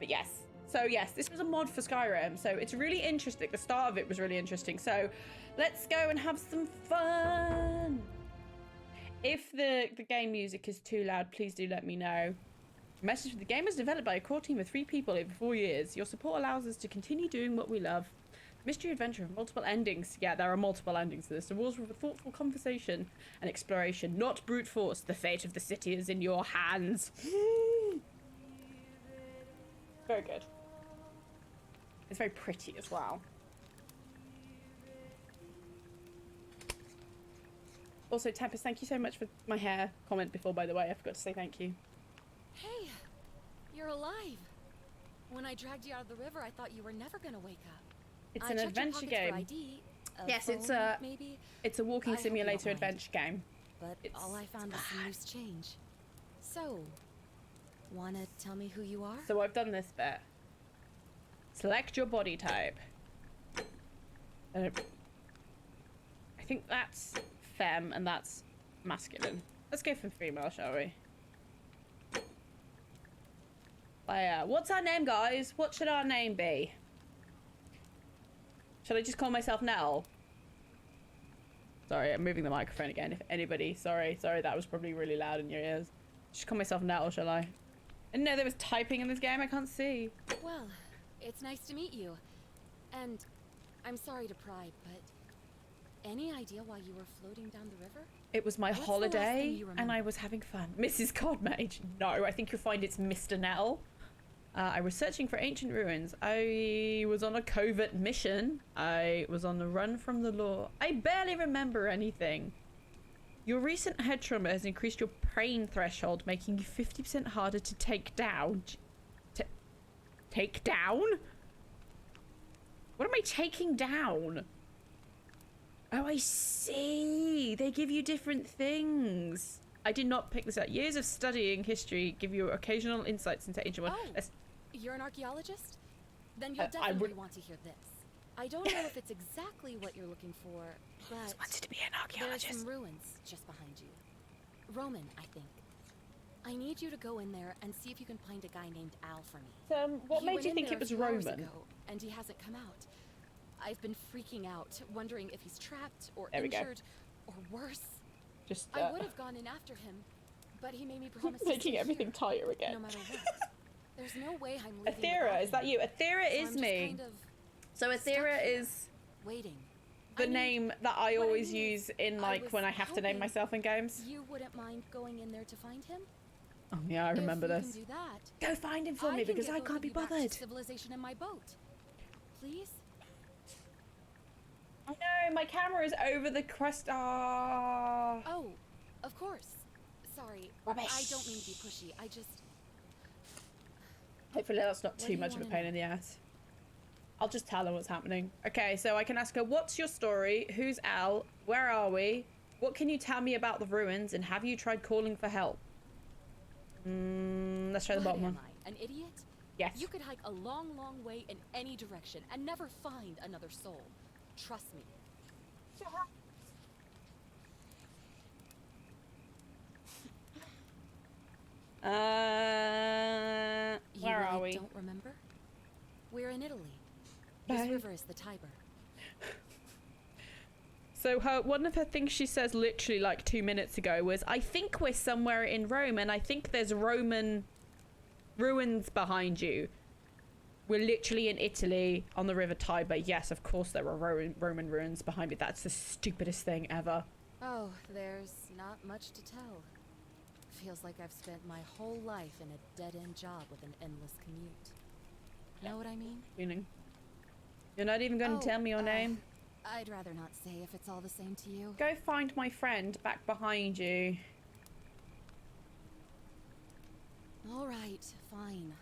But yes. So yes, this was a mod for Skyrim, so it's really interesting. The start of it was really interesting. So let's go and have some fun. If the game music is too loud, please do let me know. Message: the game was developed by a core team of 3 people over 4 years. Your support allows us to continue doing what we love. Mystery adventure with multiple endings. Yeah, there are multiple endings to this. The rules with a thoughtful conversation and exploration, not brute force. The fate of the city is in your hands. Very good. It's very pretty as well. Also, Tempest, thank you so much for my hair comment before, by the way. I forgot to say thank you. Hey, you're alive. When I dragged you out of the river, I thought you were never gonna wake up. It's an adventure game. ID, yes, phone, maybe. It's a walking simulator adventure game. But all I found was some loose change. So, wanna tell me who you are? So I've done this bit. Select your body type. I think that's femme and that's masculine. Let's go for female, shall we? What's our name, guys? What should our name be? Should I just call myself Nettle? Sorry, I'm moving the microphone again. If anybody, sorry, that was probably really loud in your ears. Just call myself Nettle, shall I? I didn't know there was typing in this game. I can't see. Well, it's nice to meet you. And I'm sorry to pry, but any idea why you were floating down the river? It was my holiday, and I was having fun. Mrs. Codmage? No, I think you'll find it's Mr. Nettle. I was searching for ancient ruins. I was on a covert mission. I was on the run from the law. I barely remember anything. Your recent head trauma has increased your pain threshold, making you 50% harder to take down. Take down? What am I taking down? Oh, I see. They give you different things. I did not pick this up. Years of studying history give you occasional insights into ancient world. Oh, you're an archaeologist? Then you'll definitely want to hear this. I don't know if it's exactly what you're looking for, but I wanted to be an archaeologist. There's some ruins just behind you. Roman, I think. I need you to go in there and see if you can find a guy named Al for me. What made you think it was Roman? Ago, and he hasn't come out. I've been freaking out, wondering if he's trapped or there injured or worse. Just I would have gone in after him, but he made me promise making everything tighter again. No matter what. There's no way I'm leaving. Athera, is that you? Athera so is me. Kind of so Athera is waiting. the name that I always use in like when I have to name myself in games. You wouldn't mind going in there to find him? Oh yeah, I remember this. If you can do that, go find him for me because I can't be bothered. Civilization in my boat, please. Oh no, my camera is over the crest. Oh, of course. Sorry. Rubbish. I don't mean to be pushy. I just... Hopefully that's not too much of a pain in the ass. I'll just tell her what's happening. Okay, so I can ask her, what's your story? Who's Al? Where are we? What can you tell me about the ruins? And have you tried calling for help? Let's try the bottom one. An idiot? Yes. You could hike a long, long way in any direction and never find another soul. Trust me. Where are we? Don't remember? We're in Italy. This river is the Tiber. So one of her things she says literally like 2 minutes ago was, I think we're somewhere in Rome and I think there's Roman ruins behind you. We're literally in Italy on the River Tiber. Yes, of course there are Roman ruins behind me. That's the stupidest thing ever. Oh, there's not much to tell. Feels like I've spent my whole life in a dead-end job with an endless commute. Know what I mean? Meaning? You're not even going to tell me your name? I'd rather not say if it's all the same to you. Go find my friend back behind you. All right, fine.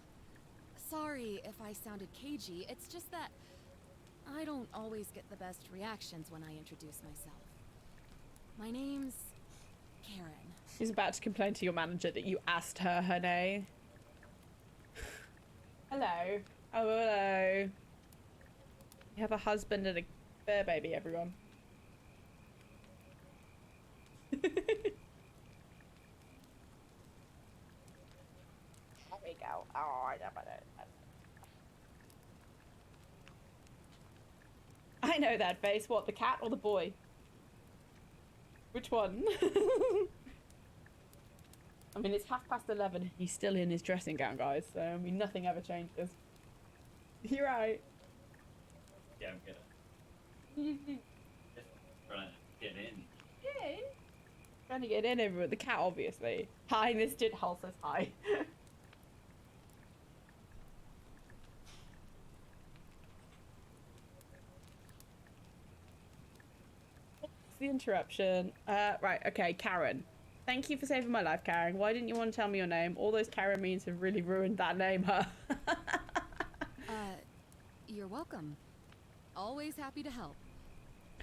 Sorry if I sounded cagey. It's just that I don't always get the best reactions when I introduce myself. My name's Karen. She's about to complain to your manager that you asked her name. Hello. Oh, hello. You have a husband and a bear baby, everyone. There we go. Oh, I know about it. I know that face. What, the cat or the boy? Which one? I mean, it's 11:30. He's still in his dressing gown, guys. So, I mean, nothing ever changes. You're right. Yeah, I'm gonna just trying to get in. Get in? Trying to get in over with the cat, obviously. Hi, Mr. Hull says hi. What's the interruption? Right, okay, Karen. Thank you for saving my life, Karen. Why didn't you want to tell me your name? All those Karen memes have really ruined that name, huh? You're welcome. Always happy to help.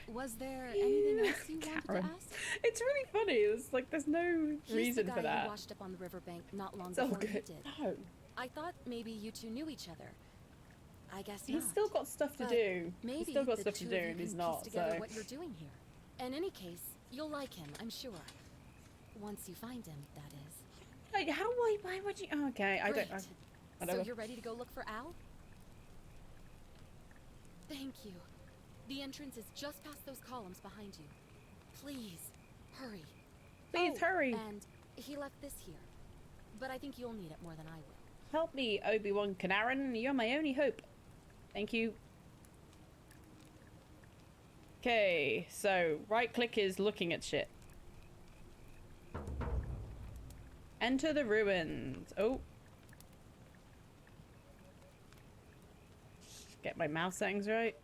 Was there anything else you wanted to ask? It's really funny. There's no reason the guy for that. Who washed up on the riverbank not long It's all before you good. did. No. I thought maybe you two knew each other. I guess He's not. still got stuff to But do. Maybe He's still got the stuff to two do, of you and he's can not. piece together So. what you're doing here. In any case, you'll like him, I'm sure. Once you find him, that is. Like, why would you? Oh, okay, I Great. don't. So Whatever. you're ready to go look for Al? Thank you. The entrance is just past those columns behind you. Please, hurry. Please hurry. And he left this here. But I think you'll need it more than I will. Help me, Obi-Wan Kenobi. You're my only hope. Thank you. Okay, so right click is looking at shit. Enter the ruins. Oh. Get my mouse settings right.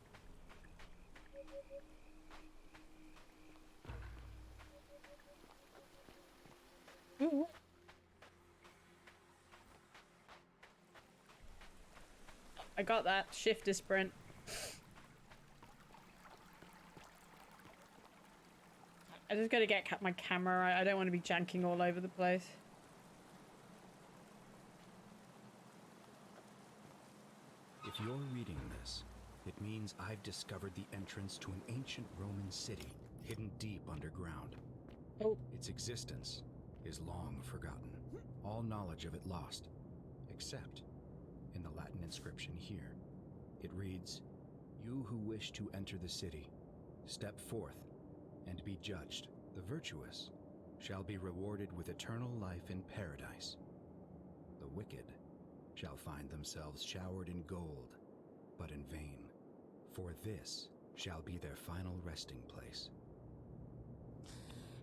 Ooh. I got that. Shift to sprint. I just gotta get my camera right. I don't want to be janking all over the place. If you're reading this, it means I've discovered the entrance to an ancient Roman city hidden deep underground. Oh. Its existence is long forgotten, all knowledge of it lost, except in the Latin inscription here. It reads, "You who wish to enter the city, step forth and be judged. The virtuous shall be rewarded with eternal life in paradise. The wicked shall find themselves showered in gold, but in vain, for this shall be their final resting place."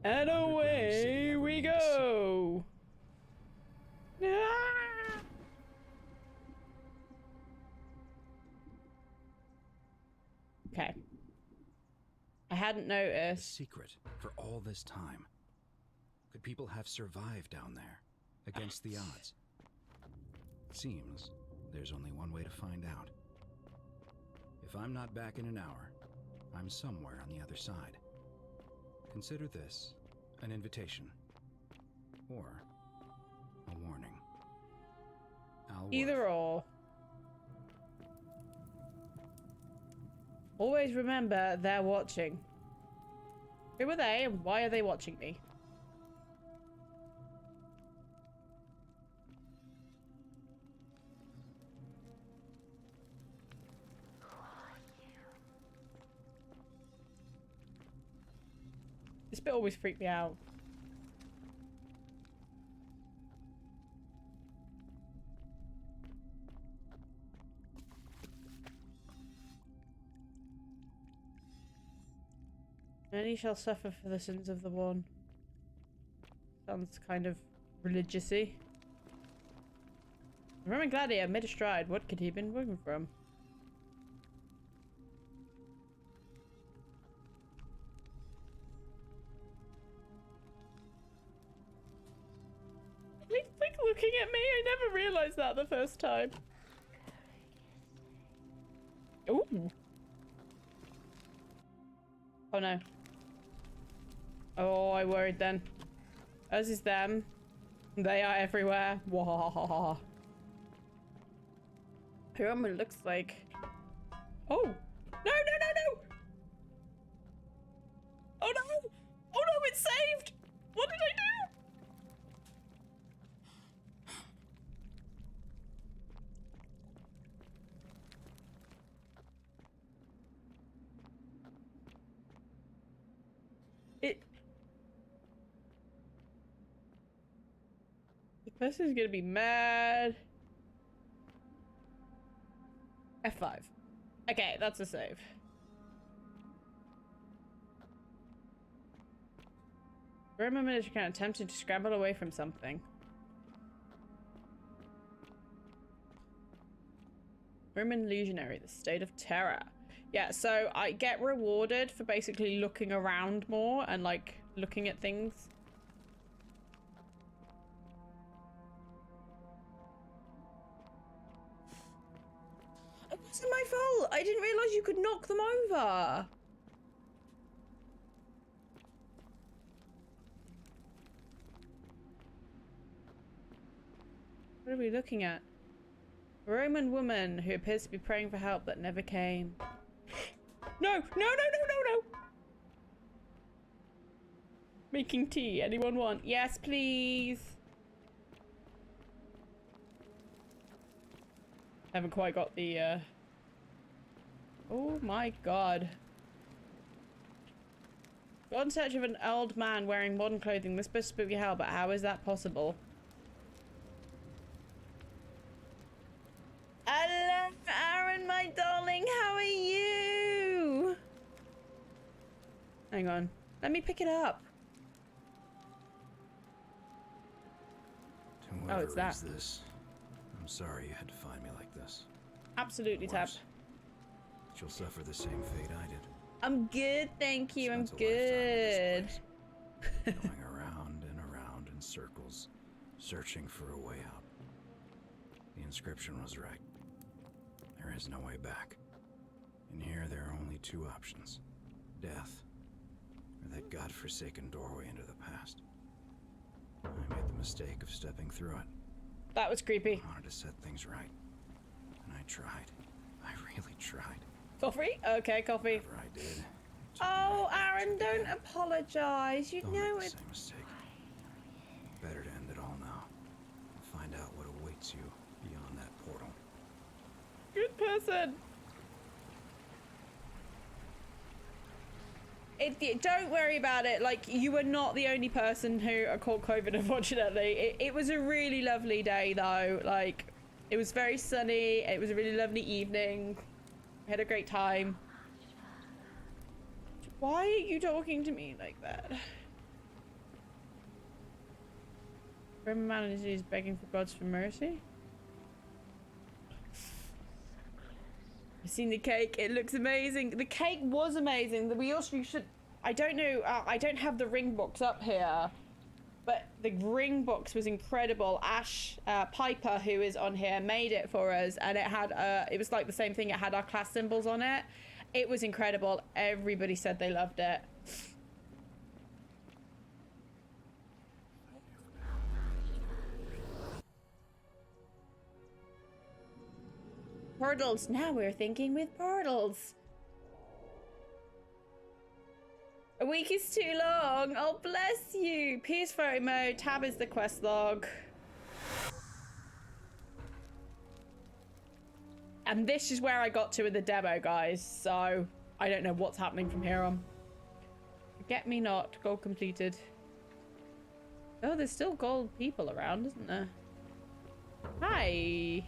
And away we go! Ah! Okay. I hadn't The noticed. secret for all this time. Could people have survived down there, against the odds? It seems there's only one way to find out. If I'm not back in an hour, I'm somewhere on the other side. Consider this an invitation, or a warning. Either or. Always remember they're watching. Who are they and why are they watching me? This bit always freaked me out. Many shall suffer for the sins of the one. Sounds kind of religious-y. The Roman gladiator made a stride. What could he have been working from? He's like looking at me. I never realized that the first time. Ooh. Oh no. Oh, I worried then. As is them. They are everywhere. Wah. Pyramid looks like. Oh! No! Oh no! Oh no, it's saved! What did I do? Person's gonna be mad. F5. Okay, that's a save. Roman military can attempting to scramble away from something. Roman legionary, the state of terror. Yeah, so I get rewarded for basically looking around more and like looking at things. It wasn't my fault. I didn't realize you could knock them over. What are we looking at? A Roman woman who appears to be praying for help that never came. No, no, no, no, no, no. Making tea. Anyone want? Yes, please. Haven't quite got the, Oh my god. Got in search of an old man wearing modern clothing. This supposed to be hell, but how is that possible? Hello, Aaron, my darling. How are you? Hang on. Let me pick it up. To Oh, it's that. whoever raised this, I'm sorry you had to find me like this. Absolutely, Tab. Worse, you'll suffer the same fate I did. I'm good, thank you. I'm Spent a lifetime in good. this place, going around and around in circles, searching for a way out. The inscription was right. There is no way back. In here, there are only two options. Death, or that godforsaken doorway into the past. I made the mistake of stepping through it. That was creepy. I wanted to set things right. And I tried. I really tried. Coffee? Okay, coffee. Whatever I did. it took me Oh, right back Aaron, to the don't beginning. apologize. You Don't know make the it. same mistake. Better to end it all now. And find out what awaits you beyond that portal. Good person. Don't worry about it. Like, you were not the only person who caught COVID, unfortunately. It was a really lovely day, though. Like, it was very sunny. It was a really lovely evening. I had a great time. Why are you talking to me like that? Roman man on his knees begging for God's for mercy. I've seen the cake. It looks amazing. The cake was amazing. We also should. I don't know. I don't have the ring box up here, but the ring box was incredible. Ash Piper, who is on here, made it for us, and it had. It was like the same thing. It had our class symbols on it. It was incredible. Everybody said they loved it. Portals. Now we're thinking with portals. A week is too long. Oh, bless you. PS photo mode. Tab is the quest log. And this is where I got to in the demo, guys. So I don't know what's happening from here on. Forget me not. Goal completed. Oh, there's still gold people around, isn't there? Hi.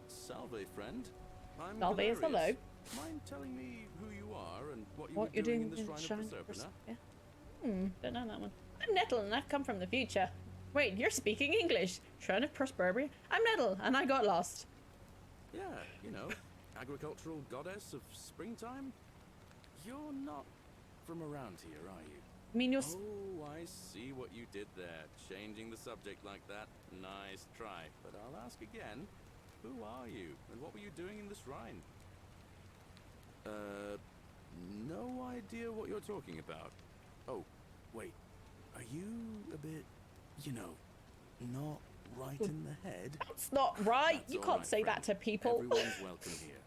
Salve, friend. I'm Salve is hello. Valerius. Mind telling me who you are and what you were You're doing in the in Shrine of Shrine the Serpent? Yeah. Don't know that one. I'm Nettle and I've come from the future. Wait, you're speaking English. Shrine of Prosperity. I'm Nettle and I got lost. Yeah, you know, agricultural goddess of springtime. You're not from around here, are you? I mean, you're. Oh, I see what you did there. Changing the subject like that. Nice try. But I'll ask again. Who are you, and what were you doing in the shrine? No idea what you're talking about. Oh, wait. Are you a bit, you know, not right in the head? That's not right. That's You all can't right, say friend. that to people. Everyone's welcome here.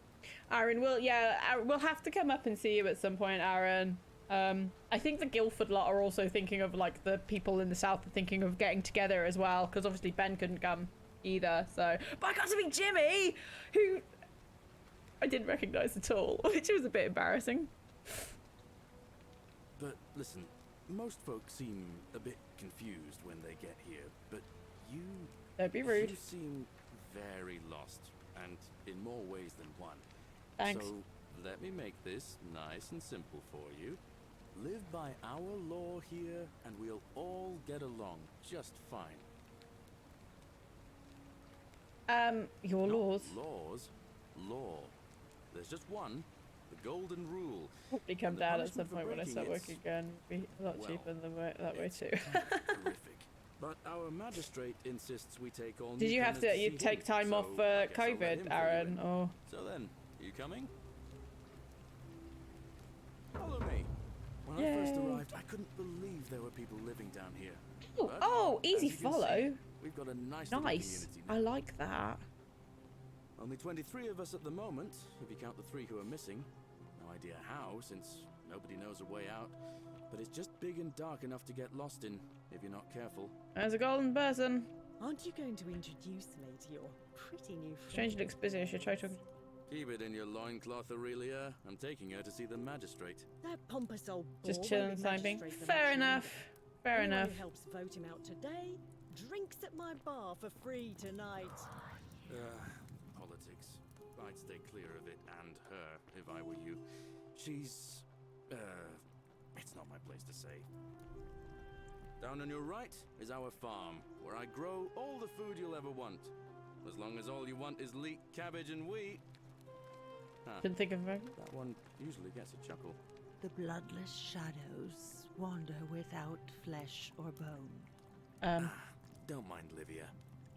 Aaron, we'll have to come up and see you at some point, Aaron. I think the Guildford lot are also thinking of, like, the people in the south are thinking of getting together as well, because obviously Ben couldn't come either, so. But I got to meet Jimmy, who I didn't recognise at all, which was a bit embarrassing. But listen, most folks seem a bit confused when they get here, but You Don't be rude. You seem very lost, and in more ways than one. Thanks. So let me make this nice and simple for you. Live by our law here, and we'll all get along just fine. Your Not laws. Laws? Law. There's just one. The golden rule. Probably come And the down at some punishment for point when I start breaking working again. Be a lot well, cheaper than that way it's too. horrific. But our magistrate insists we take all Did you have newcomers to you see take him, time so off I for guess I'll let him COVID, fill you Aaron? in. Or So then, you coming? Follow me. When I first Yay. arrived, I couldn't believe there were people living down here. oh, But, oh, as easy you can see, follow. we've got a nice little Nice. community now. I like that. Only 23 of us at the moment, if you count the 3 who are missing. No idea how, since nobody knows a way out. But it's just big and dark enough to get lost in, if you're not careful. There's a golden person. Aren't you going to introduce me to your pretty new friend? Stranger looks busy. I should try talking. Keep it in your loincloth, Aurelia. I'm taking her to see the magistrate. That pompous old bore Just won't chilling, be sniping. magistrate for Fair much enough. longer. Fair Anyone enough. who helps vote him out today drinks at my bar for free tonight. Politics. I'd stay clear of it and her if I were you. She's, it's not my place to say. Down on your right is our farm, where I grow all the food you'll ever want. As long as all you want is leek, cabbage, and wheat. Huh, Didn't think of it. that one usually gets a chuckle. The bloodless shadows wander without flesh or bone. Don't mind Livia.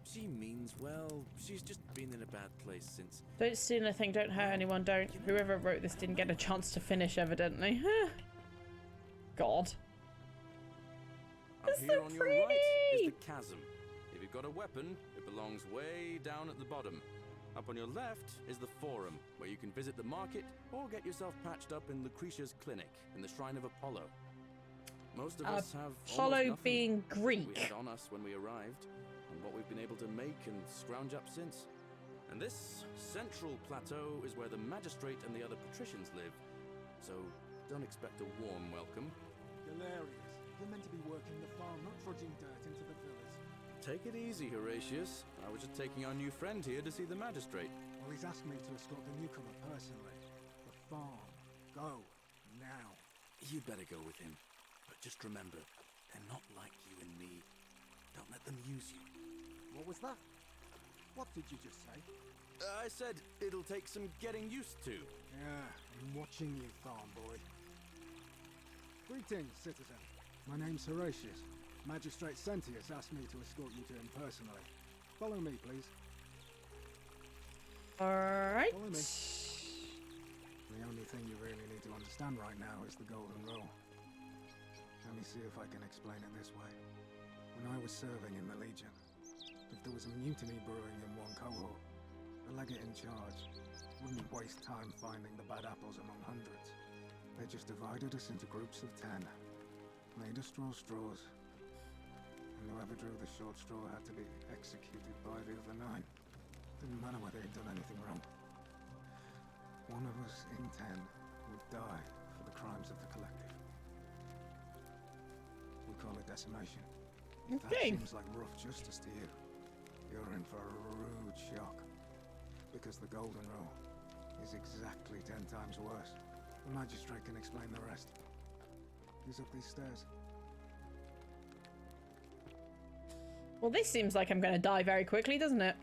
She means well. She's just been in a bad place since. Don't steal anything. Don't hurt anyone. Don't. Whoever wrote this didn't get a chance to finish, evidently. God. Up It's here so on your right is pretty. the chasm. If you've got a weapon, it belongs way down at the bottom. Up on your left is the forum, where you can visit the market or get yourself patched up in Lucretia's clinic in the Shrine of Apollo. Most of us have Apollo almost nothing being we Greek. had on us when we arrived, and what we've been able to make and scrounge up since. And this central plateau is where the magistrate and the other patricians live, so don't expect a warm welcome. Hilarious. You're meant to be working the farm, not trudging dirt into the villas. Take it easy, Horatius. I was just taking our new friend here to see the magistrate. Well, he's asked me to escort the newcomer personally. The farm. Go. Now. You'd better go with him. But just remember, they're not like you and me. Don't let them use you. What was that? What did you just say? I said it'll take some getting used to. Yeah, I'm watching you, farm boy. Greetings, citizen. My name's Horatius. Magistrate Sentius asked me to escort you to him personally. Follow me, please. Alright. Follow me. The only thing you really need to understand right now is the golden rule. Let me see if I can explain it this way. When I was serving in the Legion, if there was a mutiny brewing in one cohort, the legate in charge wouldn't waste time finding the bad apples among hundreds. They just divided us into groups of 10, made us draw straws, and whoever drew the short straw had to be executed by the other 9. Didn't matter whether he'd done anything wrong. One of us in 10 would die for the crimes of the collective. We call it decimation. If that Okay. seems like rough justice to you, you're in for a rude shock. Because the golden rule is exactly 10 times worse. The magistrate can explain the rest. He's up these stairs. Well, this seems like I'm going to die very quickly, doesn't it?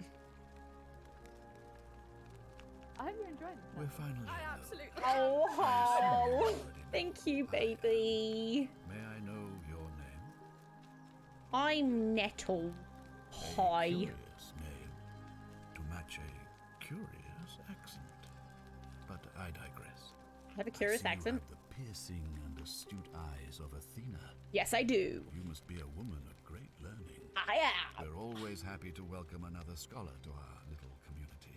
I hope you're enjoying this. We're finally I absolutely Oh, I Hall. assume Thank you, baby. May I know your name? I'm Nettle. Hi. Curious name to match a curious accent. But I digress. I have a curious I see accent. You have the piercing and astute eyes of Athena. Yes, I do. You must be a woman of great learning. I am. We're always happy to welcome another scholar to our little community.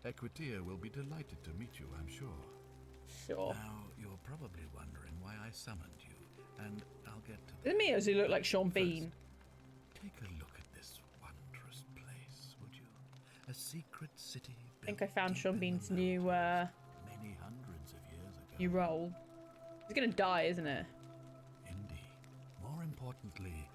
Equitia will be delighted to meet you, I'm sure. Sure. Now, you're probably wondering why I summoned you, and I'll get to that. Doesn't me, does he look like Sean Bean? Take a look at this wondrous place, would you? A secret city. I think I found Sean Bean's new Many hundreds of years ago. new role. He's gonna die, isn't it? Indeed. More importantly,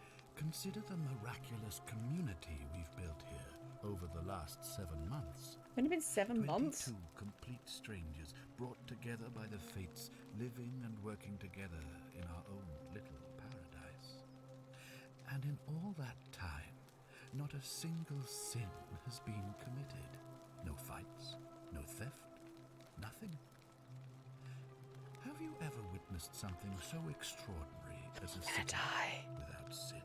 Consider the miraculous community we've built here over the last 7 months. Only been 7 months? 22 complete strangers brought together by the fates, living and working together in our own little paradise. And in all that time, not a single sin has been committed. No fights, no theft, nothing. Have you ever witnessed something so extraordinary as a city without sin?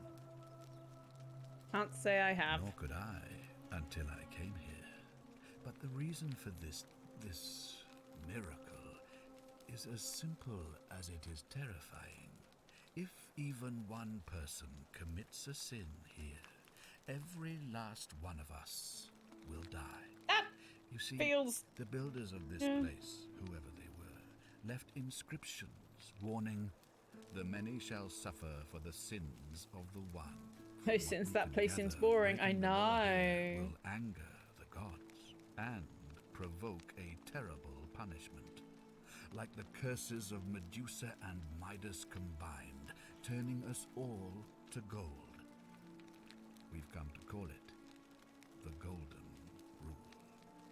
Can't say I have. Nor could I, until I came here. But the reason for this miracle is as simple as it is terrifying. If even one person commits a sin here, every last one of us will die. That you see, feels... the builders of this place, whoever they were, left inscriptions warning, "The many shall suffer for the sins of the one." Oh, since that place seems boring, I know. Will anger the gods and provoke a terrible punishment, like the curses of Medusa and Midas combined, turning us all to gold. We've come to call it the Golden Rule.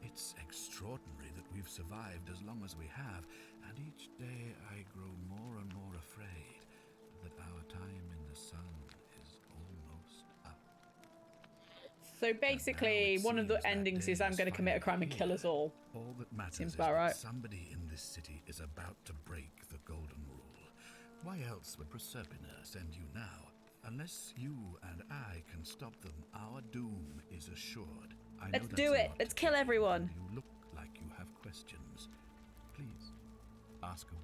It's extraordinary that we've survived as long as we have, and each day I grow more and more afraid that our time in the sun is almost up. So basically, one of the endings is I'm going to commit a crime and kill us all. All that matters Seems is about that right. somebody in this city is about to break the Golden Rule. Why else would Proserpina send you now? Unless you and I can stop them, our doom is assured. I know Let's that's do a it. lot Let's to kill take, everyone. but you look like you have questions. Please, ask away.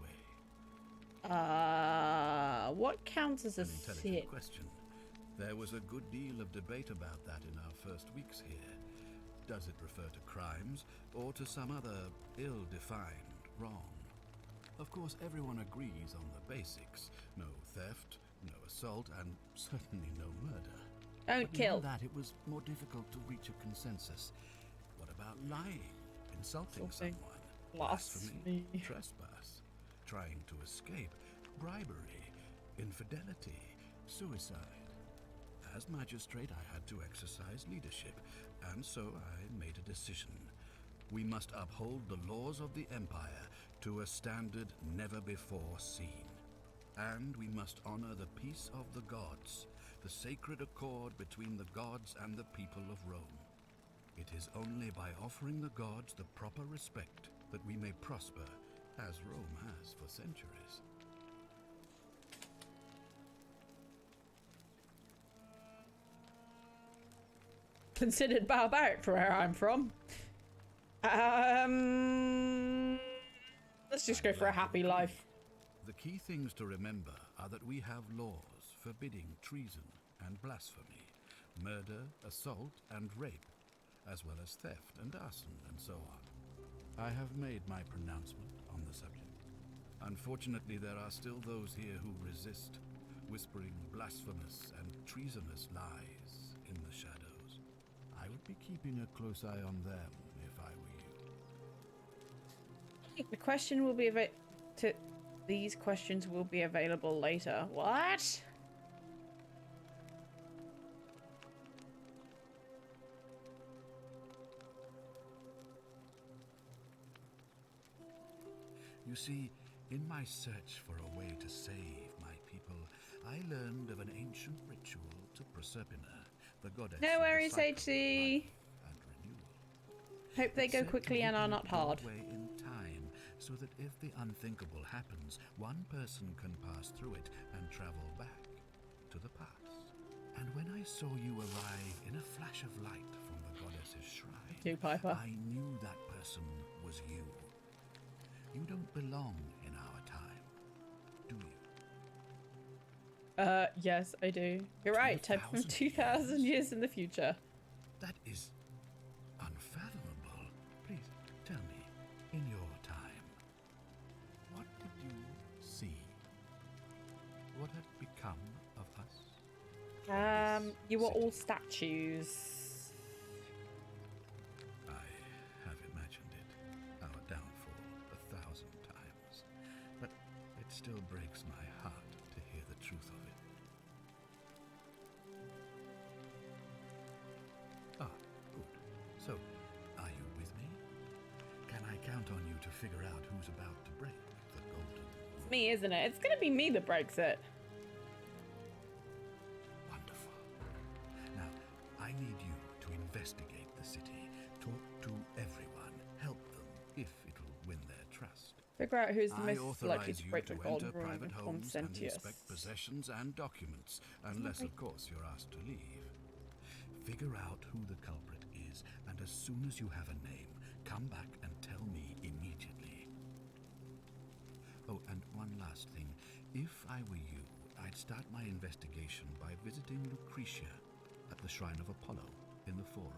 What counts as a An intelligent sin? question. There was a good deal of debate about that in our first weeks here. Does it refer to crimes or to some other ill-defined wrong? Of course, everyone agrees on the basics. No theft, no assault, and certainly no murder. Don't But kill. beyond that, it was more difficult to reach a consensus. What about lying, insulting Insulting. someone, Blasphemy. trespass, trying to escape, bribery, infidelity, suicide? As magistrate, I had to exercise leadership, and so I made a decision. We must uphold the laws of the Empire to a standard never before seen. And we must honor the peace of the gods, the sacred accord between the gods and the people of Rome. It is only by offering the gods the proper respect that we may prosper, as Rome has for centuries. Considered barbaric for where I'm from. Let's just go for a happy life. The key things to remember are that we have laws forbidding treason and blasphemy, murder, assault, and rape, as well as theft and arson and so on. I have made my pronouncement on the subject. Unfortunately, there are still those here who resist, whispering blasphemous and treasonous lies in the shadows. I would be keeping a close eye on them if I were you. The question will be these questions will be available later. What? You see, in my search for a way to save my people, I learned of an ancient ritual to Proserpina, the goddess No of the worries, cycle of HC. life and renewal. Hope they It's go said to quickly and are open not a hard. doorway in time, so that if the unthinkable happens, one person can pass through it and travel back to the past. And when I saw you arrive in a flash of light from the goddess's shrine, Do Piper. I knew that person was you. You don't belong in our time, do you? Yes, I do. You're right. I'm from 2,000 years in the future. That is unfathomable. Please tell me, in your time, what did you see? What had become of us? You were all statues. I have imagined it, our downfall 1,000 times, but it still breaks my heart to hear the truth of it. So, are you with me? Can I count on you to figure out who's about to break the golden rule? It's me, isn't it? It's gonna be me that breaks it. Wonderful. Now, I need you to investigate the city. Talk to everyone. Help them if it'll win their trust. Figure out who's the I most likely authorize to you break to the golden enter rule private and homes and Consentius. inspect possessions and documents, unless, of course, you're asked to leave. Figure out who the culprit is, and as soon as you have a name, come back and tell me immediately. Oh, and one last thing. If I were you, I'd start my investigation by visiting Lucretia at the Shrine of Apollo in the Forum.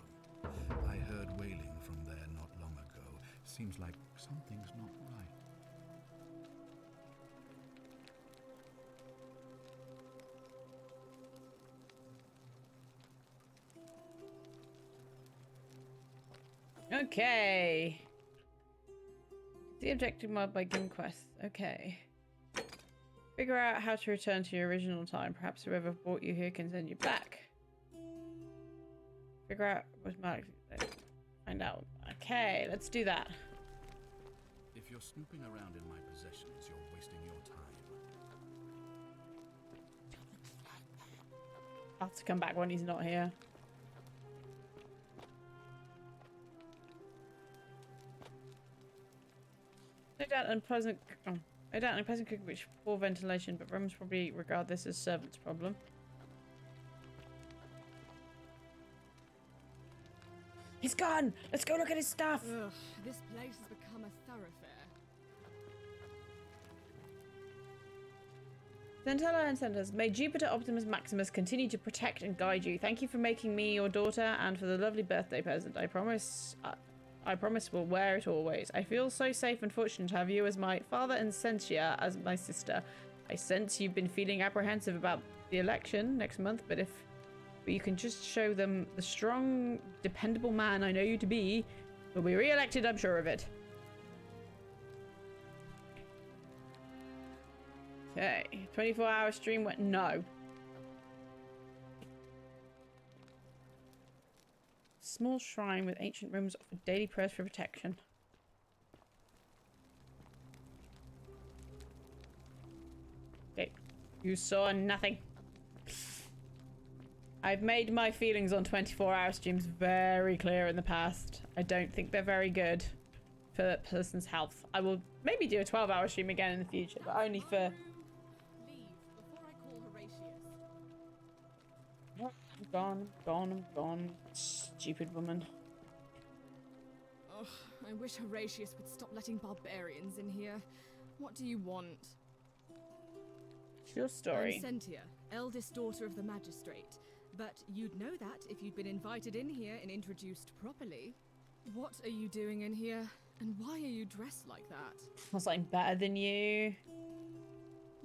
I heard wailing from there not long ago. Seems like something's not right. Okay. The objective mod by game quests. Okay. Figure out how to return to your original time. Perhaps whoever brought you here can send you back. Figure out what's marked. Find out. Okay, let's do that. If you're snooping around in my possessions, you're wasting your time. I'll have to come back when he's not here. No doubt unpleasant. Oh, no doubt unpleasant cooking, which poor ventilation, but Romans probably regard this as servants' problem. He's gone. Let's go look at his stuff. Ugh, this place has become a thoroughfare. Centella and Centers, may Jupiter Optimus Maximus continue to protect and guide you. Thank you for making me your daughter and for the lovely birthday present. I promise we'll wear it always. I feel so safe and fortunate to have you as my father and Sentia as my sister. I sense you've been feeling apprehensive about the election next month, but if you can just show them the strong, dependable man I know you to be, you'll be re-elected, I'm sure of it. Okay, 24-hour stream went no. Small shrine with ancient rooms offer daily prayers for protection. Okay, you saw nothing. I've made my feelings on 24-hour streams very clear in the past. I don't think they're very good for that person's health. I will maybe do a 12-hour stream again in the future, but only for... Leave before I call Horatius. I'm gone. Stupid woman. Ugh, I wish Horatius would stop letting barbarians in here. What do you want? It's your story. I'm Sentia, eldest daughter of the magistrate. But you'd know that if you'd been invited in here and introduced properly. What are you doing in here? And why are you dressed like that? Was I better than you?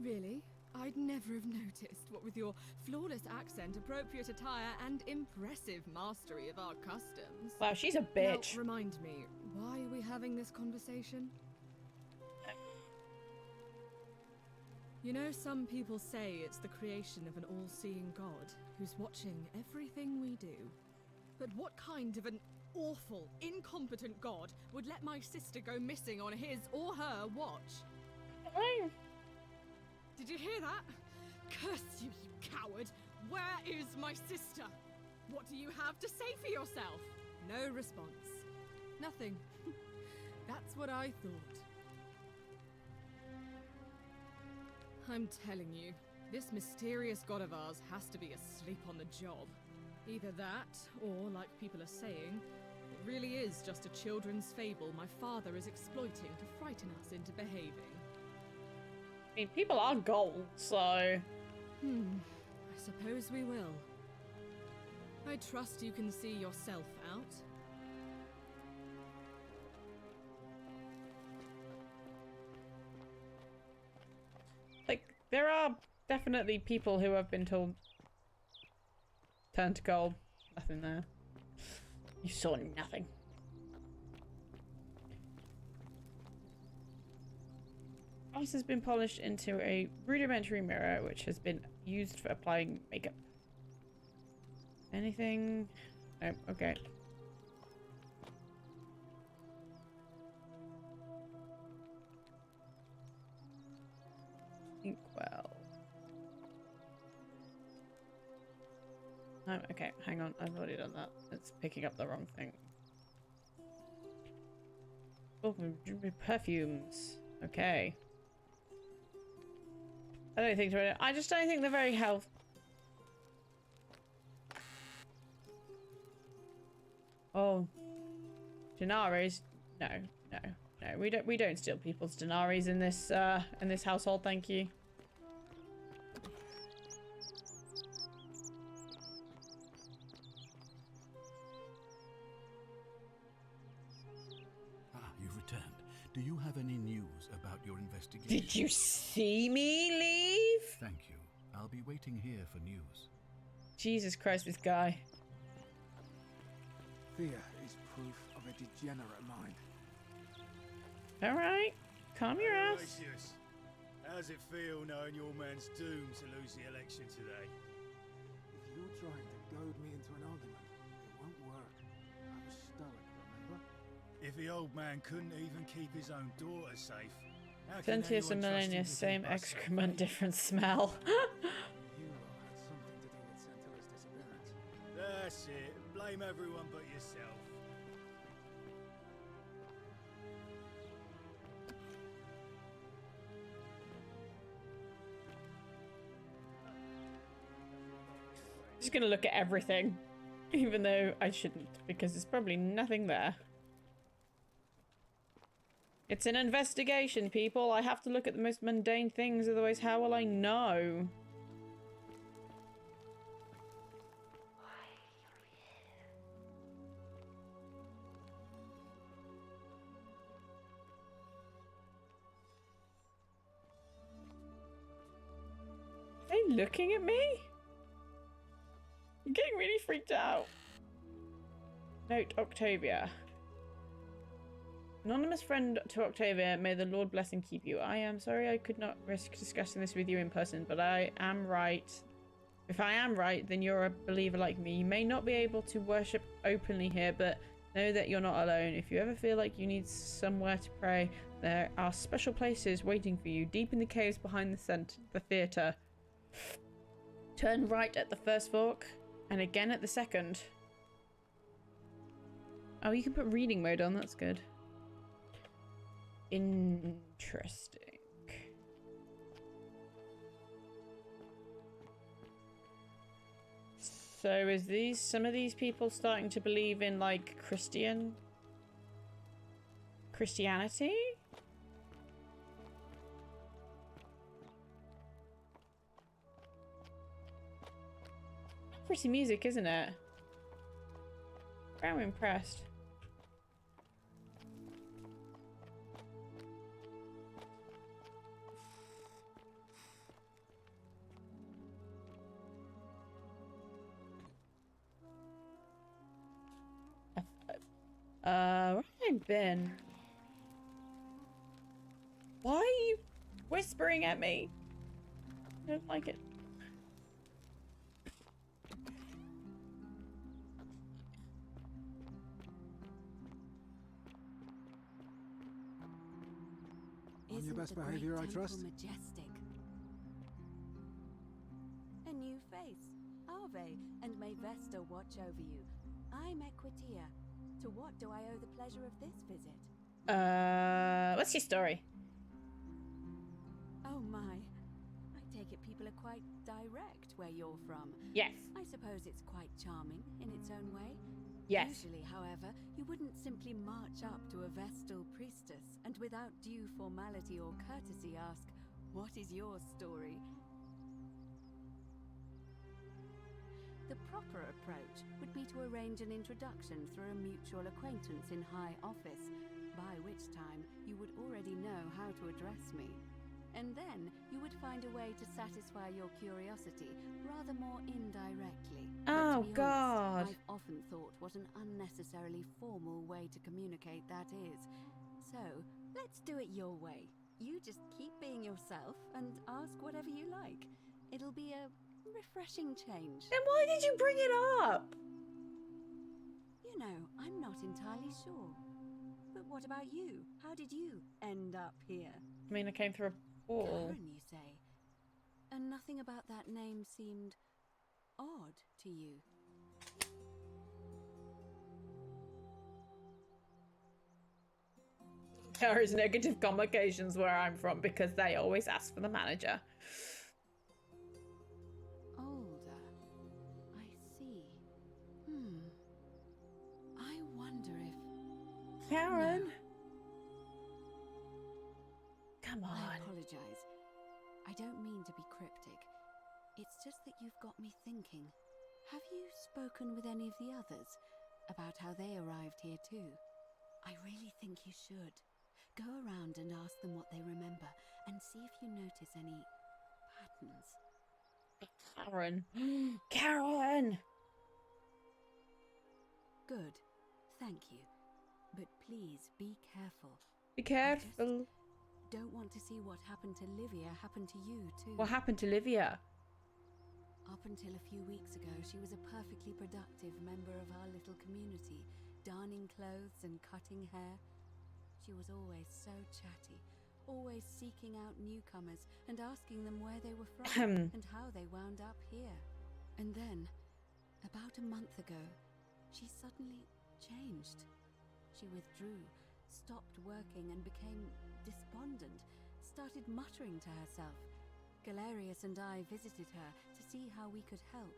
Really? I'd never have noticed, what with your flawless accent, appropriate attire, and impressive mastery of our customs. Wow, she's a bitch. Now, remind me, why are we having this conversation? You know, some people say it's the creation of an all-seeing God who's watching everything we do. But what kind of an awful, incompetent God would let my sister go missing on his or her watch? Oh. Did you hear that? Curse you, you coward! Where is my sister? What do you have to say for yourself? No response. Nothing. That's what I thought. I'm telling you, this mysterious god of ours has to be asleep on the job. Either that, or, like people are saying, it really is just a children's fable my father is exploiting to frighten us into behaving. I mean, people are gold, so... I suppose we will. I trust you can see yourself out. Like, there are definitely people who have been told... Turn to gold. Nothing there. You saw nothing. This has been polished into a rudimentary mirror, which has been used for applying makeup. Anything? Nope, okay. Oh, okay, hang on. I've already done that. It's picking up the wrong thing. Oh, perfumes. Okay. I just don't think they're very healthy. Oh. Denaries? No, no, no. We don't steal people's denaries in this household, thank you. You've returned. Do you have any news about your investigation? Did you see me leave? Thank you. I'll be waiting here for news. Jesus Christ, this guy. Fear is proof of a degenerate mind. Alright, calm your ass. Aloysius, how's it feel knowing your man's doomed to lose the election today? If you're trying to goad me into an argument, it won't work. I'm a stoic, remember? If the old man couldn't even keep his own daughter safe, how can Sentius and anyone trust him Millennius, to same keep us safe? excrement, different smell. You lot had something to do with Sentilla's disappearance. That's it. Blame everyone but yourself. Just gonna look at everything, even though I shouldn't, because there's probably nothing there. It's an investigation, people. I have to look at the most mundane things, otherwise how will I know? Are they looking at me? I'm getting really freaked out. Note, Octavia. Anonymous friend to Octavia, may the Lord bless and keep you. I am sorry I could not risk discussing this with you in person, but I am right. If I am right, then you're a believer like me. You may not be able to worship openly here, but know that you're not alone. If you ever feel like you need somewhere to pray, there are special places waiting for you, deep in the caves behind the theatre. Turn right at the first fork, and again at the second. Oh, you can put reading mode on, that's good. Interesting. So is some of these people starting to believe in like Christianity? Pretty music, isn't it? I'm impressed. Where have I been? Why are you whispering at me? I don't like it. On your best the great behavior, I temple trust. Majestic. A new face, Ave, and may Vesta watch over you. I'm Equitia. To what do I owe the pleasure of this visit? What's your story? Oh my. I take it people are quite direct where you're from. Yes. I suppose it's quite charming in its own way. Yes. Usually, however, you wouldn't simply march up to a Vestal priestess and without due formality or courtesy ask, "What is your story?" The proper approach would be to arrange an introduction through a mutual acquaintance in high office, by which time you would already know how to address me. And then you would find a way to satisfy your curiosity rather more indirectly. But Oh, to be honest, God. I've often thought what an unnecessarily formal way to communicate that is. So, let's do it your way. You just keep being yourself and ask whatever you like. It'll be a refreshing change. Then why did you bring it up? You know, I'm not entirely sure. But what about you? How did you end up here? I mean, I came through a portal. Karen, you say? And nothing about that name seemed odd to you. There is negative connotations where I'm from because they always ask for the manager. Older. I see. I wonder if... Karen! No. Come on. I apologize. I don't mean to be cryptic. It's just that you've got me thinking. Have you spoken with any of the others about how they arrived here too? I really think you should. Go around and ask them what they remember and see if you notice any patterns. Karen. Karen! Good. Thank you. But please be careful. Be careful. Don't want to see what happened to Livia happen to you too. What happened to Livia? Up until a few weeks ago, she was a perfectly productive member of our little community, darning clothes and cutting hair. She was always so chatty, always seeking out newcomers and asking them where they were from and how they wound up here. And then, about a month ago, she suddenly changed. She withdrew, stopped working and became despondent, started muttering to herself. Galerius and I visited her to see how we could help,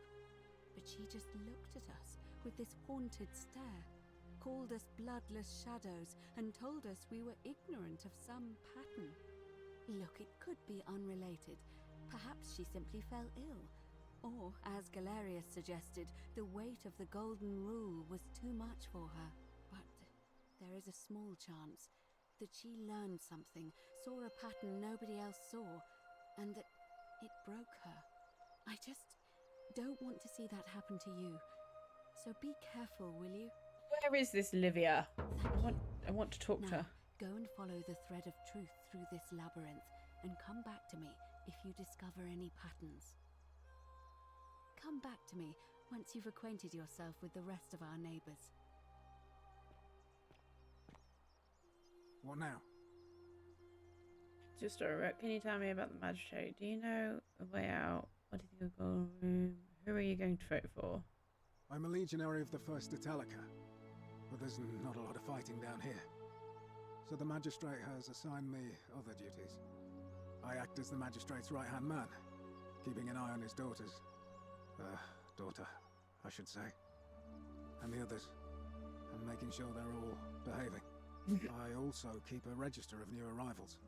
but she just looked at us with this haunted stare, called us bloodless shadows and told us we were ignorant of some pattern. Look, it could be unrelated. Perhaps she simply fell ill. Or, as Galerius suggested, the weight of the golden rule was too much for her. But there is a small chance that she learned something, saw a pattern nobody else saw, and that it broke her. I just don't want to see that happen to you. So be careful, will you? Where is this Livia? I want to talk to her. Go and follow the thread of truth through this labyrinth and come back to me if you discover any patterns. Come back to me once you've acquainted yourself with the rest of our neighbors. What now? Just can you tell me about the magistrate? Do you know the way out? What is your goal room? Who are you going to vote for? I'm a legionary of the First Italica, but there's not a lot of fighting down here. So the magistrate has assigned me other duties. I act as the magistrate's right-hand man, keeping an eye on his daughter, I should say, and the others, and making sure they're all behaving. I also keep a register of new arrivals.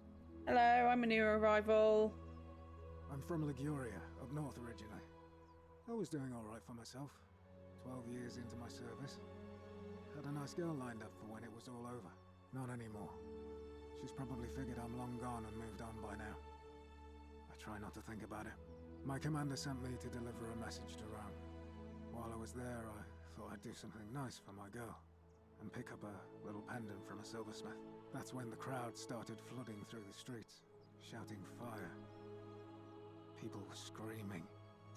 Hello, I'm a new arrival. I'm from Liguria, up north originally. I was doing all right for myself. 12 years into my service. Had a nice girl lined up for when it was all over. Not anymore. She's probably figured I'm long gone and moved on by now. I try not to think about it. My commander sent me to deliver a message to Rome. While I was there, I thought I'd do something nice for my girl and pick up a little pendant from a silversmith. That's when the crowd started flooding through the streets, shouting fire. People were screaming,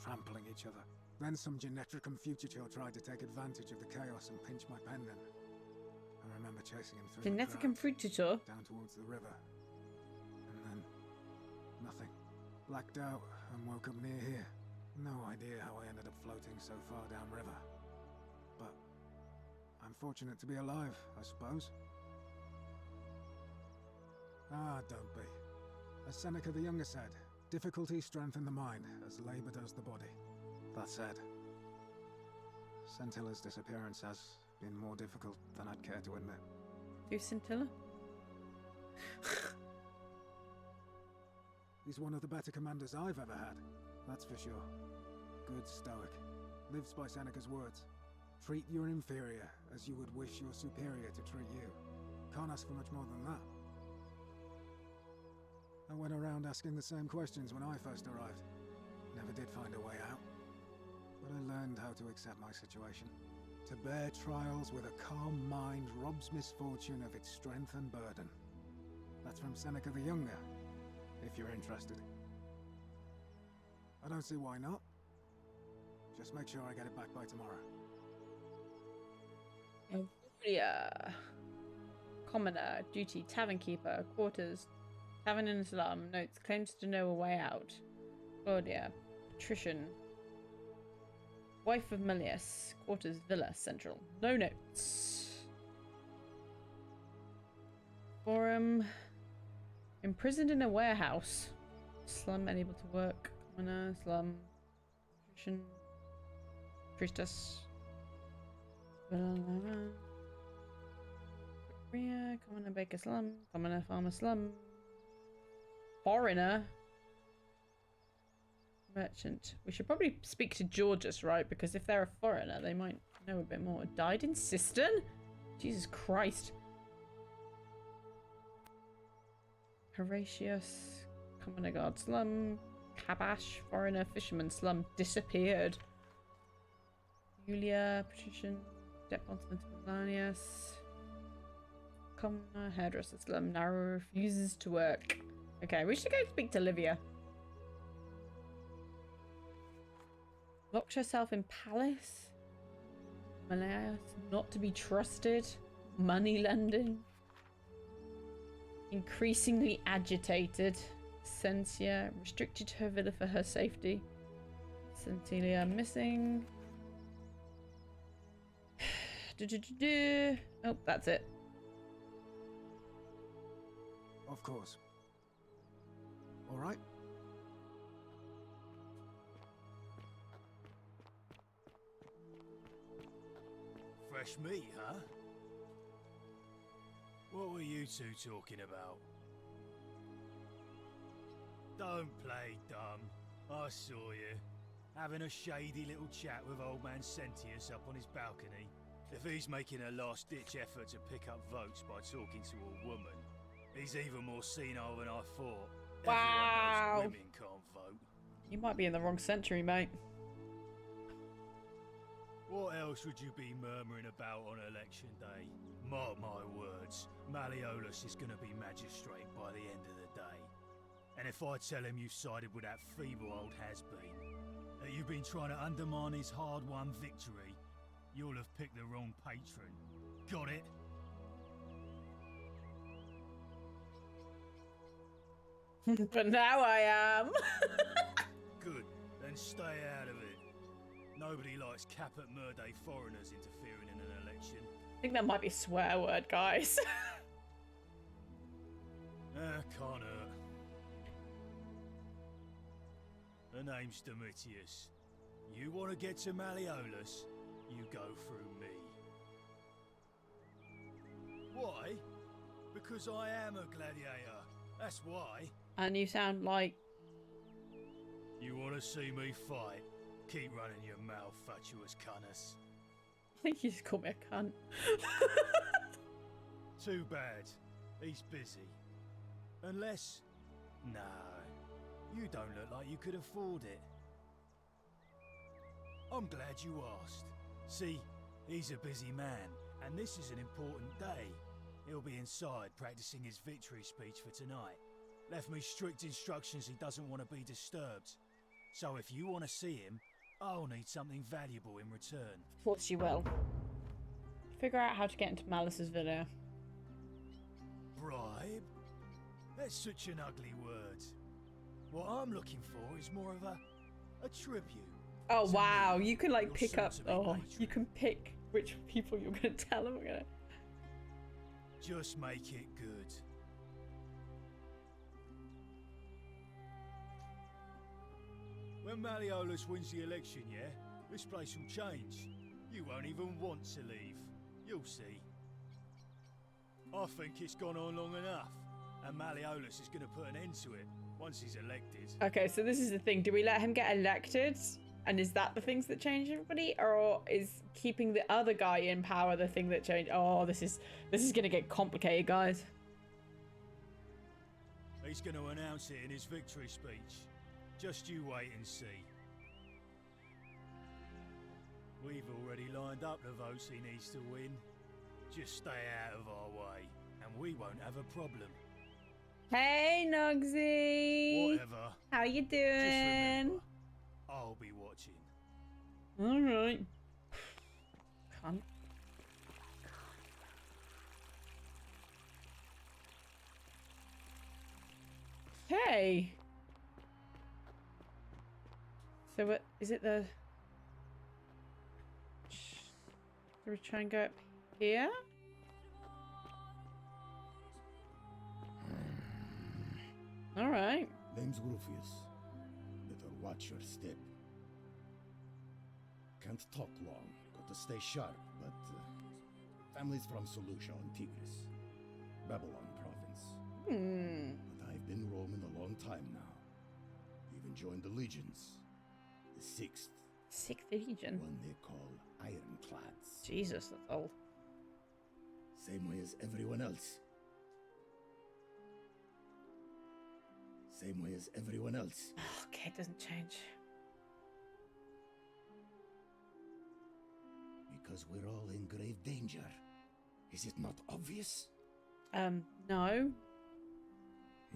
trampling each other. Then some Genetricum fugitor tried to take advantage of the chaos and pinch my pendant. I remember chasing him through Genetricum fugitor? down towards the river. And then, nothing. Blacked out and woke up near here. No idea how I ended up floating so far downriver. But I'm fortunate to be alive, I suppose. Ah, don't be. As Seneca the Younger said, difficulty strengthens the mind, as labor does the body. That said, Scintilla's disappearance has been more difficult than I'd care to admit. Who's Scintilla? He's one of the better commanders I've ever had, that's for sure. Good stoic. Lives by Seneca's words. Treat your inferior as you would wish your superior to treat you. Can't ask for much more than that. I went around asking the same questions when I first arrived. Never did find a way out. But I learned how to accept my situation. To bear trials with a calm mind robs misfortune of its strength and burden. That's from Seneca the Younger, if you're interested. I don't see why not. Just make sure I get it back by tomorrow. Yeah. Commoner, duty, tavern keeper, quarters, tavern in slum, notes, claims to know a way out. Claudia, patrician, Wife of Melius. Quarters Villa Central. No notes. Forum. Imprisoned in a warehouse. Slum unable to work. Commoner. Slum. Nutrition. Priestess. Korea. Commoner baker slum. Commoner farmer slum. Foreigner. Merchant. We should probably speak to Georges, right? Because if they're a foreigner, they might know a bit more. Died in cistern? Jesus Christ. Horatius. Commoner guard slum. Kabash. Foreigner fisherman slum. Disappeared. Julia. Patrician. Debt bondsman to Melanius. Commoner. Hairdresser slum. Narrow refuses to work. Okay, we should go speak to Livia. Locked herself in palace. Malaya, not to be trusted. Money lending. Increasingly agitated. Sensia restricted her villa for her safety. Centilia missing. Oh, that's it. Of course. All right. Fresh meat, huh? What were you two talking about? Don't play dumb. I saw you. Having a shady little chat with old man Sentius up on his balcony. If he's making a last-ditch effort to pick up votes by talking to a woman, he's even more senile than I thought. Wow. Everyone knows women can't vote. You might be in the wrong century, mate. What else would you be murmuring about on election day? Mark my words, Malleolus is going to be magistrate by the end of the day. And if I tell him you sided with that feeble old has-been, that you've been trying to undermine his hard-won victory, you'll have picked the wrong patron. Got it? But now I am. Good, then stay out of it. Nobody likes Caput Murday foreigners interfering in an election. I think that might be a swear word, guys. Can't hurt. The name's Domitius. You want to get to Malleolus, you go through me. Why? Because I am a gladiator. That's why. And you sound like... You want to see me fight? Keep running your mouth, fatuous cunnus. I think you just called me a cunt. Too bad. He's busy. Unless... No. You don't look like you could afford it. I'm glad you asked. See, he's a busy man, and this is an important day. He'll be inside practicing his victory speech for tonight. Left me strict instructions he doesn't want to be disturbed. So if you want to see him, I'll need something valuable in return. Of course you will. Figure out how to get into Malice's villa. Bribe? That's such an ugly word. What I'm looking for is more of a tribute. Oh wow, me, you can like your pick up. sense of Oh, engagement. you can pick which people you're gonna tell them. Just make it good. When Malleolus wins the election, yeah, this place will change. You won't even want to leave. You'll see. I think it's gone on long enough, and Malleolus is going to put an end to it once he's elected. Okay, so this is the thing. Do we let him get elected? And is that the things that change everybody, or is keeping the other guy in power the thing that changed? Oh, this is gonna get complicated, guys. He's going to announce it in his victory speech. Just you wait and see. We've already lined up the votes he needs to win. Just stay out of our way, and we won't have a problem. Hey, Nugsy. Whatever. How you Just doing? remember, I'll be watching. All right. Cunt. Hey. So what is it? The Can we try and go up here? All right. Name's Rufius. Better watch your step. Can't talk long. Got to stay sharp, but family's from Solucia on Tigris, Babylon province. But I've been roaming a long time now. Even joined the legions. The 6th. 6th Legion? One they call Ironclads. Jesus, that's old. Same way as everyone else. Same way as everyone else. Okay, it doesn't change. Because we're all in grave danger. Is it not obvious? No.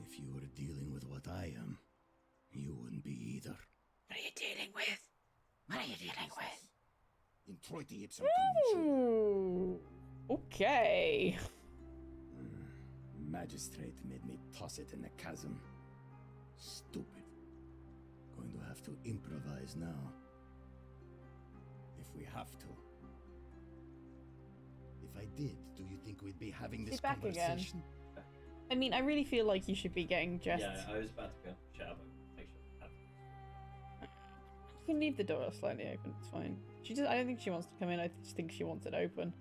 If you were dealing with what I am, you wouldn't be either. What are you dealing with? What are you dealing with? In Troiti ipsum Ooh, okay. Magistrate made me toss it in the chasm. Stupid. Going to have to improvise now. If we have to. If I did, do you think we'd be having this back again. conversation? I mean, I really feel like you should be getting dressed. Yeah, I was about to go shower, but make sure I have. You can leave the door slightly open. It's fine. She just. I don't think she wants to come in. I just think she wants it open.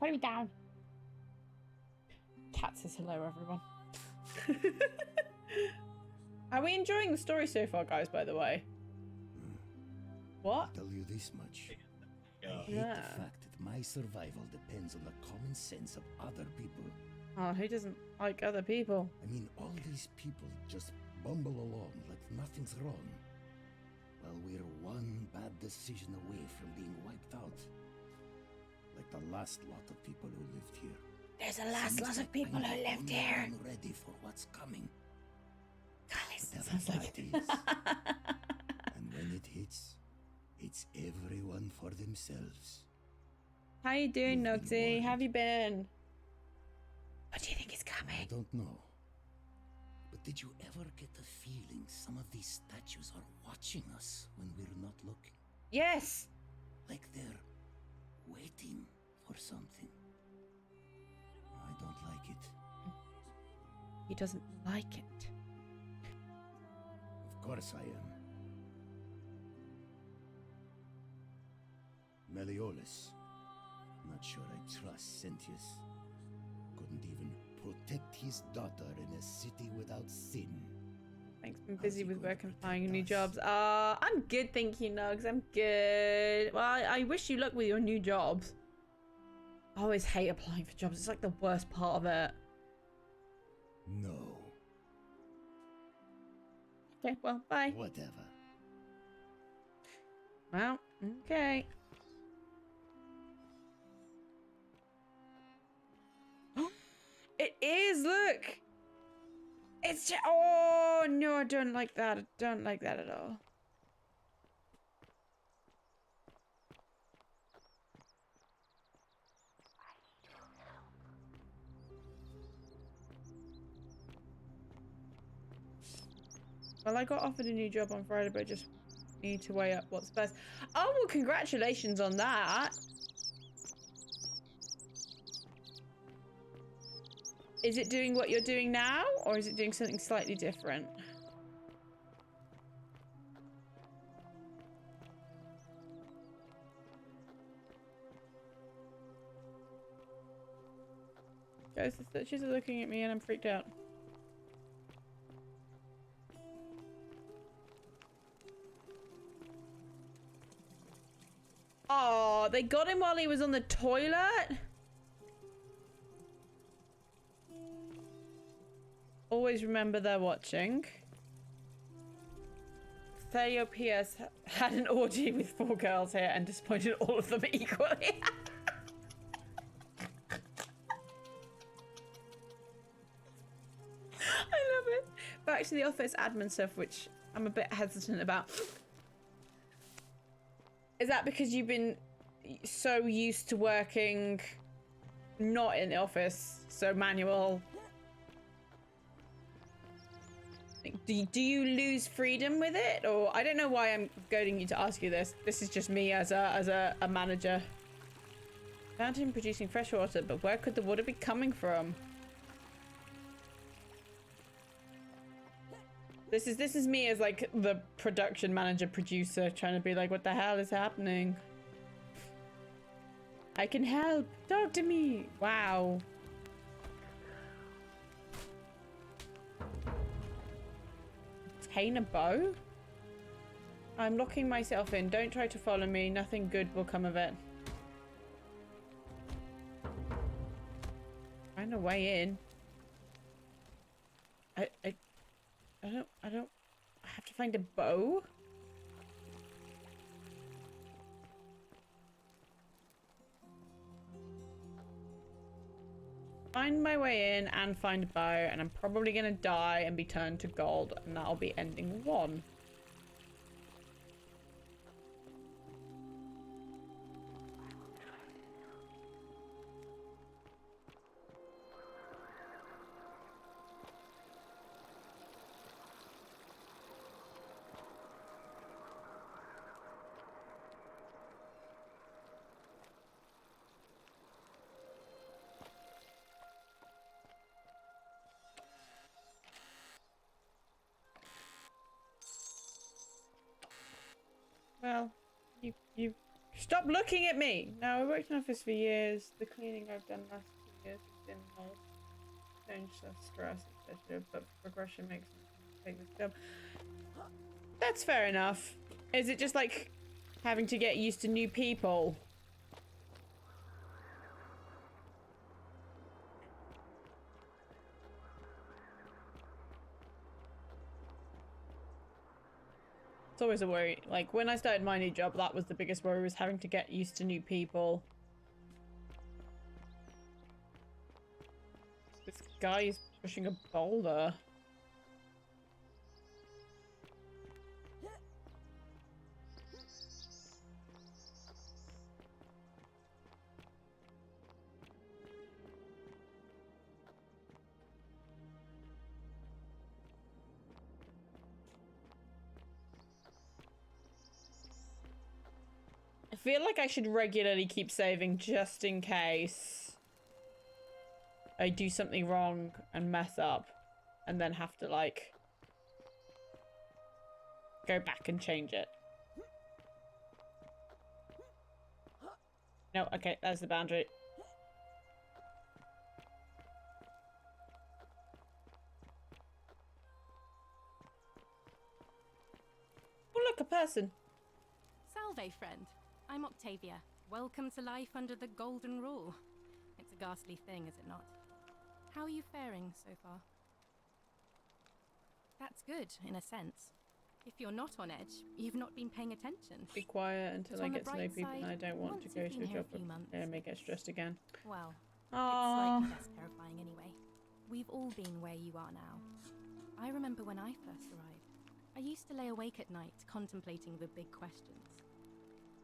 Put me down. Cat says hello, everyone. Are we enjoying the story so far, guys? By the way. What? I'll tell you this much. I hate Yeah. the fact that my survival depends on the common sense of other people. Oh, who doesn't like other people? I mean, all these people just bumble along like nothing's wrong. While we're one bad decision away from being wiped out. Like the last lot of people who lived here. There's a last lot of people who lived only here. one ready for what's coming. Guys, that Whatever sounds like that is. And when it hits, it's everyone for themselves. How you doing, You've been Noxie? warned. How have you been? What do you think is I coming? don't know. But did you ever get the feeling some of these statues are watching us when we're not looking? Yes. Like they're waiting for something. I don't like it. He doesn't like it. Of course I am. Meliodas. Not sure I trust Sentius. Couldn't even protect his daughter in a city without sin. Thanks, been busy he with going work to and finding new protect jobs. us? I'm good, thank you, Nugs. I'm good. Well, I wish you luck with your new jobs. I always hate applying for jobs. It's like the worst part of it. No. Okay, well, bye. Whatever. Well, okay. It is, look! It's just, oh no, I don't like that. I don't like that at all. Well, I got offered a new job on Friday, but I just need to weigh up what's best. Oh, well, congratulations on that. Is it doing what you're doing now, or is it doing something slightly different? Guys, the statues are looking at me and I'm freaked out. Oh, they got him while he was on the toilet? Always remember they're watching. Theo PS had an orgy with 4 girls here and disappointed all of them equally. I love it. Back to the office admin stuff, which I'm a bit hesitant about. Is that because you've been so used to working not in the office, so manual? Do you lose freedom with it, or I don't know why I'm goading you to ask you this. This is just me as a manager. Fountain producing fresh water, but where could the water be coming from? This is me as like the production manager producer trying to be like, what the hell is happening? I can help. Talk to me. Wow. Obtain a bow? I'm locking myself in. Don't try to follow me. Nothing good will come of it. Find a way in. I don't I have to find a bow? Find my way in and find a bow, and I'm probably gonna die and be turned to gold, and that'll be ending 1. Well, you stop looking at me! Now, I worked in office for years. The cleaning I've done last 2 years has been more change, less stress, etc. But progression makes me take this job. That's fair enough. Is it just like having to get used to new people? It's always a worry. Like, when I started my new job, that was the biggest worry, was having to get used to new people. This guy is pushing a boulder. I feel like I should regularly keep saving just in case I do something wrong and mess up and then have to like go back and change it. No, okay, that's the boundary. Oh look, a person. Salve, friend. I'm Octavia. Welcome to life under the Golden Rule. It's a ghastly thing, is it not? How are you faring so far? That's good, in a sense. If you're not on edge, you've not been paying attention. Be quiet until I get to know people, and I don't want to go to a job and may get stressed again. Well, Aww. it's slightly less terrifying anyway. We've all been where you are now. I remember when I first arrived. I used to lay awake at night contemplating the big questions.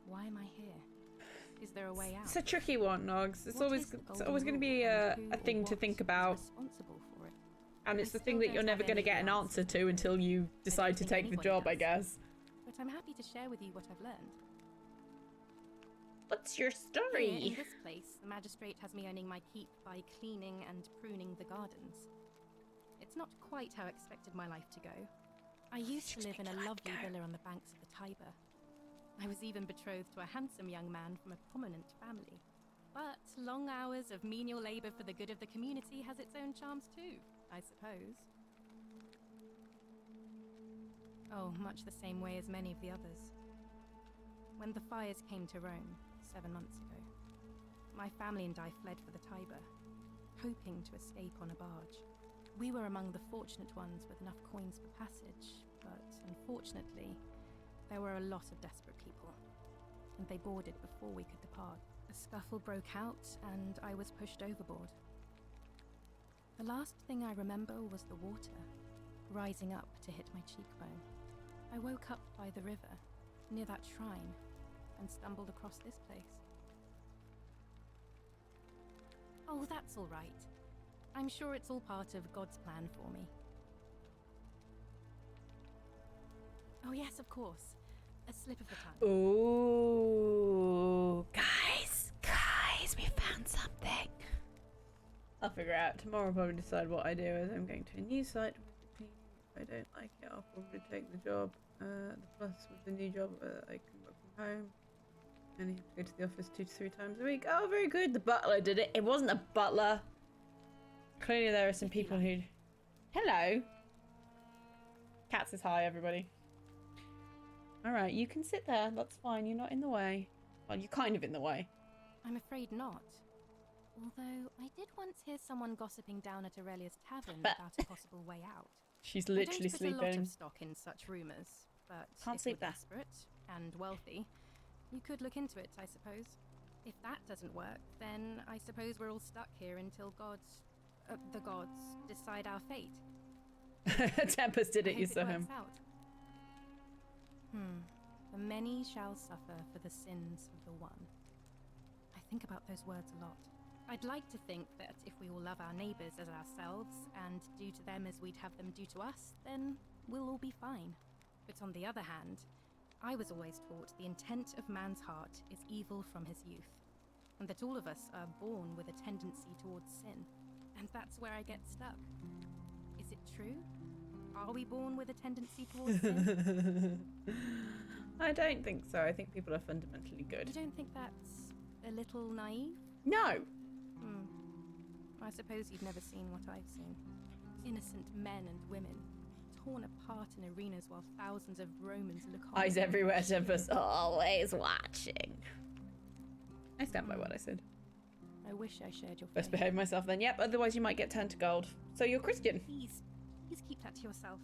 Why am I here? Is there a way out? It's a tricky one, Nogs. It's always going to be a thing to think about. And it's the thing that you're never going to get an answer to until you decide to take the job, I guess. But I'm happy to share with you what I've learned. What's your story? Here, in this place, the magistrate has me earning my keep by cleaning and pruning the gardens. It's not quite how I expected my life to go. I used to live in a lovely villa on the banks of the Tiber. I was even betrothed to a handsome young man from a prominent family. But long hours of menial labor for the good of the community has its own charms too, I suppose. Oh, much the same way as many of the others. When the fires came to Rome 7 months ago, my family and I fled for the Tiber, hoping to escape on a barge. We were among the fortunate ones with enough coins for passage, but unfortunately, there were a lot of desperate people, and they boarded before we could depart. A scuffle broke out, and I was pushed overboard. The last thing I remember was the water, rising up to hit my cheekbone. I woke up by the river, near that shrine, and stumbled across this place. Oh, that's all right. I'm sure it's all part of God's plan for me. Oh yes, of course. A slip of the tongue. Ooh, guys, we found something. I'll figure it out. Tomorrow I'll probably decide what I do as I'm going to a new site with the team. If I don't like it, I'll probably take the job. The plus with the new job, I can work from home. And you have to go to the office 2 to 3 times a week. Oh, very good. The butler did it. It wasn't a butler. Clearly there are some people who... Hello. Cat says hi, everybody. Alright, you can sit there. That's fine. You're not in the way. Well, you're kind of in the way. I'm afraid not. Although, I did once hear someone gossiping down at Aurelia's tavern about a possible way out. She's literally I don't put a lot sleeping. of stock in such rumours, but Can't if sleep you're there. desperate and wealthy, you could look into it, I suppose. If that doesn't work, then I suppose we're all stuck here until the gods decide our fate. Tempest did it, you saw him. The many shall suffer for the sins of the one. I think about those words a lot. I'd like to think that if we all love our neighbours as ourselves and do to them as we'd have them do to us, then we'll all be fine. But on the other hand, I was always taught the intent of man's heart is evil from his youth, and that all of us are born with a tendency towards sin. And that's where I get stuck. Is it true? Are we born with a tendency towards sin? I don't think so. I think people are fundamentally good. You don't think that's a little naive? No. I suppose you've never seen what I've seen. Innocent men and women, torn apart in arenas while thousands of Romans look on. Eyes everywhere, Tempest always watching. I stand by what I said. I wish I shared your Best faith. behave myself then. Yep, otherwise you might get turned to gold. So you're Christian. Please keep that to yourself.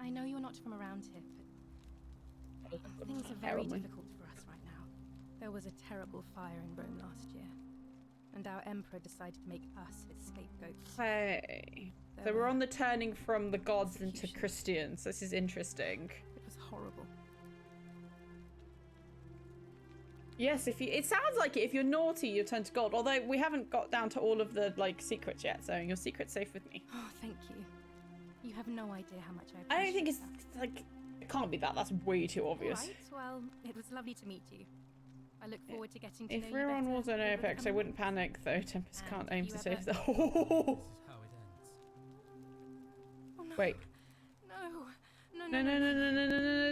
I know you're not from around here, but things are very difficult for us right now. There was a terrible fire in Rome last year, and our emperor decided to make us his scapegoats. Hey. So we're on the turning from the gods into Christians. This is interesting. It was horrible. Yes, it sounds like it. If you're naughty, you're turned to gold. Although we haven't got down to all of the secrets yet, so your secret's safe with me. Oh, thank you. You have no idea how much I appreciate I don't think it's that. like it can't be that. That's way too obvious. All right, well, it was lovely to meet you. I look forward to getting to know If you we're on better Warzone over the Apex, I coming wouldn't months. panic though. Tempest And can't if aim you to ever- save the. This is how it ends. Oh, no. Wait. No, No,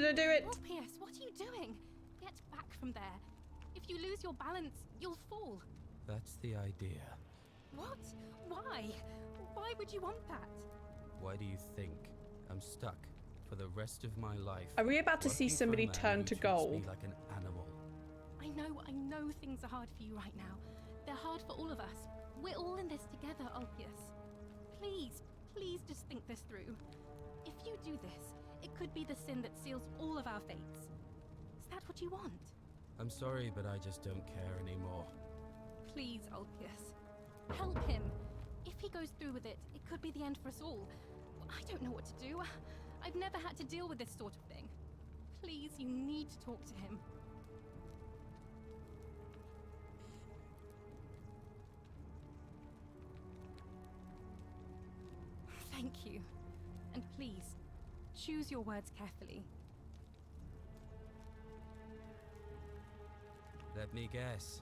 don't do it. Oh, Pierce, what are you doing? Get back from there. If you lose your balance, you'll fall. That's the idea. What? Why? Why would you want that? Why do you think I'm stuck for the rest of my life? Are we about to see working for a somebody man turn who to treats gold? me like an animal. I know things are hard for you right now. They're hard for all of us. We're all in this together, Ulpius. Please just think this through. If you do this, it could be the sin that seals all of our fates. Is that what you want? I'm sorry, but I just don't care anymore. Please, Ulpius. Help him. If he goes through with it, it could be the end for us all. I don't know what to do. I've never had to deal with this sort of thing. Please, you need to talk to him. Thank you. And please, choose your words carefully. Let me guess.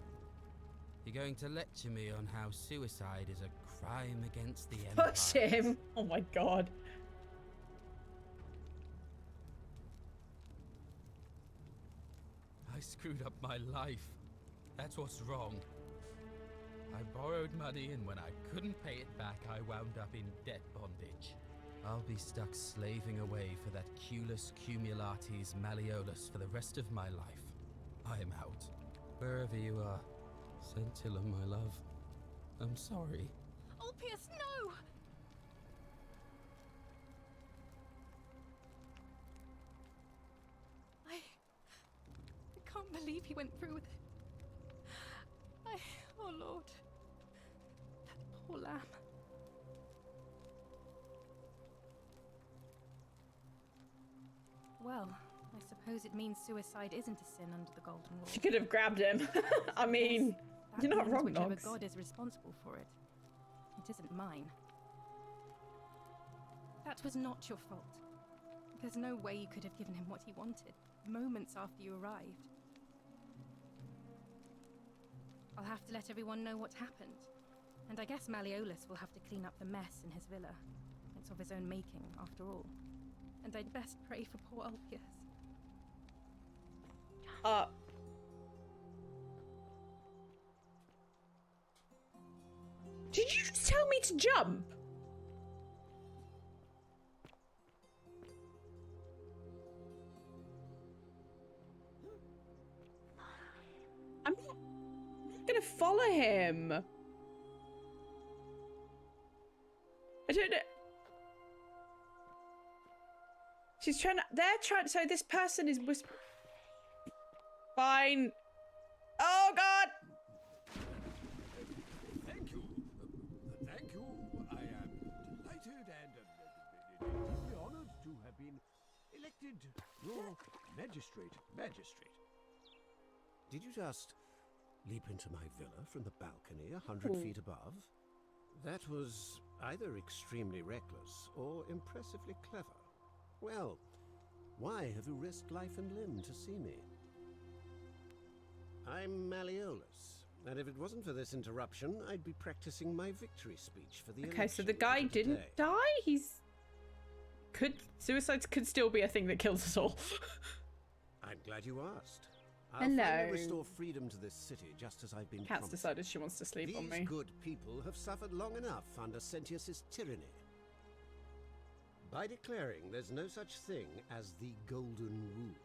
You're going to lecture me on how suicide is a crime against the empire. Push him. Oh my god. I screwed up my life. That's what's wrong. I borrowed money, and when I couldn't pay it back, I wound up in debt bondage. I'll be stuck slaving away for that culus cumulatis malleolus for the rest of my life. I am out. Wherever you are, Scintilla, my love. I'm sorry. Ulpius, no! I can't believe he went through with it. Oh Lord. That poor lamb. Well, I suppose it means suicide isn't a sin under the Golden Rule. She could have grabbed him. I mean, That you're not means wrong, whichever Nogs. god is responsible for it. It isn't mine. That was not your fault. There's no way you could have given him what he wanted, moments after you arrived. I'll have to let everyone know what happened. And I guess Malleolus will have to clean up the mess in his villa. It's of his own making, after all. And I'd best pray for poor Ulpius. Did you just tell me to jump? I'm not gonna follow him. I don't know. She's trying to, they're trying, so this person is whispering. Fine. Oh God. Thank you. Thank you. I am delighted and deeply honored to have been elected your magistrate. Did you just leap into my villa from the balcony 100 feet above? That was either extremely reckless or impressively clever. Well, why have you risked life and limb to see me? I'm Malleolus, and if it wasn't for this interruption, I'd be practicing my victory speech for the election. Okay, so the guy didn't die? Suicides could still be a thing that kills us all. I'm glad you asked. I'll Hello. finally restore freedom to this city, just as I've been Cat's promised. decided she wants to sleep on me. These good people have suffered long enough under Sentius's tyranny. By declaring there's no such thing as the Golden Rule,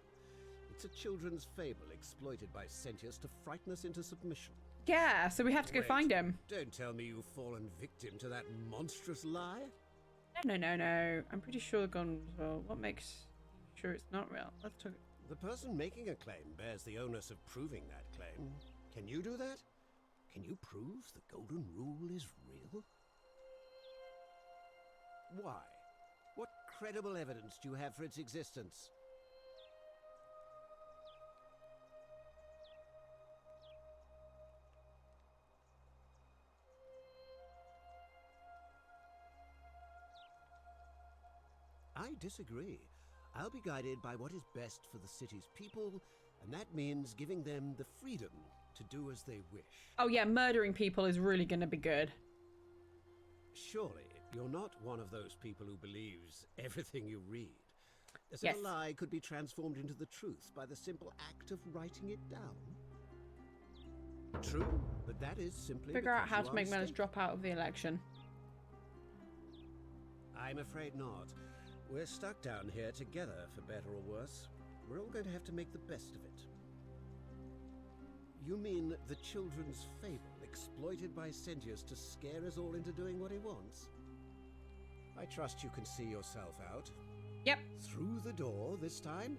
it's a children's fable exploited by Sentius to frighten us into submission. Yeah, so we have to go find him. Don't tell me you've fallen victim to that monstrous lie. No. I'm pretty sure the gun was real. What makes sure it's not real? Let's talk. The person making a claim bears the onus of proving that claim. Can you do that? Can you prove the Golden Rule is real? Why? What credible evidence do you have for its existence? I disagree. I'll be guided by what is best for the city's people, and that means giving them the freedom to do as they wish. Oh yeah, murdering people is really going to be good. Surely, you're not one of those people who believes everything you read. As Yes. if a lie could be transformed into the truth by the simple act of writing it down. True, but that is simply Figure out because how you to are make Menace mistaken. drop out of the election. I'm afraid not. We're stuck down here together, for better or worse. We're all going to have to make the best of it. You mean the children's fable, exploited by Sentius to scare us all into doing what he wants? I trust you can see yourself out. Yep. Through the door this time?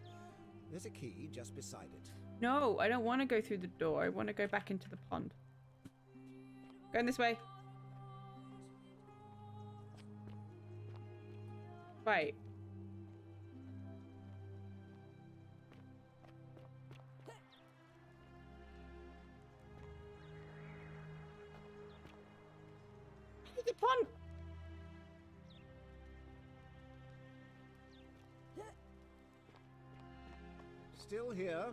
There's a key just beside it. No, I don't want to go through the door. I want to go back into the pond. Going this way. Wait. The pond. Still here.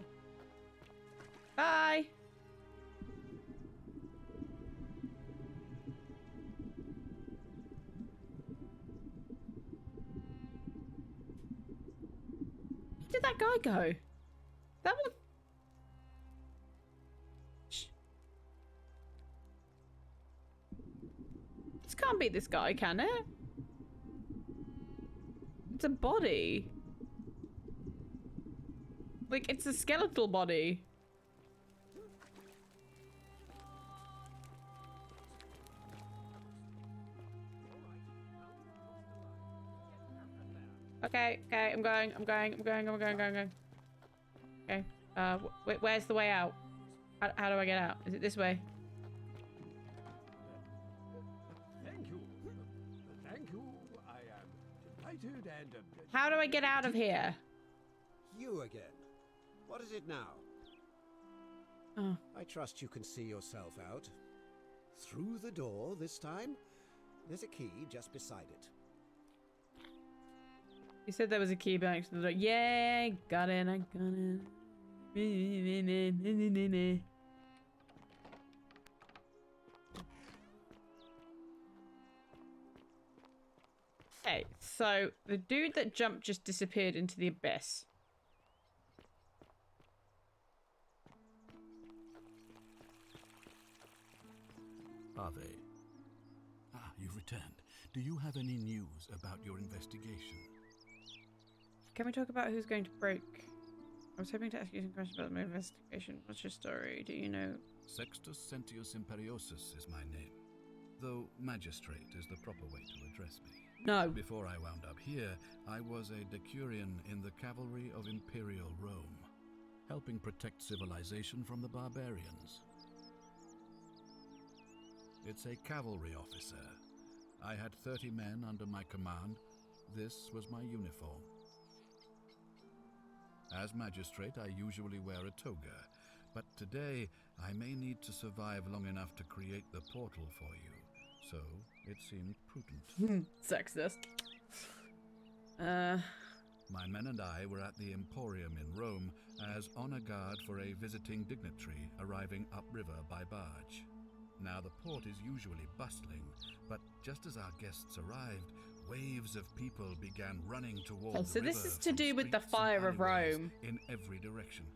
Bye. Where did that guy go? That was... Shh. This can't be this guy, can it? It's a body. Like, it's a skeletal body. Okay, I'm going. Okay, where's the way out? How do I get out? Is it this way? Thank you. Thank you. I am delighted and... How do I get out of here? You again. What is it now? Oh. I trust you can see yourself out. Through the door this time? There's a key just beside it. You said there was a key back to the door. Yeah, got it. I got it. Okay, so the dude that jumped just disappeared into the abyss. Are they? Ah, you've returned. Do you have any news about your investigation? Can we talk about who's going to break? I was hoping to ask you some questions about my investigation. What's your story? Do you know? Sextus Sentius Imperiosus is my name, though magistrate is the proper way to address me. No. Before I wound up here, I was a decurion in the cavalry of Imperial Rome, helping protect civilization from the barbarians. It's a cavalry officer. I had 30 men under my command. This was my uniform. As magistrate, I usually wear a toga, but today I may need to survive long enough to create the portal for you, so it seemed prudent. Sexist. My men and I were at the Emporium in Rome as honor guard for a visiting dignitary arriving upriver by barge. Now the port is usually bustling, but just as our guests arrived, waves of people began running toward the So river this is to from do with the streets and fire of alleyways Rome. in every direction.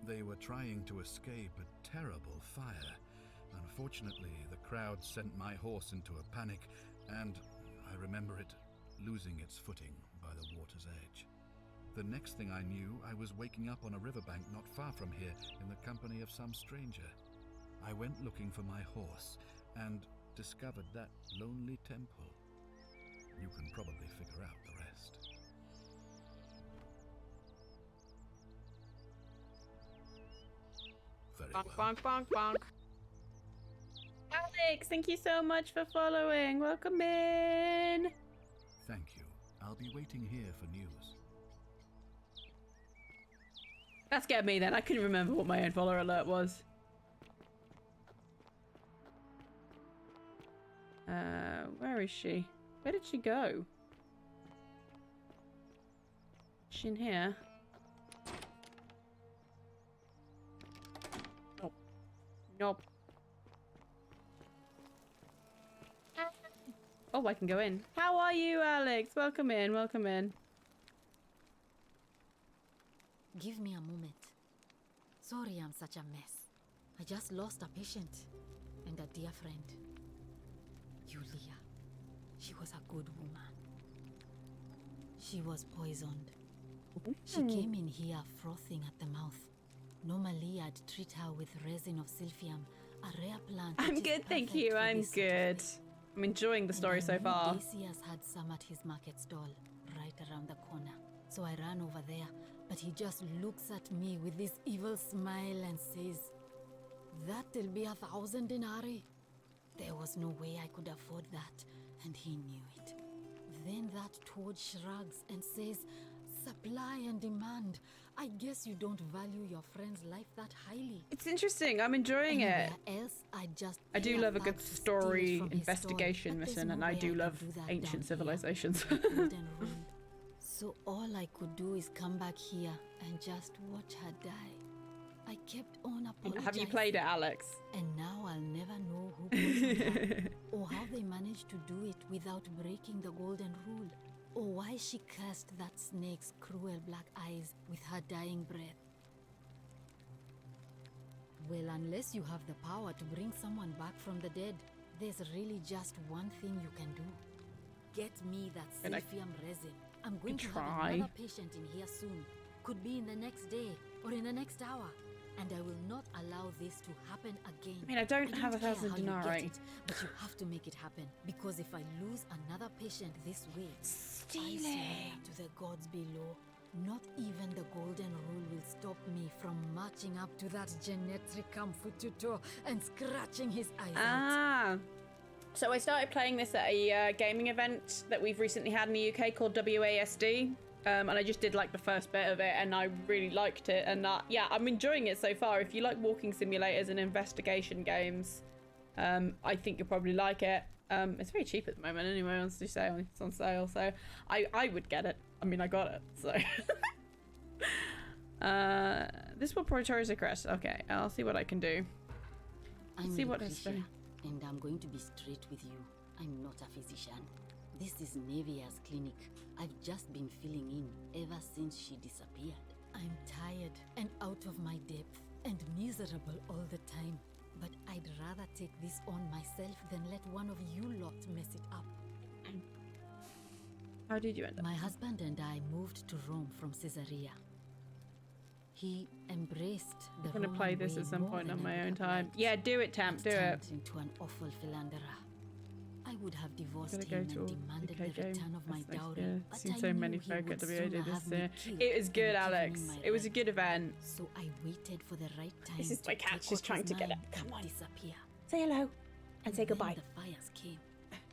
They were trying to escape a terrible fire. Unfortunately, the crowd sent my horse into a panic, and I remember it losing its footing by the water's edge. The next thing I knew, I was waking up on a riverbank not far from here in the company of some stranger. I went looking for my horse and discovered that lonely temple. You can probably figure out the rest. Very Bonk, well. bonk, bonk, bonk. Alex, thank you so much for following. Welcome in. Thank you. I'll be waiting here for news. That scared me then. I couldn't remember what my own follower alert was. Where is she? Where did she go? Is she in here? Nope. Nope. Oh, I can go in. How are you, Alex? Welcome in, welcome in. Give me a moment. Sorry I'm such a mess. I just lost a patient and a dear friend. Julia. She was a good woman. She was poisoned. She came in here frothing at the mouth. Normally I'd treat her with resin of silphium, a rare plant. I'm good, thank you. I'm good. I'm enjoying the story so far. Decius had some at his market stall, right around the corner. So I ran over there, but he just looks at me with this evil smile and says, "That'll be 1,000 denarii." There was no way I could afford that, and he knew it. Then that toad shrugs and says, "Supply and demand. I guess you don't value your friend's life that highly." It's interesting. I'm enjoying it. Else, I do love a good story investigation mission, and I do love ancient civilizations. So all I could do is come back here and just watch her die. I kept on apologizing. Have you played it, Alex? And now I'll never know who poisoned her, or how they managed to do it without breaking the golden rule, or why she cursed that snake's cruel black eyes with her dying breath. Well, unless you have the power to bring someone back from the dead, there's really just one thing you can do. Get me that silphium resin. I'm going to have another patient in here soon. Could be in the next day or in the next hour. And I will not allow this to happen again. I mean, I don't have 1,000 care how you denarii. get it, but you have to make it happen. Because if I lose another patient this way, I swear to the gods below, not even the golden rule will stop me from marching up to that Genetricum Fututo and scratching his eyes out. So I started playing this at a gaming event that we've recently had in the UK called WASD. And I just did like the first bit of it, and I really liked it. And yeah, I'm enjoying it so far. If you like walking simulators and investigation games, I think you'll probably like it. It's very cheap at the moment anyway, honestly, say it's on sale, so I would get it. I mean, I got it, so. This will prioritize a crest. Okay, I'll see what I can do. I'm See what Lucretia, and I'm going to be straight with you. I'm not a physician. This is Nevia's clinic. I've just been filling in ever since she disappeared. I'm tired and out of my depth and miserable all the time. But I'd rather take this on myself than let one of you lot mess it up. How did you end up? My husband and I moved to Rome from Caesarea. He embraced the I'm gonna Roman play this way at some more point than on I my would own have time. liked. Yeah, do it, Tamp, do it. Turned into an awful philanderer. I would have divorced Gotta him go to and demanded UK the game. return of my That's nice, dowry, yeah. but Seen I so knew many he folk would at WAD sooner this have me year. killed It was than good, give me Alex. my It was a right. good event. So I waited for the right time This is to my cat. take She's what trying was to get mine it. Come and on. disappear. Say hello and say Then goodbye. the fires came.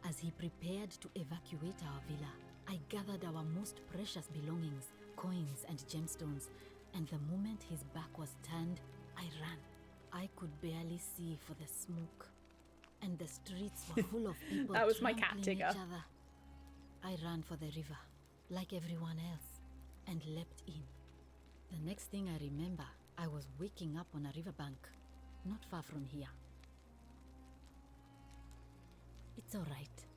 As he prepared to evacuate our villa, I gathered our most precious belongings, coins and gemstones, and the moment his back was turned, I ran. I could barely see for the smoke, and the streets were full of people That was my cat, trampling each Tigger. other. I ran for the river, like everyone else, and leapt in. The next thing I remember, I was waking up on a riverbank, not far from here. It's all right.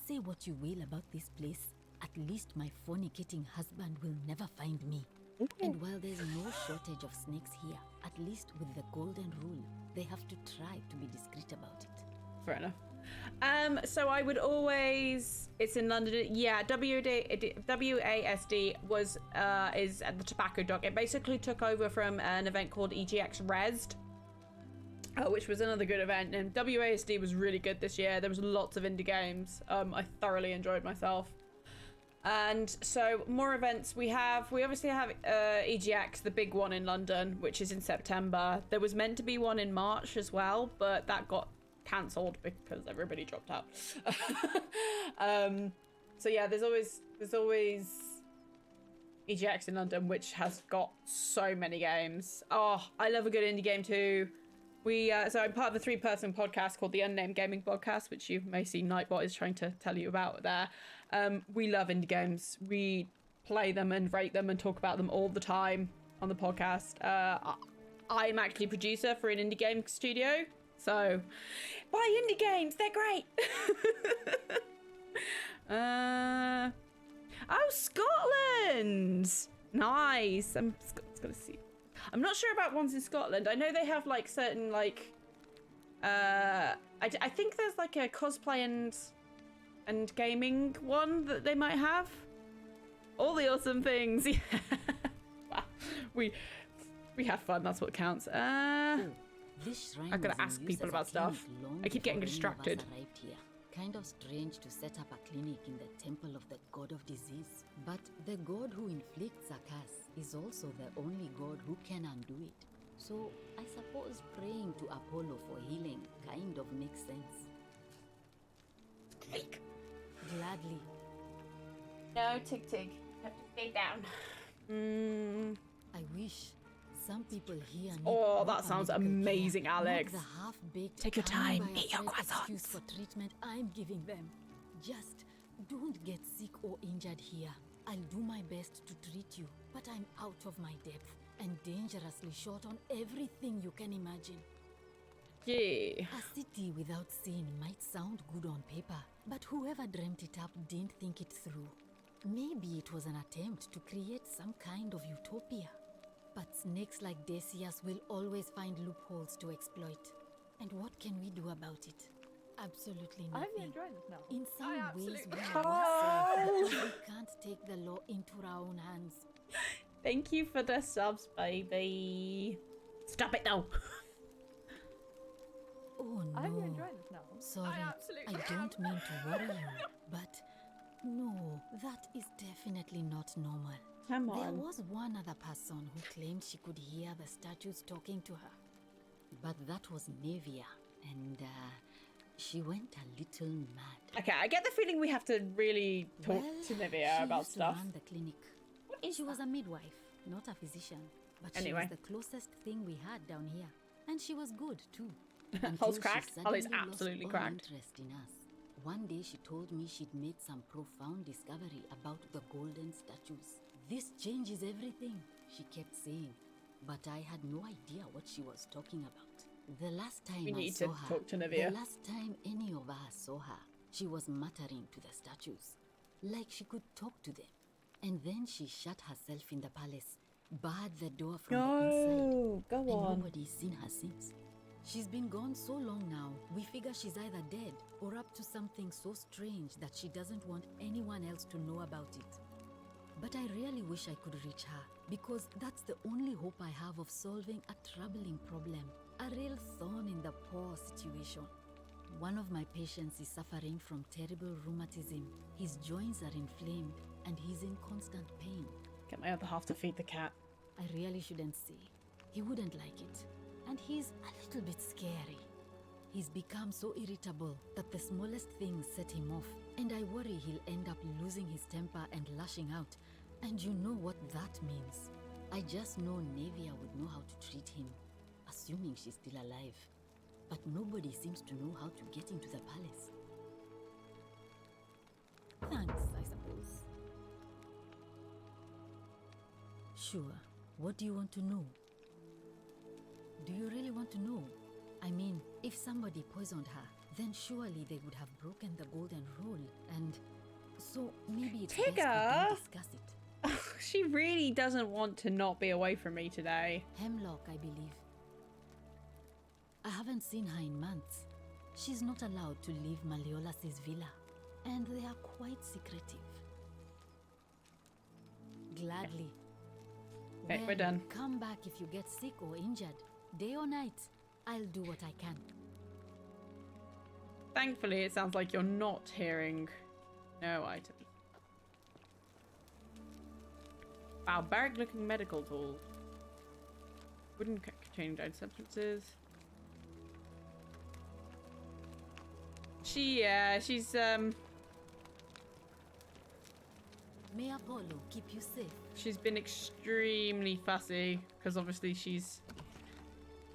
Say what you will about this place. At least my fornicating husband will never find me. And while there's no shortage of snakes here, at least with the golden rule, they have to try to be discreet about it. Fair enough. So I would always. It's in London. Yeah, WASD was is at the Tobacco Dock. It basically took over from an event called EGX Rezzed, which was another good event. And WASD was really good this year. There was lots of indie games. I thoroughly enjoyed myself. And so more events we obviously have EGX, the big one in London, which is in September. There was meant to be one in March as well, but that got cancelled because everybody dropped out. So yeah, there's always EGX in London, which has got so many games. Oh, I love a good indie game too. So I'm part of a 3-person podcast called the Unnamed Gaming Podcast, which you may see Nightbot is trying to tell you about there. We love indie games. We play them and rate them and talk about them all the time on the podcast. I'm actually producer for an indie game studio, so buy indie games. They're great. Oh, Scotland. Nice. I'm gonna see. I'm not sure about ones in Scotland. I know they have like certain like I think there's like a cosplay and gaming one that they might have. All the awesome things. Yeah. Wow. We have fun, that's what counts. This shrine I gotta was in ask use people as a about stuff. clinic long I keep before getting any of us distracted. arrived here. Kind of strange to set up a clinic in the temple of the god of disease. But the god who inflicts a curse is also the only god who can undo it. So I suppose praying to Apollo for healing kind of makes sense. Gladly. No, Tig Tig. Have to stay down. I wish some people here need Oh, that proper sounds medical amazing, care, Alex. Not the half-baked Take your time, come by eat your yourself excuse croissants. for treatment I'm giving them. Just don't get sick or injured here. I'll do my best to treat you, but I'm out of my depth and dangerously short on everything you can imagine. Yeah. A city without sin might sound good on paper, but whoever dreamt it up didn't think it through. Maybe it was an attempt to create some kind of utopia. But snakes like Decius will always find loopholes to exploit. And what can we do about it? Absolutely I'm nothing. enjoying this now. In some I ways, absolutely we can't. are safe, but we can't take the law into our own hands. Thank you for the subs, baby. Stop it though. Oh no. I'm enjoying this now. Sorry, absolutely I don't mean to worry you, but no, that is definitely not normal. Come There on. was one other person who claimed she could hear the statues talking to her. But that was Nevia, and she went a little mad. Okay, I get the feeling we have to really talk to Nivea she about used stuff. To run the clinic. She was a midwife, not a physician, but she Anyway. was the closest thing we had down here, and she was good too. Until Hull's she cracked. Hull is suddenly lost absolutely all cracked. interest in us. One day she told me she'd made some profound discovery about the golden statues. This changes everything, she kept saying. But I had no idea what she was talking about. The last time We I need saw to her, talk to Nivea. the last time any of us saw her, she was muttering to the statues, like she could talk to them. And then she shut herself in the palace, barred the door from the inside. Go and on. nobody's seen her since. She's been gone so long now, we figure she's either dead or up to something so strange that she doesn't want anyone else to know about it. But I really wish I could reach her, because that's the only hope I have of solving a troubling problem, a real thorn in the paw situation. One of my patients is suffering from terrible rheumatism. His joints are inflamed and he's in constant pain. Get my other half to feed the cat. I really shouldn't say. He wouldn't like it. And he's a little bit scary. He's become so irritable that the smallest things set him off. And I worry he'll end up losing his temper and lashing out. And you know what that means. I just know Navia would know how to treat him, assuming she's still alive. But nobody seems to know how to get into the palace. Thanks, I suppose. Sure. What do you want to know? Do you really want to know? I mean, if somebody poisoned her, then surely they would have broken the golden rule, and so maybe it's best we Tigger! don't discuss it. She really doesn't want to not be away from me today. Hemlock, I believe. I haven't seen her in months. She's not allowed to leave Malleolas's villa, and they are quite secretive. Gladly. Okay, Well, we're done. Come back if you get sick or injured. Day or night, I'll do what I can. Thankfully, it sounds like you're not hearing no items. Barbaric looking medical tool. Wooden containing dried substances. She's May Apollo keep you safe. she's been extremely fussy because obviously she's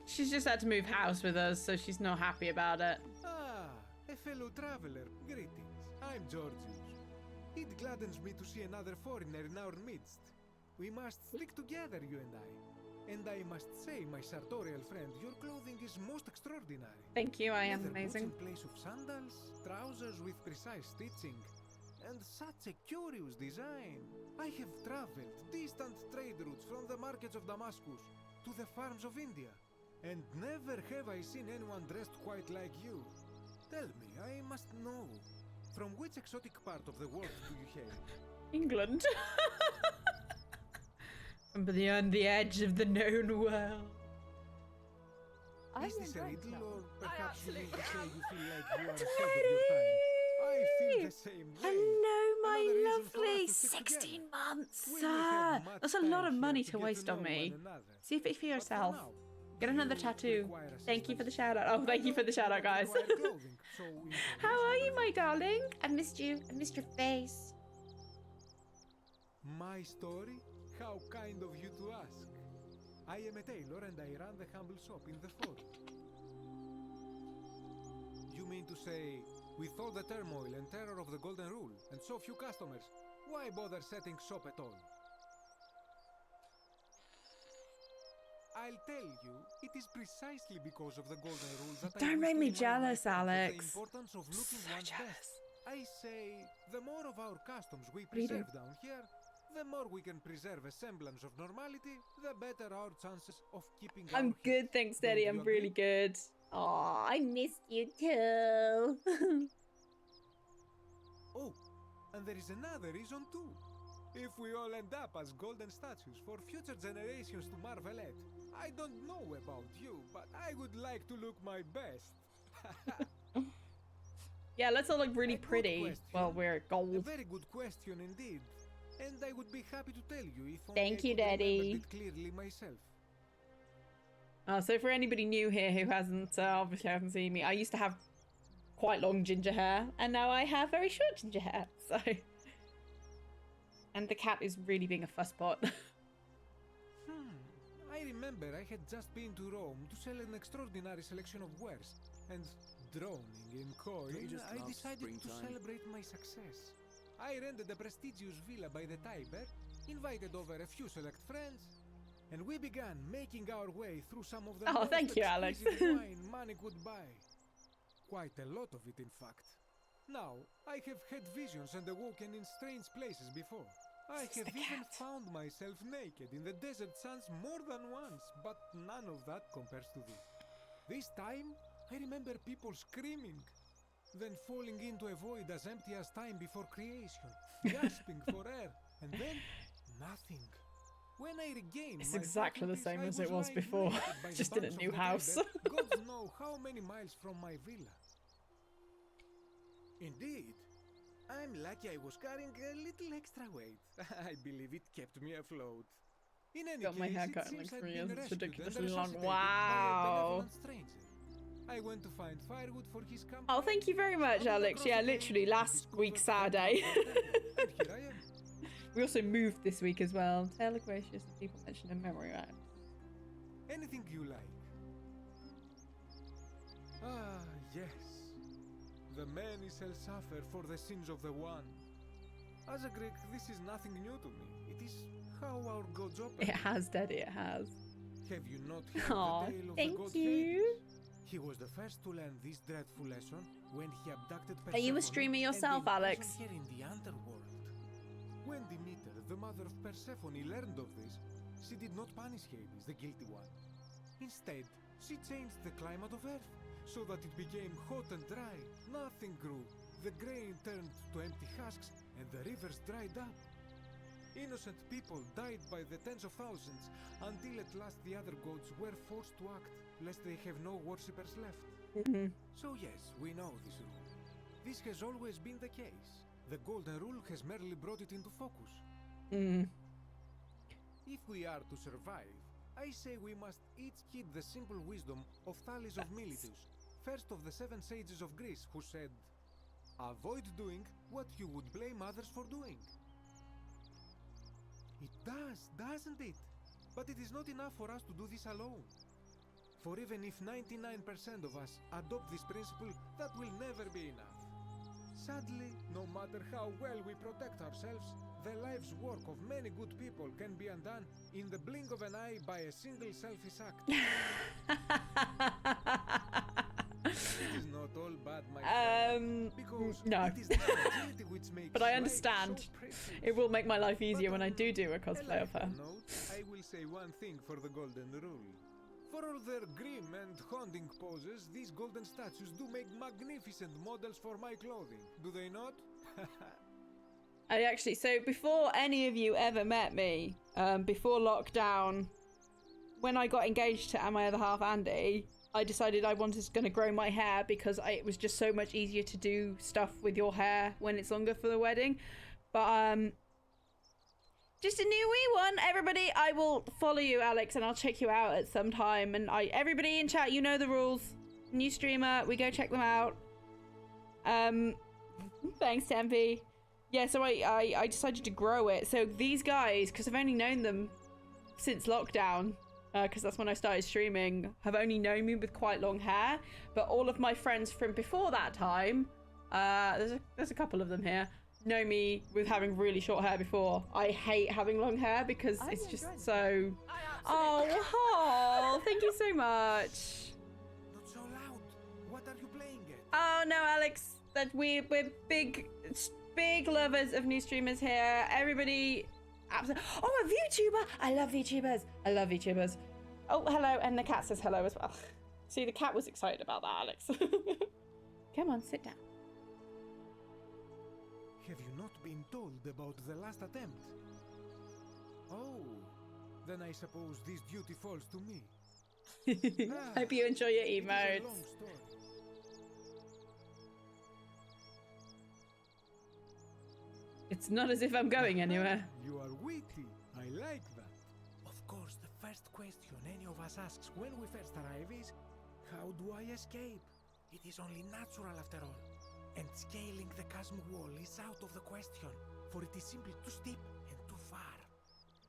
just had to move house with us, so she's not happy about it. Ah, a fellow traveler. Greetings. I'm Georgius. It gladdens me to see another foreigner in our midst. We must stick together, you and I. And I must say, my sartorial friend, your clothing is most extraordinary. Thank you, I am Leather boots amazing. in place of sandals, trousers with precise stitching, and such a curious design. I have traveled distant trade routes from the markets of Damascus to the farms of India, and never have I seen anyone dressed quite like you. Tell me, I must know, from which exotic part of the world do you hail? England. From beyond the edge of the known world. Is this a riddle, or perhaps you mean to say you feel like you are ahead of Daddy! your time? I feel the same way. Hello, my Another reason for us lovely. to stick 16 together. months. We will have much That's a lot of time money here to get waste on know me. one another. See if it's for yourself. now, Get another you tattoo. require Thank you for the assistance? shout out. Oh, thank you for the shout out, guys. Require clothing, so How are you, my darling? I missed you. I missed your face. My story? How kind of you to ask. I am a tailor and I run the humble shop in the fort. You mean to say, with all the turmoil and terror of the Golden Rule and so few customers, why bother setting shop at all? I'll tell you, it is precisely because of the Golden Rule that I Don't wish make to me remind jealous, my friends of Alex. the importance of looking So one's jealous. best. I say, the more of our customs we are you doing? preserve down here, the more we can preserve a semblance of normality, the better our chances of keeping our I'm health. good, thanks, Daddy. Don't I'm you agree? really good. Aw, I missed you too. Oh, and there is another reason too. If we all end up as golden statues for future generations to marvel at, I don't know about you, but I would like to look my best. Yeah, let's all look really pretty question. while we're A gold. very good question indeed. And I would be happy to tell you if only Thank I you, could remember Daddy. it clearly myself. So for anybody new here who hasn't, obviously hasn't seen me, I used to have quite long ginger hair, and now I have very short ginger hair, so... And the cat is really being a fusspot. I remember I had just been to Rome to sell an extraordinary selection of wares, and drowning in coin, I decided to celebrate my success. I rented a prestigious villa by the Tiber, invited over a few select friends, and we began making our way through some of the most thank you, Alex. exquisite wine money could buy. Quite a lot of it, in fact. Now, I have had visions and awoken in strange places before. I have even found myself naked in the desert sands more than once, but none of that compares to this. This time, I remember people screaming, then falling into a void as empty as time before creation, gasping for air, and then nothing. When I regained It's my exactly the faculties, same I as it was lying before, naked by the just in a banks of new the house. Tiber, gods know how many miles from my villa. Indeed. I'm lucky I was carrying a little extra weight. I believe it kept me afloat. In any Got my case, hair it cut in seems like I'd 3 been years. It's rescued and ridiculously long. resuscitated by a Wow. benevolent stranger. I went to find firewood for his camp. Oh, thank you very much, Alex. Yeah, literally last week Saturday. And here I am. We also moved this week as well. Tale of Gracious and people mentioned in memory, right? Anything you like. Ah, yes. The many shall suffer for the sins of the one. As a Greek, this is nothing new to me. It is how our gods operate. It has, Daddy, it has. Have you not heard Aw, the tale of thank the god you. Hades? He was the first to learn this dreadful lesson when he abducted Persephone. Are you a streamer yourself, and Alex? imprisoned her in the underworld. When Demeter, the mother of Persephone, learned of this, she did not punish Hades, the guilty one. Instead, she changed the climate of Earth so that it became hot and dry. Nothing grew. The grain turned to empty husks and the rivers dried up. Innocent people died by the tens of thousands until at last the other gods were forced to act, lest they have no worshippers left. So yes, we know this rule. This has always been the case. The golden rule has merely brought it into focus. If we are to survive, I say we must each heed the simple wisdom of Thales of Miletus, first of the 7 sages of Greece, who said, "Avoid doing what you would blame others for doing." It does, doesn't it? But it is not enough for us to do this alone. For even if 99% of us adopt this principle, that will never be enough. Sadly, no matter how well we protect ourselves, the life's work of many good people can be undone in the blink of an eye by a single selfish act. It is not all bad, my friend, because no. it is the fragility which makes But I life understand. so precious. It will make my life easier when I do a cosplay of her. Note, I will say one thing for the golden rule. For all their grim and haunting poses, these golden statues do make magnificent models for my clothing, do they not? I actually, so before any of you ever met me, before lockdown, when I got engaged to my other half, Andy, I decided I was going to grow my hair because it was just so much easier to do stuff with your hair when it's longer for the wedding. But, just a new wee one. Everybody, I will follow you, Alex, and I'll check you out at some time. And everybody in chat, you know the rules. New streamer, we go check them out. Thanks, Tempe. Yeah, so I decided to grow it. So these guys, because I've only known them since lockdown, because that's when I started streaming, have only known me with quite long hair. But all of my friends from before that time, there's a couple of them here, know me with having really short hair before. I hate having long hair because it's just so... Oh, thank you so much. Not so loud. What are you playing at? Oh no, Alex, that we're big lovers of new streamers here. Everybody, absolutely. Oh, a VTuber! I love VTubers. I love VTubers. Oh, hello, and the cat says hello as well. See, the cat was excited about that, Alex. Come on, sit down. Have you not been told about the last attempt? Oh, then I suppose this duty falls to me. Hope you enjoy your It is a emotes. long story. It's not as if I'm going anywhere. You are witty. I like that. Of course, the first question any of us asks when we first arrive is, how do I escape? It is only natural after all. And scaling the chasm wall is out of the question, for it is simply too steep and too far.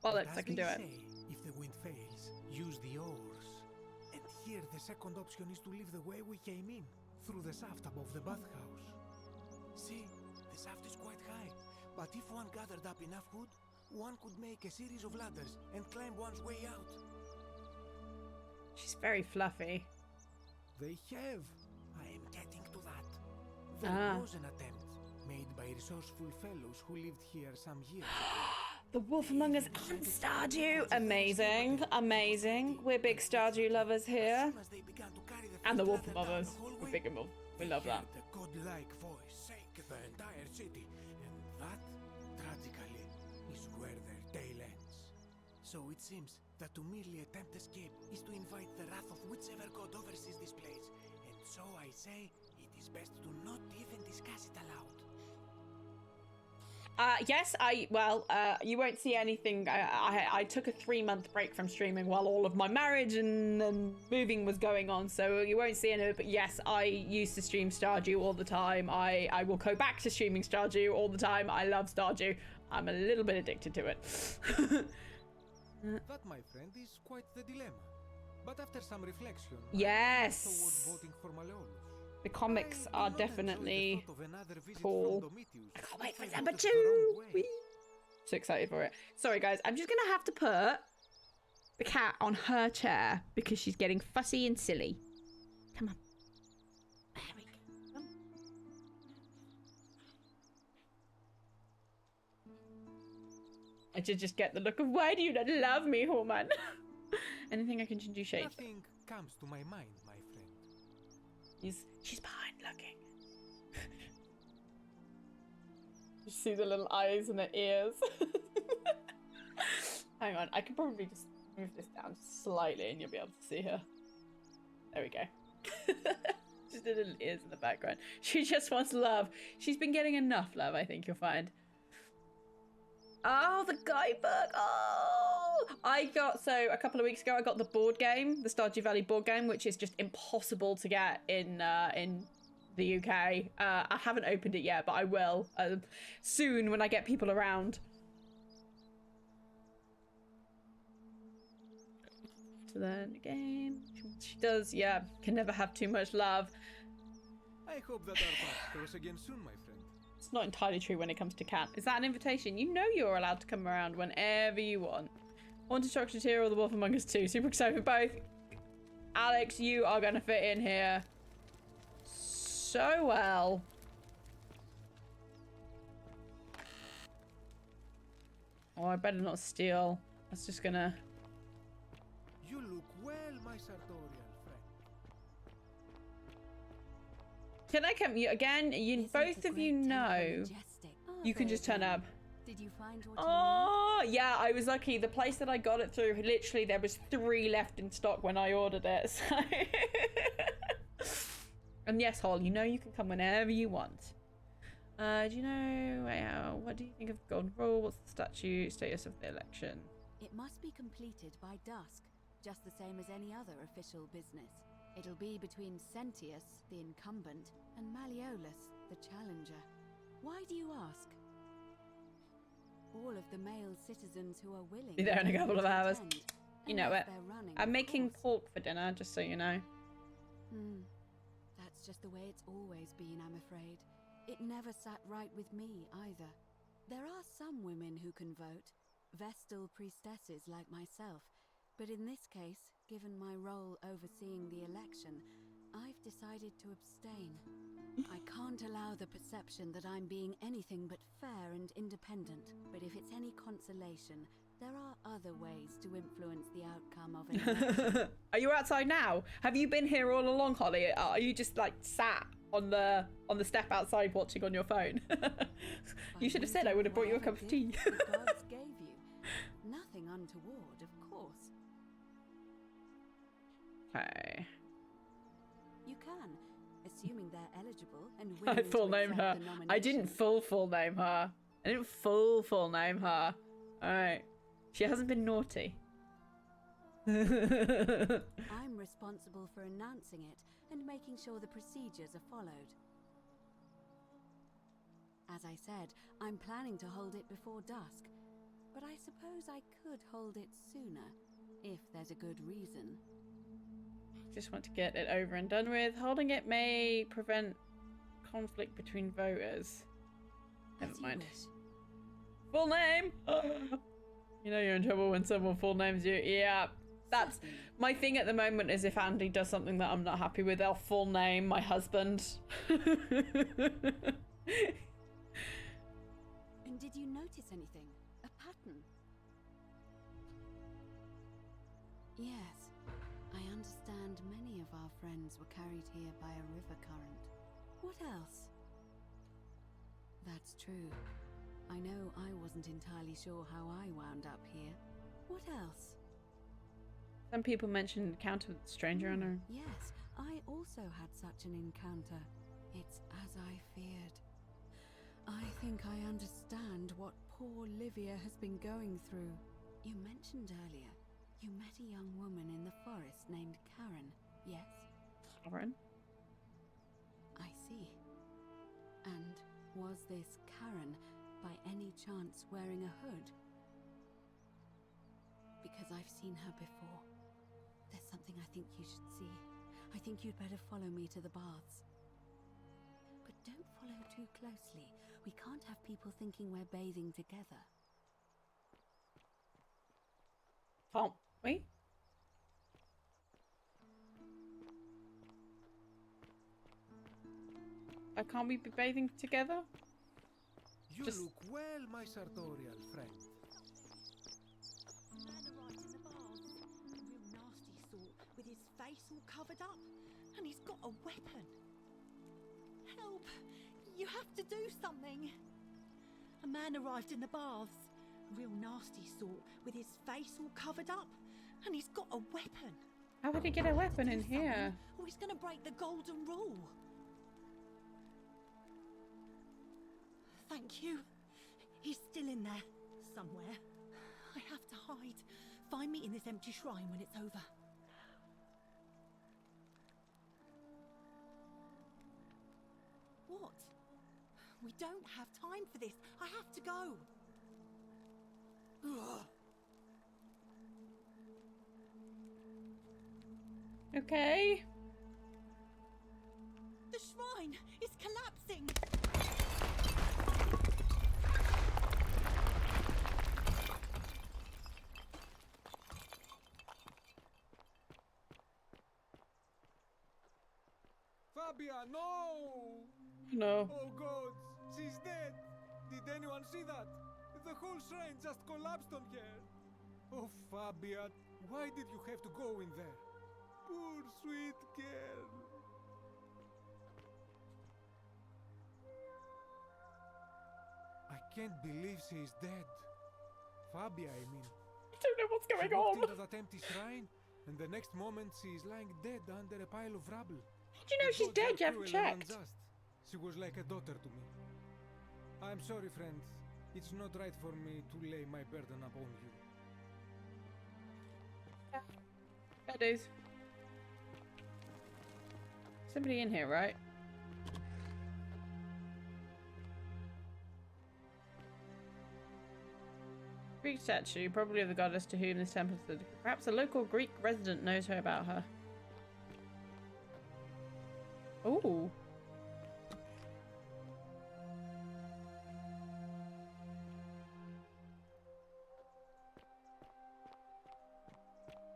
Bollocks, I can do it. Say, if the wind fails, use the oars. And here the second option is to leave the way we came in, through the shaft above the bathhouse. See, the shaft is quite high, but if one gathered up enough wood, one could make a series of ladders and climb one's way out. She's very fluffy. They have. I am getting to that. There was an attempt made by resourceful fellows who lived here some years ago. The Wolf Among Us and Stardew. Amazing, amazing. We're big Stardew lovers here. And the Wolf Among Us. We're big and we love that. The godlike voice sank the entire city, and that, tragically, is where their tale ends. So it seems that to merely attempt escape is to invite the wrath of whichever god oversees this place. And so I say, it is best to not even discuss it aloud. Yes, you won't see anything. I took a 3-month break from streaming while all of my marriage and moving was going on, so you won't see any of it. But yes, I used to stream Stardew all the time. I will go back to streaming Stardew all the time. I love Stardew. I'm a little bit addicted to it. That, my friend, is quite the dilemma. But after some reflection, yes, I towards voting for Malleolus. The comics are definitely cool. I can't wait for number 2. So excited for it. Sorry guys, I'm just gonna have to put the cat on her chair because she's getting fussy and silly. Come on. There we go. Come. I should just get the look of why do you not love me, Horman? Anything I can do shape. Nothing comes to my mind, my friend. She's behind looking. You see the little eyes and the ears. Hang on, I could probably just move this down slightly and you'll be able to see her. There we go. Just the little ears in the background. She just wants love. She's been getting enough love, I think you'll find. Oh, the guidebook. Oh, so a couple of weeks ago, I got the board game, the Stardew Valley board game, which is just impossible to get in the UK. I haven't opened it yet, but I will soon when I get people around. To the game. She does, yeah, can never have too much love. I hope that our paths cross again soon, my friend. It's not entirely true when it comes to cat. Is that an invitation? You know you're allowed to come around whenever you want. Haunted Chocolatier or The Wolf Among Us 2. Super excited for both. Alex, you are going to fit in here so well. Oh, I better not steal. That's just going to... You look well, my sartorial friend. Can I come? You again? You both of you know. You can just turn up. Did you find what Oh, yeah, I was lucky. The place that I got it through, literally, there was 3 left in stock when I ordered it. So. And yes, Hall, you know you can come whenever you want. Do you know, what do you think of Golden Rule? What's the status of the election? It must be completed by dusk, just the same as any other official business. It'll be between Sentius, the incumbent, and Malleolus, the challenger. Why do you ask? All of the male citizens who are willing... Be there in a couple of hours. Attend, you know it. Running, I'm making pork for dinner, just so you know. That's just the way it's always been, I'm afraid. It never sat right with me, either. There are some women who can vote, Vestal priestesses like myself, but in this case, given my role overseeing the election, I've decided to abstain. I can't allow the perception that I'm being anything but fair and independent, but if it's any consolation, there are other ways to influence the outcome of an election. Are you outside now? Have you been here all along, Holly? Are you just like sat on the step outside watching on your phone? You should have said I would have brought you a cup of tea. The gods gave you. Nothing untoward, of course. Okay. You can, assuming they're eligible and I willing full to named her. accept the nomination. I didn't full name her. I didn't full name her. Alright. She hasn't been naughty. I'm responsible for announcing it and making sure the procedures are followed. As I said, I'm planning to hold it before dusk. but I suppose I could hold it sooner, if there's a good reason. Just want to get it over and done with. Holding it may prevent conflict between voters. Never mind. Full name! You know you're in trouble when someone full names you. Yeah, that's my thing at the moment. Is if Andy does something that I'm not happy with, I'll full name my husband. And did you notice anything? A pattern? Yes. I understand many of our friends were carried here by a river current. What else? That's true. I know I wasn't entirely sure how I wound up here. What else? Some people mentioned encounter with a stranger on her. Yes, I also had such an encounter. It's as I feared. I think I understand what poor Livia has been going through. You mentioned earlier, you met a young woman in the forest named Karen, yes? Karen? I see. And was this Karen by any chance wearing a hood? Because I've seen her before. There's something I think you should see. I think you'd better follow me to the baths. But don't follow too closely. We can't have people thinking we're bathing together. Oh, wait. Can't we be bathing together? You look well, my sartorial friend. A man arrived in the bath. A real nasty sort, with his face all covered up. And he's got a weapon. Help! You have to do something. A man arrived in the baths. A real nasty sort, with his face all covered up. And he's got a weapon. How would he get a weapon in here? Or he's gonna break the golden rule. Thank you. He's still in there, somewhere. I have to hide. Find me in this empty shrine when it's over. What? We don't have time for this. I have to go. Ugh. Okay. The shrine is collapsing. Fabia, no! No. Oh God, she's dead! Did anyone see that? The whole shrine just collapsed on her! Oh Fabia, why did you have to go in there? Poor sweet girl! I can't believe she is dead. Fabia, I mean. I don't know what's going she walked on. into that empty shrine, and the next moment she is lying dead under a pile of rubble. How do you know she's dead? You haven't checked. She was like a daughter to me. I'm sorry, friend. It's not right for me to lay my burden upon you. Fair dues. Somebody in here, right? Greek statue, probably of the goddess to whom this temple stood. Perhaps a local Greek resident knows her about her. Ooh.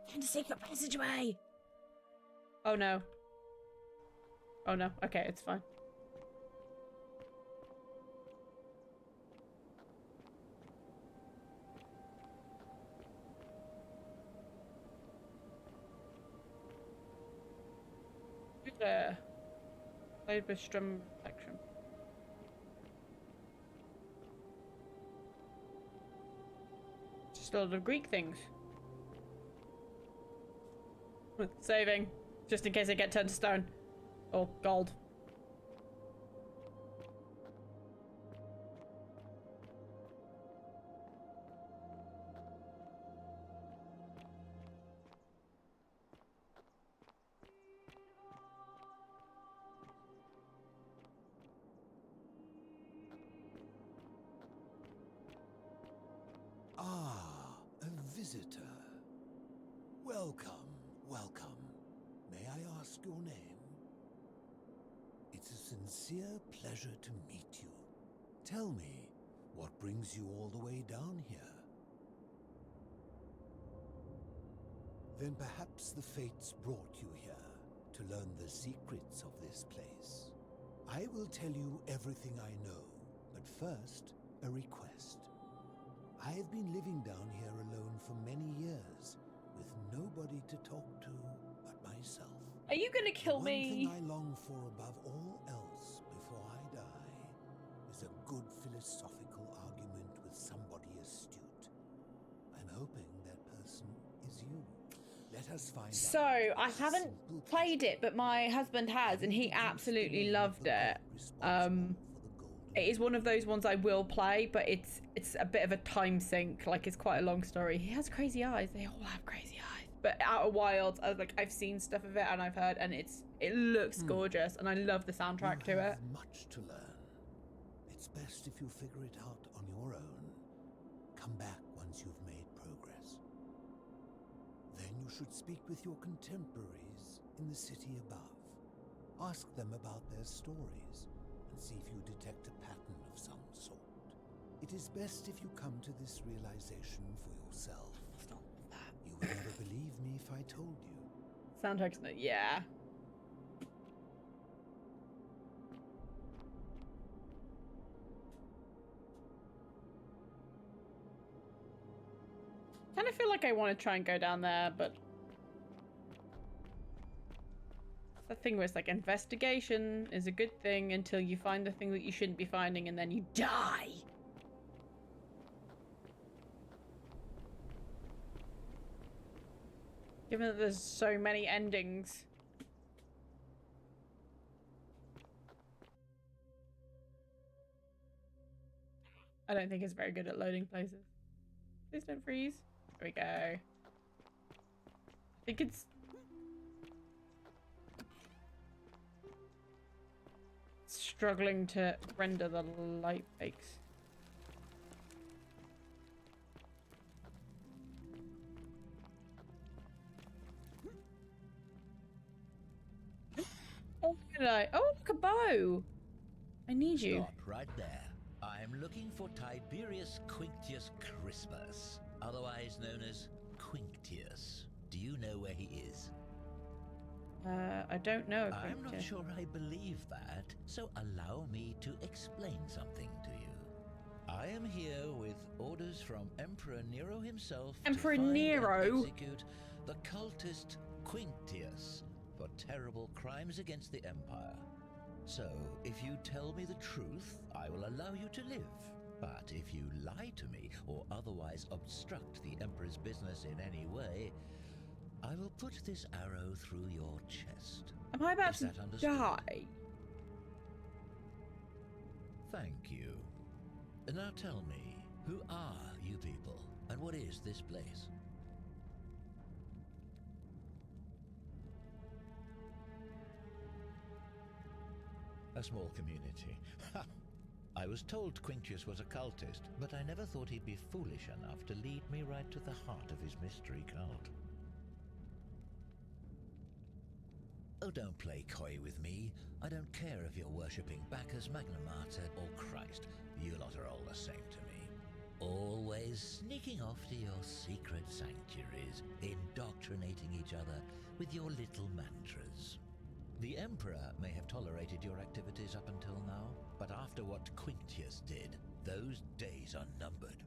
Find a secret passageway. Oh no. Oh no. Okay, it's fine. There. Played with strum section. Just a lot of Greek things. Saving. Just in case I get turned to stone. Or gold. visitor. Welcome, welcome. May I ask your name? It's a sincere pleasure to meet you. Tell me, what brings you all the way down here? Then perhaps the fates brought you here to learn the secrets of this place. I will tell you everything I know, but first, a request. I have been living down here alone for many years, with nobody to talk to but myself. Are you gonna kill me? The one thing I long for above all else before I die is a good philosophical argument with somebody astute. I'm hoping that person is you. Let us find So, out. I haven't played it, but my husband has, and he absolutely loved it. It is one of those ones I will play, but it's a bit of a time sink. Like, it's quite a long story. He has crazy eyes. They all have crazy eyes. But Outer Wilds, I've seen stuff of it, and I've heard, and it looks gorgeous, and I love the soundtrack to it. Much to learn. It's best if you figure it out on your own. Come back once you've made progress. Then you should speak with your contemporaries in the city above. Ask them about their stories and see if you detect a pattern of some sort. It is best if you come to this realization for yourself. Stop that. You would never believe me if I told you. Soundtrack's not, yeah. Kind of feel like I want to try and go down there, but the thing was like investigation is a good thing until you find the thing that you shouldn't be finding, and then you die. Given that there's so many endings. I don't think it's very good at loading places. Please don't freeze. There we go. I think it's... struggling to render the light fakes. Oh, did I? Oh, look, a bow! I need you. Stop right there. I'm looking for Tiberius Quinctius Crispus, otherwise known as Quinctius. Do you know where he is? I don't know. I'm not sure I believe that, so allow me to explain something to you. I am here with orders from Emperor Nero himself Emperor to find Nero? and execute the cultist Quinctius for terrible crimes against the Empire. So, if you tell me the truth, I will allow you to live. But if you lie to me or otherwise obstruct the Emperor's business in any way, I will put this arrow through your chest. Am I about Is to that understood? die? Thank you. Now tell me, who are you people, and what is this place? A small community. Ha! I was told Quinctius was a cultist, but I never thought he'd be foolish enough to lead me right to the heart of his mystery cult. Oh, don't play coy with me. I don't care if you're worshipping Bacchus, Magna Mater, or Christ. You lot are all the same to me. Always sneaking off to your secret sanctuaries, indoctrinating each other with your little mantras. The Emperor may have tolerated your activities up until now, but after what Quinctius did, those days are numbered.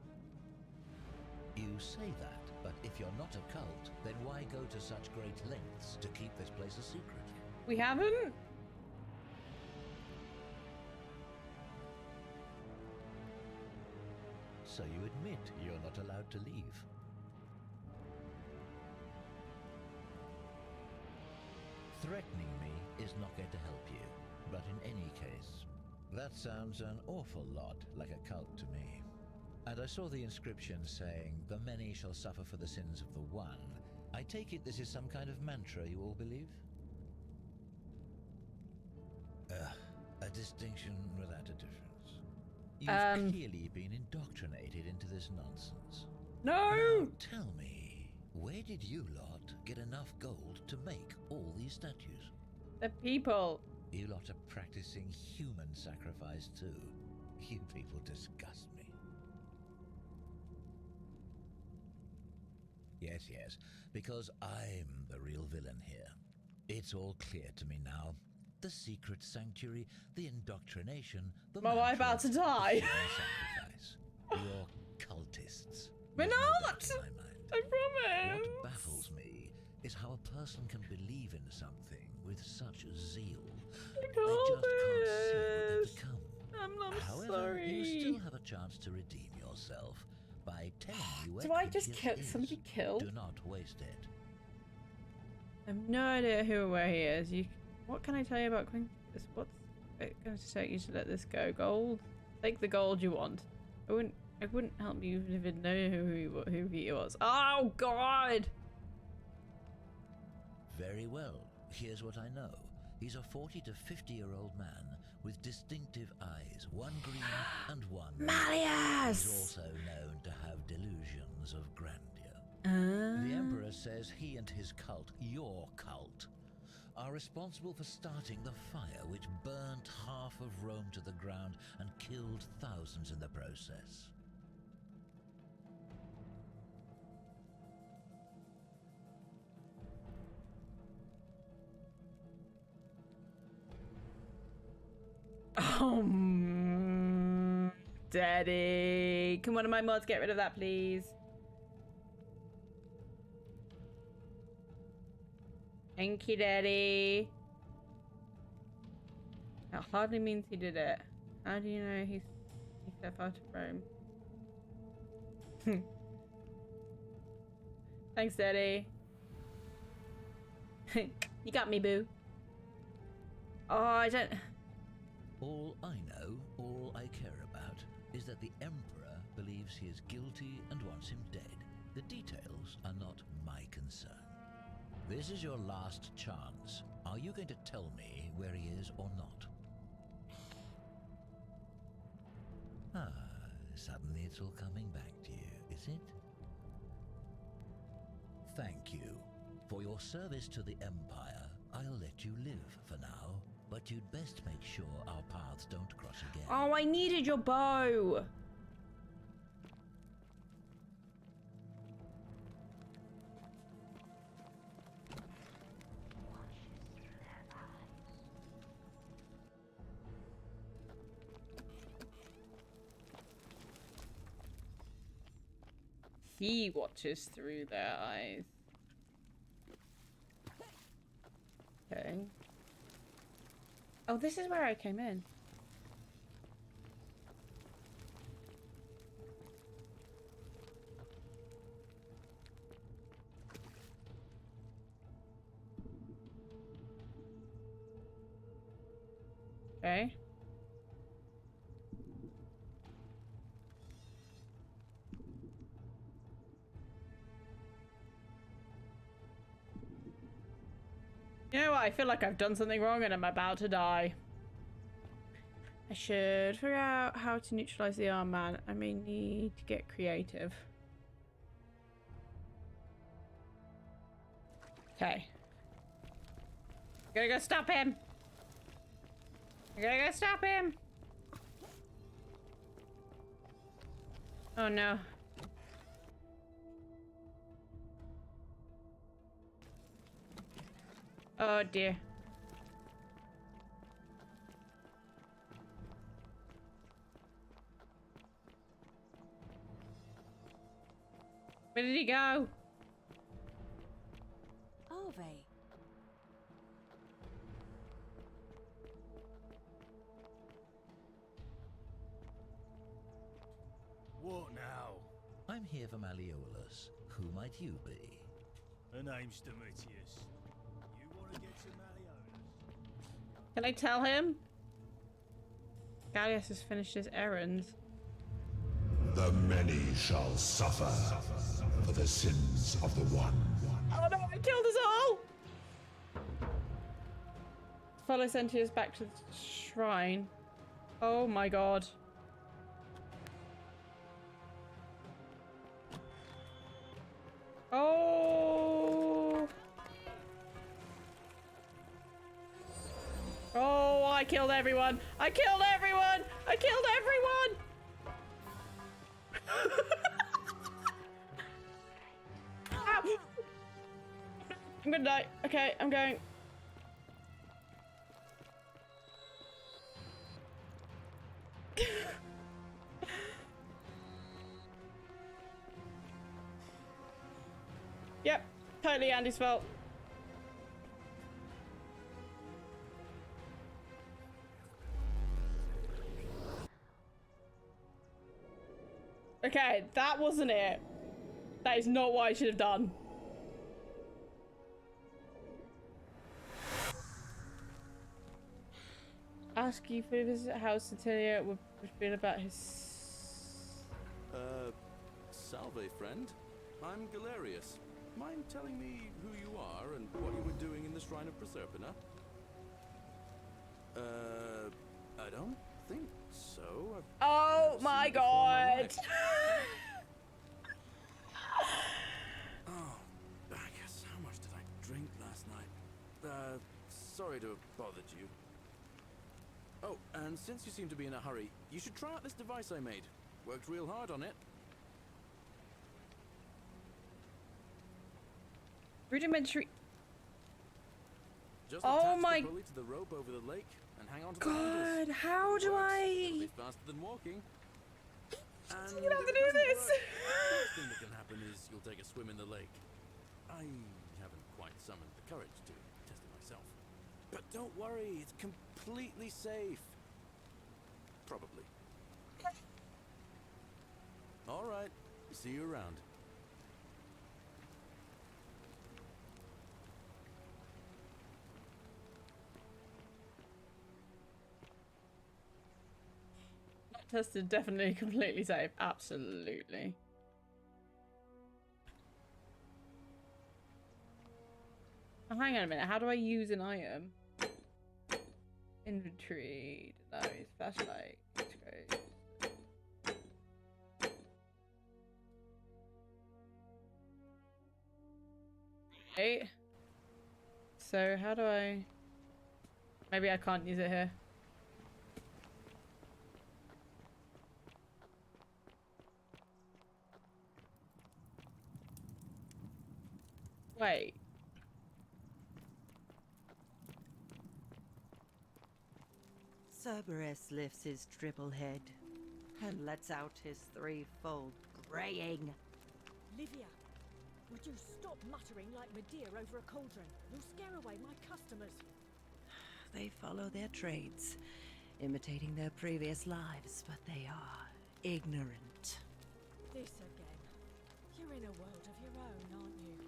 You say that, but if you're not a cult, then why go to such great lengths to keep this place a secret? We haven't? So you admit you're not allowed to leave? Threatening me is not going to help you, but in any case, that sounds an awful lot like a cult to me. And I saw the inscription saying, "The many shall suffer for the sins of the one." I take it this is some kind of mantra you all believe? A distinction without a difference. You've clearly been indoctrinated into this nonsense. No! Now, tell me, where did you lot get enough gold to make all these statues? The people. You lot are practicing human sacrifice too. You people disgust me. Yes, because I'm the real villain here. It's all clear to me now. The secret sanctuary, the indoctrination, the Am I about to die? the sacrifice. You're cultists. We're There's no not! doubt in my mind. I promise! What baffles me is how a person can believe in something with such zeal. They just can't see what they've become. I'm However, sorry. you still have a chance to redeem yourself by telling me where Do I just Critias kill is. somebody killed? Do not waste it. I have no idea who or where he is. What can I tell you about Queen? What's it going to take you to let this go? Gold? Take the gold you want. I wouldn't help you if I know who he was. Oh God! Very well. Here's what I know. He's a 40 to 50-year-old man with distinctive eyes, one green and one Malleus! He's also known to have delusions of grandeur. The Emperor says he and his cult, your cult, are responsible for starting the fire which burnt half of Rome to the ground and killed thousands in the process. Oh, Daddy. Can one of my mods get rid of that, please? Thank you, Daddy. That hardly means he did it. How do you know he set fire to Rome? Thanks, Daddy. You got me, boo. Oh, I don't... All I know, all I care about, is that the Emperor believes he is guilty and wants him dead. The details are not my concern. This is your last chance. Are you going to tell me where he is or not? Suddenly it's all coming back to you, is it? Thank you. For your service to the Empire, I'll let you live for now. But you'd best make sure our paths don't cross again. Oh, I needed your bow. He watches through their eyes. Okay. Oh, this is where I came in. Okay. You know what? I feel like I've done something wrong and I'm about to die. I should figure out how to neutralize the arm man. I may need to get creative. Okay. I'm gonna go stop him. I'm gonna go stop him. Oh no. Oh dear. Where did he go? Are they? What now? I'm here for Malleolus. Who might you be? Her name's Domitius. You want to get to Malleolus? Can I tell him? Gallius has finished his errands. The many shall suffer for the sins of the one. Oh no, I killed us all! Follow Sentius back to the shrine. Oh my god. killed everyone. I killed everyone. I killed everyone. Ow. I'm gonna die. Okay, I'm going. Yep, totally Andy's fault. Okay, that wasn't it. That is not what I should have done. Ask you for a visit house Atelier would been about his. Salve, friend. I'm Galerius. Mind telling me who you are and what you were doing in the Shrine of Proserpina? I don't think so. Oh my god! Oh, Bacchus, how much did I drink last night? Sorry to have bothered you. Oh, and since you seem to be in a hurry, you should try out this device I made. Worked real hard on it. Rudimentary. Just oh attach my the pulley to the rope over the lake and hang on to the god! handles. How do Works. I? It'll be faster than walking. And You're gonna have to if it do doesn't this. work, the worst thing that can happen is you'll take a swim in the lake. I haven't quite summoned the courage to test it myself. But don't worry, it's completely safe. Probably. All right. See you around. Tested, definitely, completely safe. Absolutely. Oh, hang on a minute. How do I use an item? Inventory. No, it's flashlight. It's great. Okay. So how do I? Maybe I can't use it here. Wait. Cerberus lifts his triple head and lets out his threefold braying. Livia, would you stop muttering like Medea over a cauldron? You'll scare away my customers. They follow their trades, imitating their previous lives, but they are ignorant. This again. You're in a world of your own, aren't you?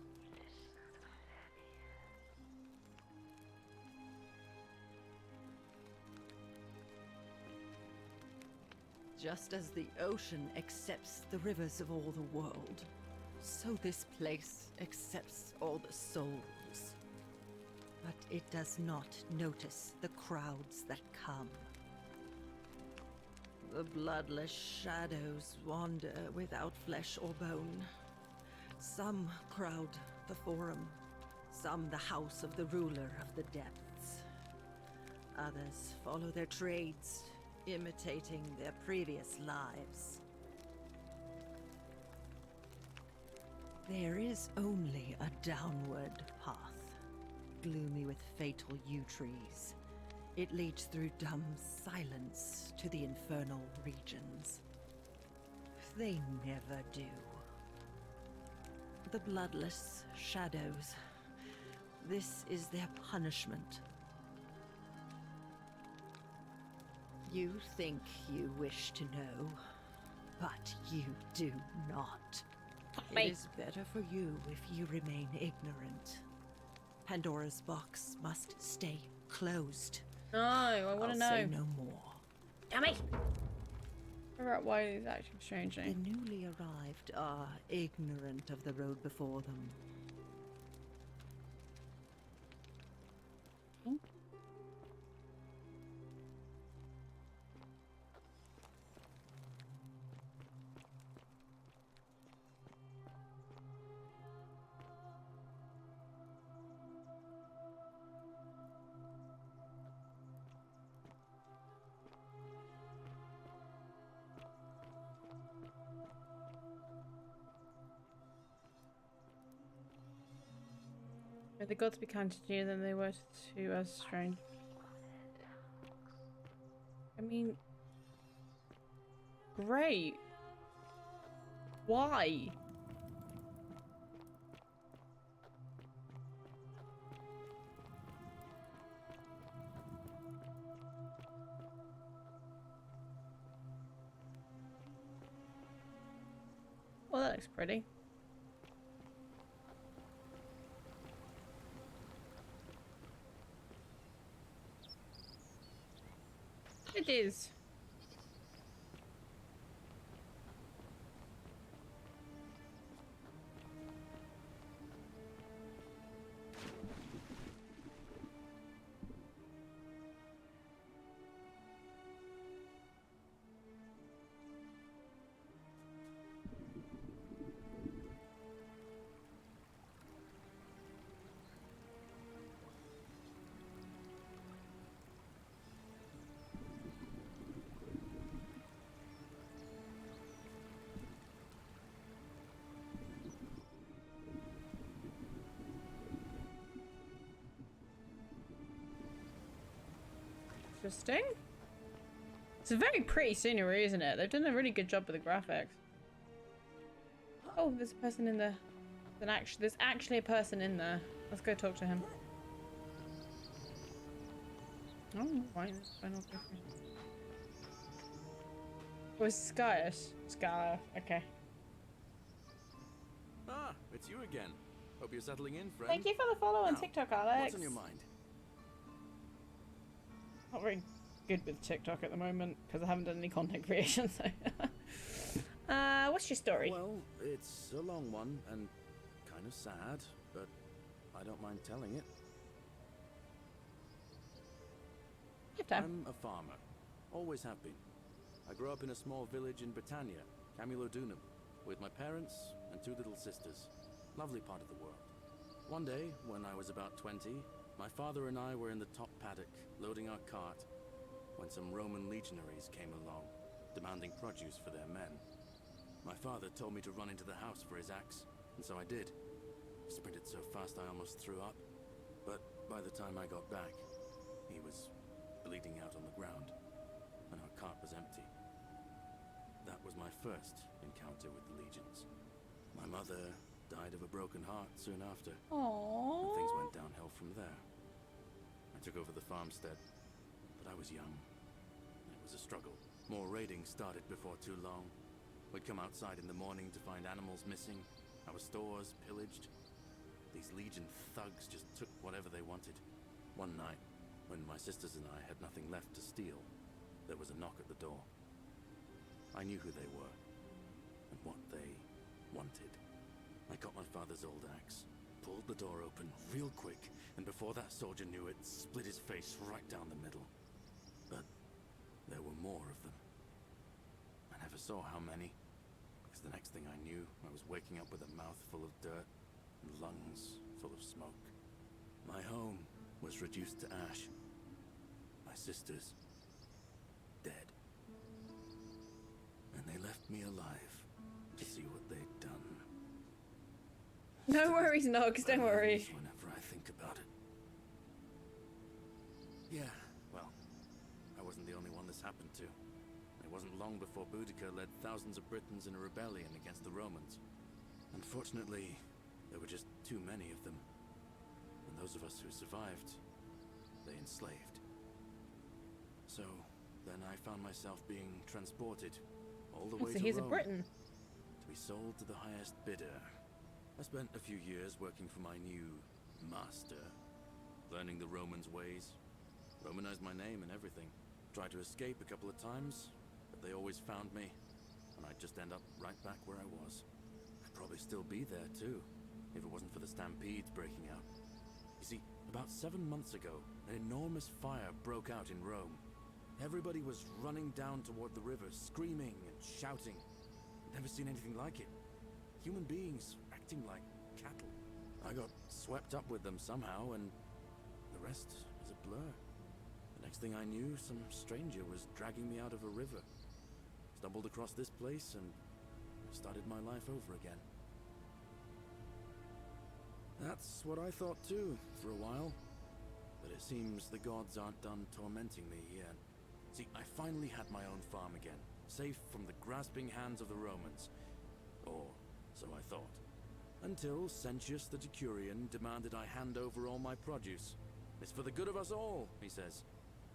Just as the ocean accepts the rivers of all the world, so this place accepts all the souls. But it does not notice the crowds that come. The bloodless shadows wander without flesh or bone. Some crowd the forum, some the house of the ruler of the depths. Others follow their trades, imitating their previous lives. There is only a downward path, gloomy with fatal yew trees. It leads through dumb silence to the infernal regions. They never do. The bloodless shadows. This is their punishment. You think you wish to know, but you do not. It is better for you if you remain ignorant. Pandora's box must stay closed. No, I want to know. I'll say no more. Dummy! Figure out why he's acting strangely. The newly arrived are ignorant of the road before them. May the gods be kinder to you than they were to us, strange. I mean, great. Why? Well, that looks pretty. It is. Interesting. It's a very pretty scenery, isn't it? They've done a really good job with the graphics. Oh, there's a person in there. There's actually a person in there. Let's go talk to him. Oh, right. Oh, it's Skyish. Skylar. Okay. Ah, it's you again. Hope you're settling in, friend. Thank you for the follow on Now, TikTok, Alex. What's on your mind? Not very good with TikTok at the moment because I haven't done any content creation. So, what's your story? Well, it's a long one and kind of sad, but I don't mind telling it. I'm a farmer. Always have been. I grew up in a small village in Britannia, Camulodunum, with my parents and 2 little sisters. Lovely part of the world. One day, when I was about 20, my father and I were in the top paddock, loading our cart, when some Roman legionaries came along, demanding produce for their men. My father told me to run into the house for his axe, and so I did. Sprinted so fast I almost threw up, but by the time I got back, he was bleeding out on the ground, and our cart was empty. That was my first encounter with the legions. My mother died of a broken heart soon after. Aww. And things went downhill from there. I took over the farmstead, but I was young. It was a struggle. More raiding started before too long. We'd come outside in the morning to find animals missing, our stores pillaged. These legion thugs just took whatever they wanted. One night, when my sisters and I had nothing left to steal, there was a knock at the door. I knew who they were, and what they wanted. I got my father's old axe, pulled the door open real quick, and before that soldier knew it, split his face right down the middle. But there were more of them. I never saw how many, because the next thing I knew, I was waking up with a mouth full of dirt and lungs full of smoke. My home was reduced to ash. My sisters, dead. And they left me alive to see what they'd done. No worries, Nogs, don't worry. Whenever I think about it. Yeah, well, I wasn't the only one this happened to. It wasn't long before Boudica led thousands of Britons in a rebellion against the Romans. Unfortunately, there were just too many of them. And those of us who survived, they enslaved. So, then I found myself being transported all the way So to he's Rome, a Briton. to be sold to the highest bidder. I spent a few years working for my new master, learning the Romans' ways, Romanized my name and everything. Tried to escape a couple of times, but they always found me, and I'd just end up right back where I was. I'd probably still be there too, if it wasn't for the stampedes breaking out. You see, about 7 months ago, an enormous fire broke out in Rome. Everybody was running down toward the river, screaming and shouting. Never seen anything like it. Human beings acting like cattle. I got swept up with them somehow, and the rest is a blur. The next thing I knew, some stranger was dragging me out of a river. Stumbled across this place and started my life over again. That's what I thought too, for a while. But it seems the gods aren't done tormenting me yet. See, I finally had my own farm again, safe from the grasping hands of the Romans. Or so I thought. Until Sentius the Decurion demanded I hand over all my produce. It's for the good of us all, he says.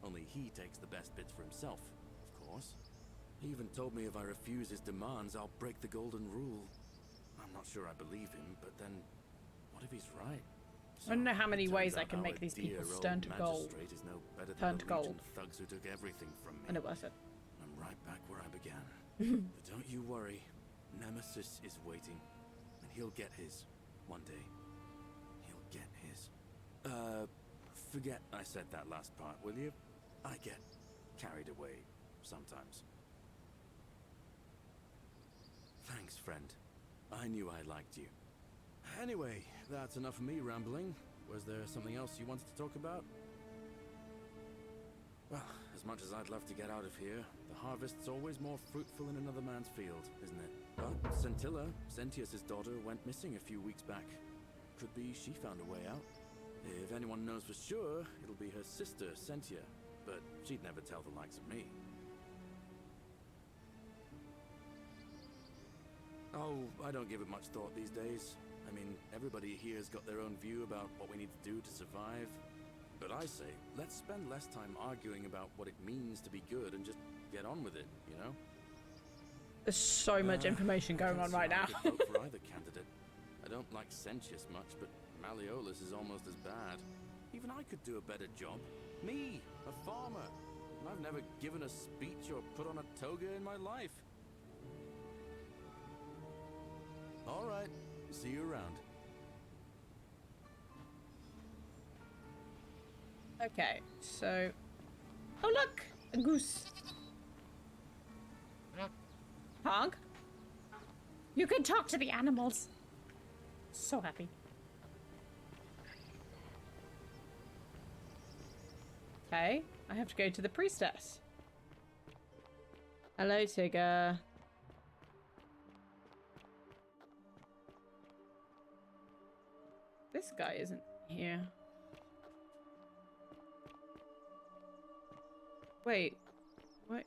Only he takes the best bits for himself, of course. He even told me if I refuse his demands, I'll break the golden rule. I'm not sure I believe him, but then, what if he's right? I don't know how many ways I can make these people turn to gold. Is no better than Turn the to gold. Legion thugs who took everything from me. I know what I said. I'm right back where I began. But don't you worry, Nemesis is waiting, and he'll get his one day. He'll get his. Forget I said that last part, will you? I get carried away sometimes. Thanks, friend. I knew I liked you. Anyway, that's enough of me rambling. Was there something else you wanted to talk about? Well, as much as I'd love to get out of here, the harvest's always more fruitful in another man's field, isn't it? But Scintilla, Sentius's daughter, went missing a few weeks back. Could be she found a way out. If anyone knows for sure, it'll be her sister, Sentia. But she'd never tell the likes of me. Oh, I don't give it much thought these days. I mean, everybody here's got their own view about what we need to do to survive. But I say, let's spend less time arguing about what it means to be good and just get on with it, you know? There's so much information going on right now. I could vote for either candidate. I don't like Sentius much, but Malleolus is almost as bad. Even I could do a better job. Me, a farmer. And I've never given a speech or put on a toga in my life. All right, see you around. Okay, so... Oh, look! A goose. Hog? You can talk to the animals. So happy. Okay, I have to go to the priestess. Hello, Tigger. This guy isn't here. Wait, what?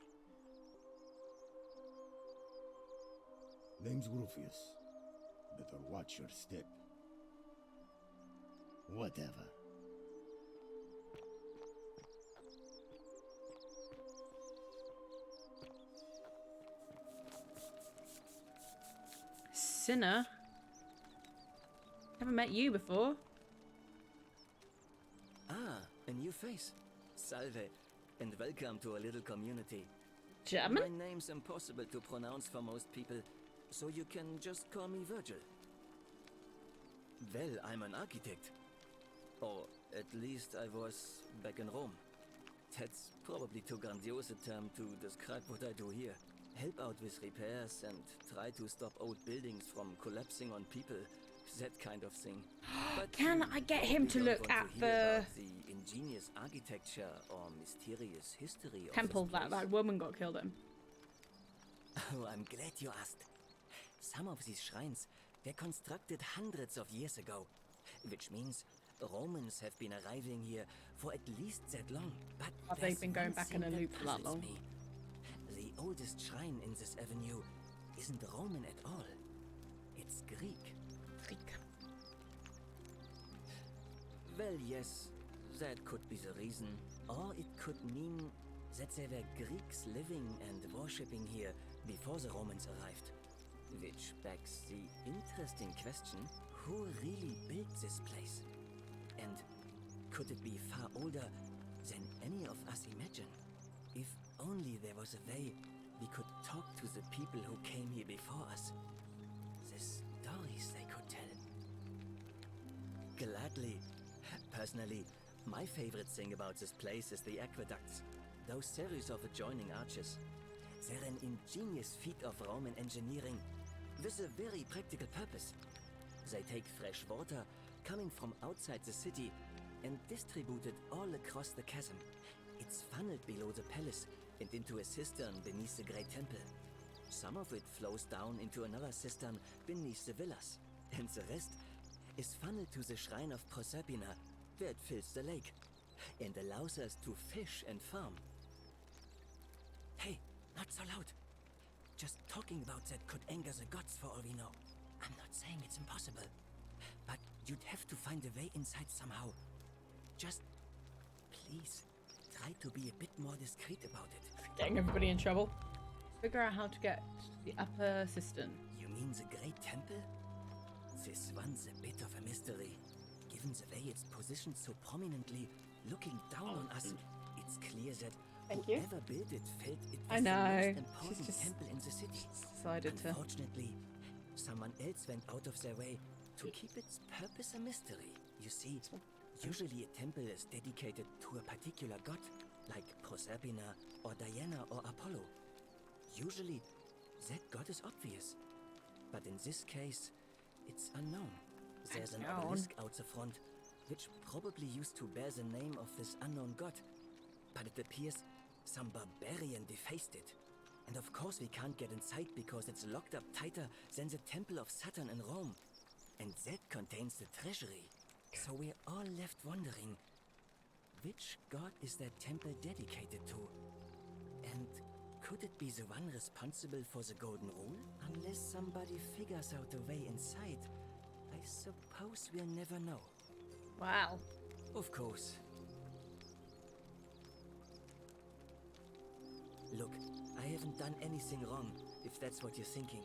Name's Rufius. Better watch your step. Whatever. Sinner? Haven't met you before. Ah, a new face. Salve, and welcome to a little community. German? My name's impossible to pronounce for most people, so you can just call me Virgil. Well, I'm an architect. Or at least I was back in Rome. That's probably too grandiose a term to describe what I do here. Help out with repairs and try to stop old buildings from collapsing on people. That kind of thing. But can I get him to look at the ingenious architecture or mysterious history of temple this that place? that woman got killed in? Oh, I'm glad you asked. Some of these shrines were constructed hundreds of years ago, which means Romans have been arriving here for at least that long. But Have they been going back in a loop for that long? Me. The oldest shrine in this avenue isn't Roman at all. It's Greek. Well, yes, that could be the reason. Or it could mean that there were Greeks living and worshipping here before the Romans arrived. Which begs the interesting question, who really built this place? And could it be far older than any of us imagine? If only there was a way we could talk to the people who came here before us. The stories they could tell. Gladly. Personally, my favorite thing about this place is the aqueducts. Those series of adjoining arches. They're an ingenious feat of Roman engineering with a very practical purpose. They take fresh water coming from outside the city and distribute it all across the chasm. It's funneled below the palace and into a cistern beneath the great temple. Some of it flows down into another cistern beneath the villas, and the rest is funneled to the shrine of Proserpina, where it fills the lake, and allows us to fish and farm. Hey, not so loud. Just talking about that could anger the gods for all we know. I'm not saying it's impossible, but you'd have to find a way inside somehow. Just, please, try to be a bit more discreet about it. Getting everybody in trouble. Figure out how to get to the upper cistern. You mean the Great Temple? This one's a bit of a mystery. Given the way it's positioned so prominently, looking down on us, it's clear that whoever built it felt it was the most important temple in the city. Unfortunately, someone else went out of their way to keep its purpose a mystery. You see, usually a temple is dedicated to a particular god, like Proserpina or Diana or Apollo. Usually, that god is obvious. But in this case, it's unknown. There's an obelisk out the front, which probably used to bear the name of this unknown god. But it appears some barbarian defaced it. And of course we can't get inside because it's locked up tighter than the Temple of Saturn in Rome. And that contains the treasury. So we're all left wondering, which god is that temple dedicated to? And could it be the one responsible for the Golden Rule? Unless somebody figures out a way inside, I suppose we'll never know. Wow. Of course. Look, I haven't done anything wrong, if that's what you're thinking.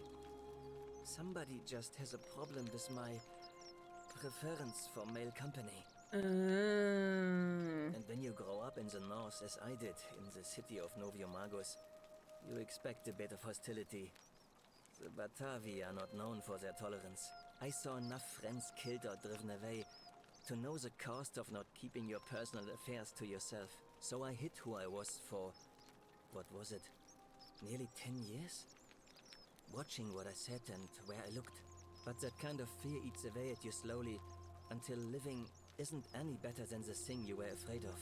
Somebody just has a problem with my preference for male company. And when you grow up in the north, as I did, in the city of Noviomagus, you expect a bit of hostility. The Batavi are not known for their tolerance. I saw enough friends killed or driven away to know the cost of not keeping your personal affairs to yourself. So I hid who I was for, what was it, nearly 10 years? Watching what I said and where I looked. But that kind of fear eats away at you slowly, until living isn't any better than the thing you were afraid of.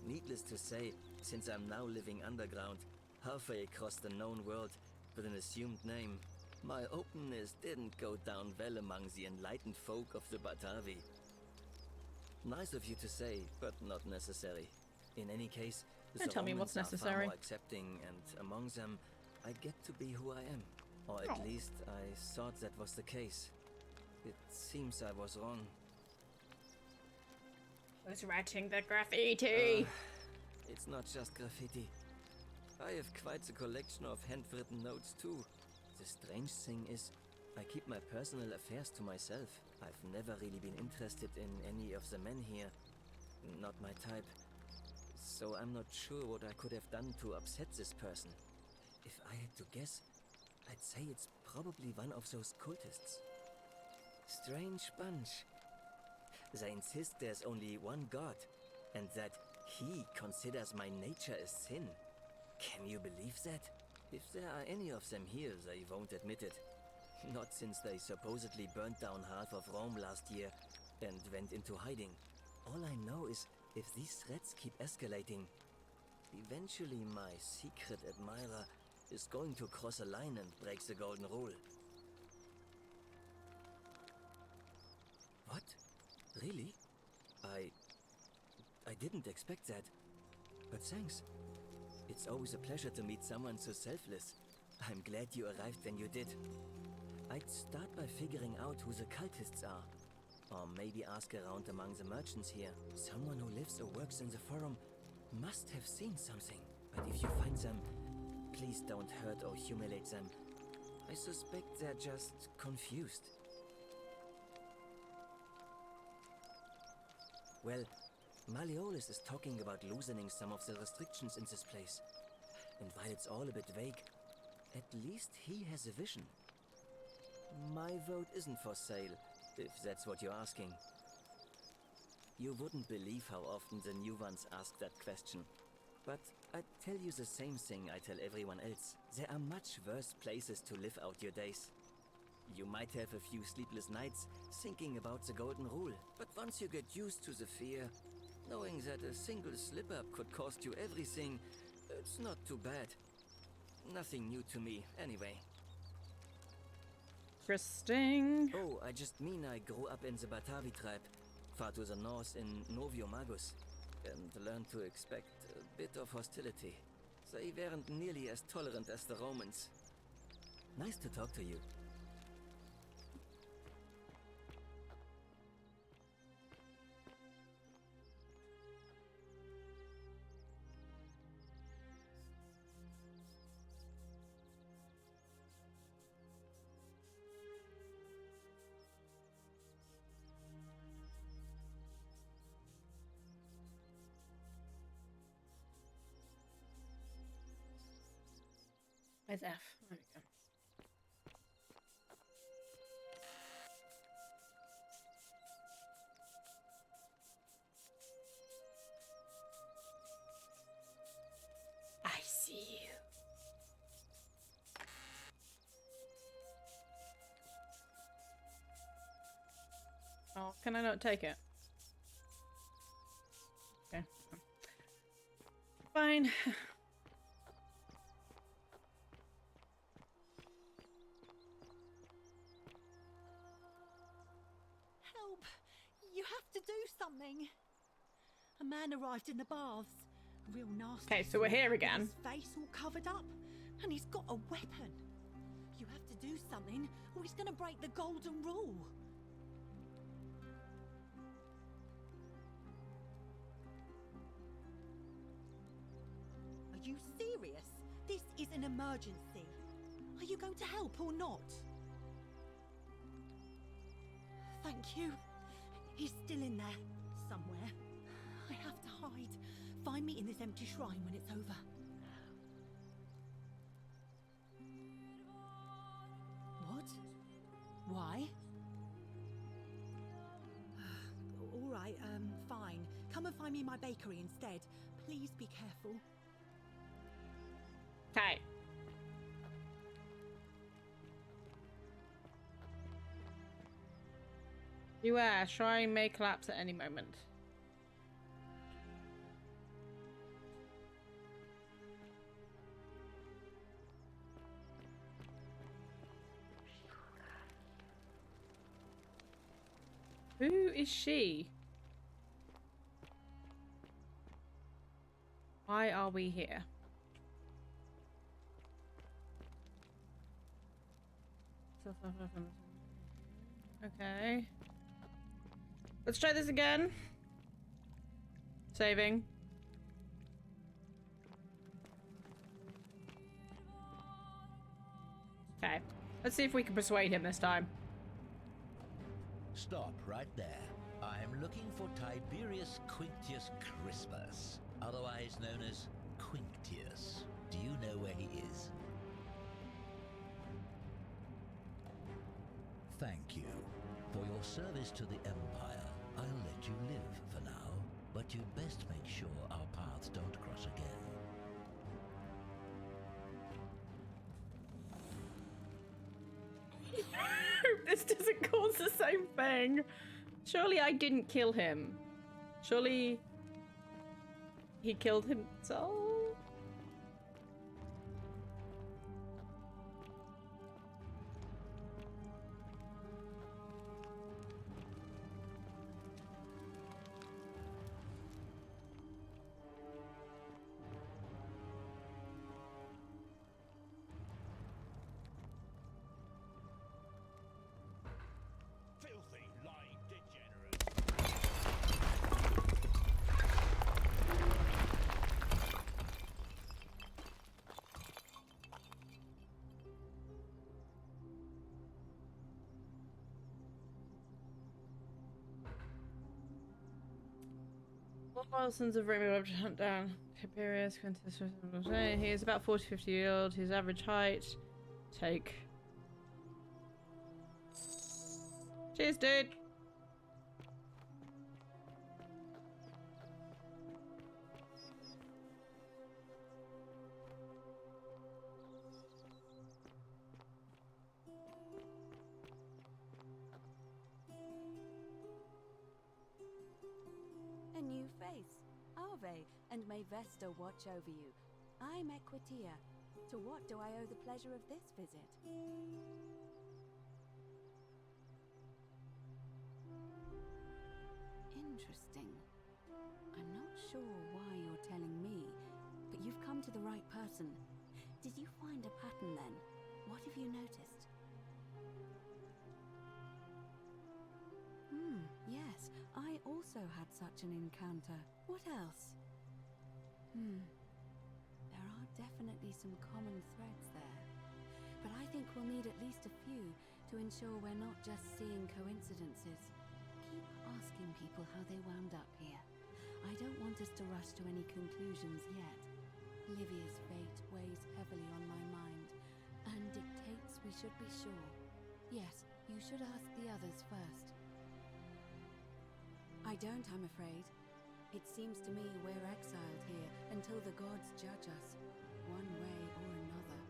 Needless to say, since I'm now living underground, halfway across the known world with an assumed name, my openness didn't go down well among the enlightened folk of the Batavi. Nice of you to say, but not necessary. In any case, the Don't tell me what's Romans are far necessary. more accepting, and among them, I get to be who I am. Or at least I thought that was the case. It seems I was wrong. Who's writing the graffiti? It's not just graffiti. I have quite a collection of handwritten notes too. The strange thing is, I keep my personal affairs to myself. I've never really been interested in any of the men here. Not my type. So I'm not sure what I could have done to upset this person. If I had to guess, I'd say it's probably one of those cultists. Strange bunch. They insist there's only one god, and that he considers my nature a sin. Can you believe that? If there are any of them here, they won't admit it. Not since they supposedly burnt down half of Rome last year and went into hiding. All I know is, if these threats keep escalating, eventually my secret admirer is going to cross a line and break the Golden Rule. What? Really? I didn't expect that. But thanks. It's always a pleasure to meet someone so selfless. I'm glad you arrived when you did. I'd start by figuring out who the cultists are. Or maybe ask around among the merchants here. Someone who lives or works in the forum must have seen something. But if you find them, please don't hurt or humiliate them. I suspect they're just confused. Well, Malleolus is talking about loosening some of the restrictions in this place. And while it's all a bit vague, at least he has a vision. My vote isn't for sale, if that's what you're asking. You wouldn't believe how often the new ones ask that question. But I'd tell you the same thing I tell everyone else. There are much worse places to live out your days. You might have a few sleepless nights thinking about the Golden Rule, but once you get used to the fear, knowing that a single slip-up could cost you everything, it's not too bad. Nothing new to me, anyway. Interesting. Oh, I just mean I grew up in the Batavi tribe, far to the north in Novio Magus, and learned to expect a bit of hostility. They weren't nearly as tolerant as the Romans. Nice to talk to you. Where's F? There we go. I see you. Oh, can I not take it? Okay. Fine. Help! You have to do something. A man arrived in the baths. Real nasty. Okay, so we're here again. His face all covered up, and he's got a weapon. You have to do something, or he's gonna break the golden rule. Are you serious? This is an emergency. Are you going to help or not? Thank you. He's still in there, somewhere. I have to hide. Find me in this empty shrine when it's over. What? Why? All right, fine. Come and find me in my bakery instead. Please be careful. Okay. Beware, shrine may collapse at any moment. Who is she? Why are we here? Okay. Let's try this again. Saving. Okay. Let's see if we can persuade him this time. Stop right there. I'm looking for Tiberius Quinctius Crispus, otherwise known as Quinctius. Do you know where he is? Thank you. For your service to the Empire, I'll let you live for now, but you'd best make sure our paths don't cross again. This doesn't cause the same thing. Surely I didn't kill him. Surely he killed himself? All sons of Rome were to hunt down Tiberius Quintus. He is about 40-50 years old. His average height. Take. Cheers, dude. A new face. Ave, and may Vesta watch over you. I'm Equitia. To what do I owe the pleasure of this visit? Interesting. I'm not sure why you're telling me, but you've come to the right person. Did you find a pattern then? What have you noticed? Yes, I also had such an encounter. What else? There are definitely some common threads there. But I think we'll need at least a few to ensure we're not just seeing coincidences. Keep asking people how they wound up here. I don't want us to rush to any conclusions yet. Livia's fate weighs heavily on my mind, and dictates we should be sure. Yes, you should ask the others first. I don't, I'm afraid. It seems to me we're exiled here until the gods judge us, one way or another.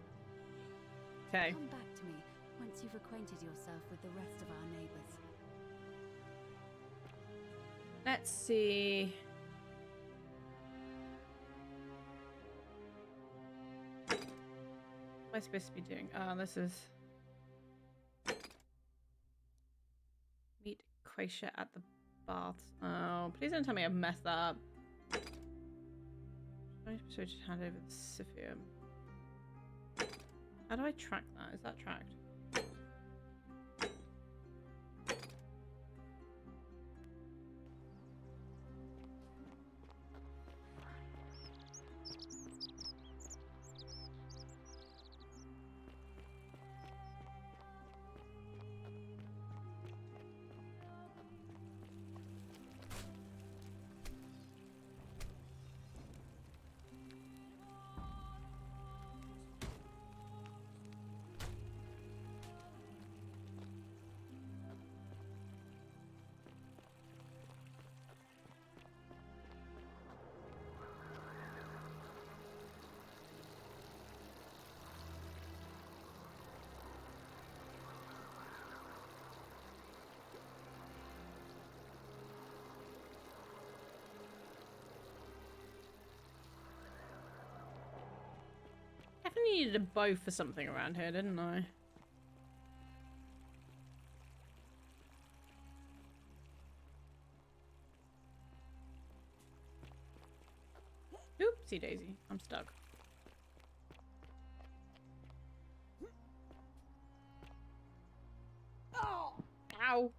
Okay. Come back to me once you've acquainted yourself with the rest of our neighbors. Let's see. What am I supposed to be doing? This is meet Quasha at the baths. Oh, please don't tell me I've messed that up. I'm supposed to hand over the Siphium. How do I track that? Is that tracked? Definitely needed a bow for something around here, didn't I? Oopsie daisy, I'm stuck. Oh! Ow!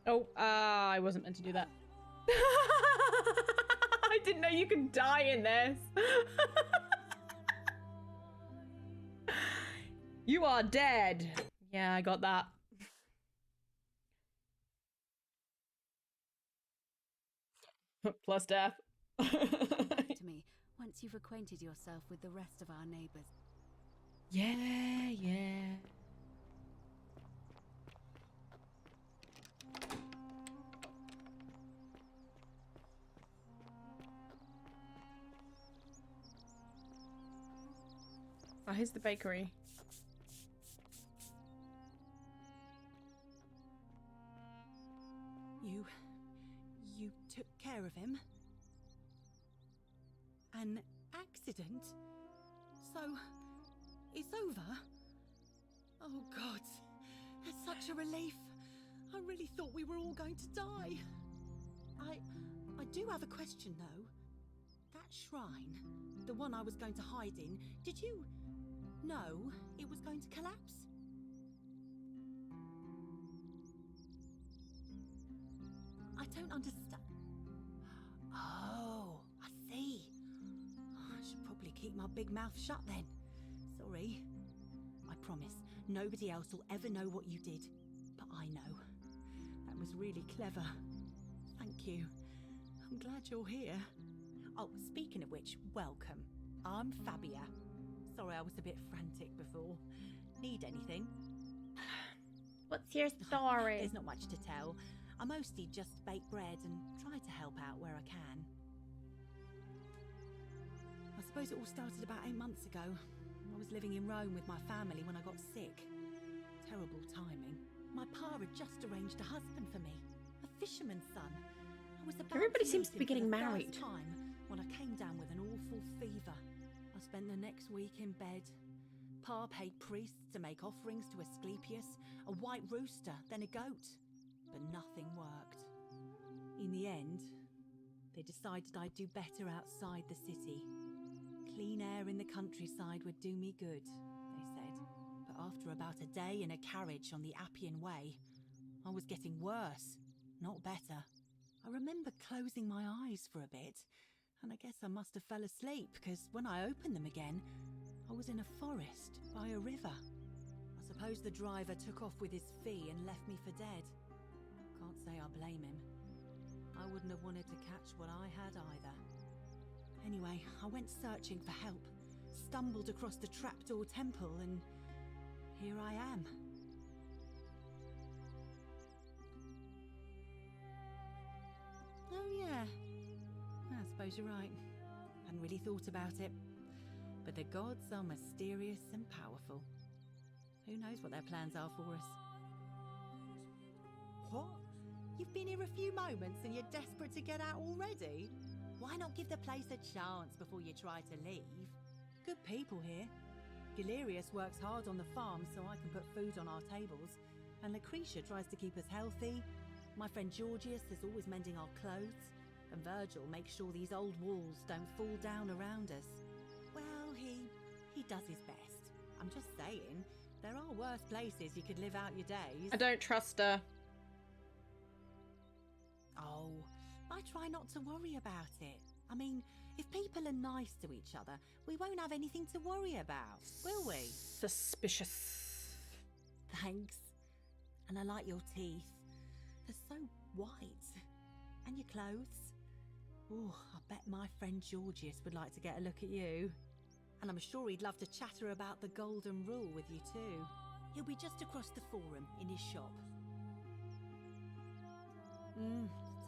Oh, I wasn't meant to do that. I didn't know you could die in this. You are dead. Yeah, I got that. Plus death. To me, once you've acquainted yourself with the rest of our neighbors. Yeah, yeah. Oh, here's the bakery. You took care of him? An accident? So, it's over? Oh God, that's such a relief. I really thought we were all going to die. I do have a question though. That shrine, the one I was going to hide in, did you know it was going to collapse? I don't understand. Oh, I see. I should probably keep my big mouth shut then. Sorry. I promise, nobody else will ever know what you did. But I know. That was really clever. Thank you. I'm glad you're here. Oh, speaking of which, welcome. I'm Fabia. Sorry I was a bit frantic before. Need anything? What's your story? There's not much to tell. I mostly just bake bread and try to help out where I can. I suppose it all started about 8 months ago. I was living in Rome with my family when I got sick. Terrible timing. My pa had just arranged a husband for me. A fisherman's son. I was about Everybody to seems meet to be him for getting the married. first time when I came down with an awful fever. I spent the next week in bed. Pa paid priests to make offerings to Asclepius, a white rooster, then a goat. But nothing worked. In the end, they decided I'd do better outside the city. Clean air in the countryside would do me good, they said. But after about a day in a carriage on the Appian Way, I was getting worse, not better. I remember closing my eyes for a bit, and I guess I must have fell asleep, because when I opened them again, I was in a forest by a river. I suppose the driver took off with his fee and left me for dead. Can't say I blame him. I wouldn't have wanted to catch what I had either. Anyway, I went searching for help, stumbled across the trapdoor temple, and here I am. Oh yeah, I suppose you're right. Hadn't really thought about it. But the gods are mysterious and powerful. Who knows what their plans are for us? What? You've been here a few moments and you're desperate to get out already? Why not give the place a chance before you try to leave? Good people here. Galerius works hard on the farm so I can put food on our tables, and Lucretia tries to keep us healthy. My friend Georgius is always mending our clothes, and Virgil makes sure these old walls don't fall down around us. Well, he does his best. I'm just saying, there are worse places you could live out your days. I don't trust her. Oh, I try not to worry about it. I mean, if people are nice to each other, we won't have anything to worry about, will we? Suspicious. Thanks. And I like your teeth. They're so white. And your clothes. Oh, I bet my friend Georgius would like to get a look at you. And I'm sure he'd love to chatter about the Golden Rule with you too. He'll be just across the forum in his shop.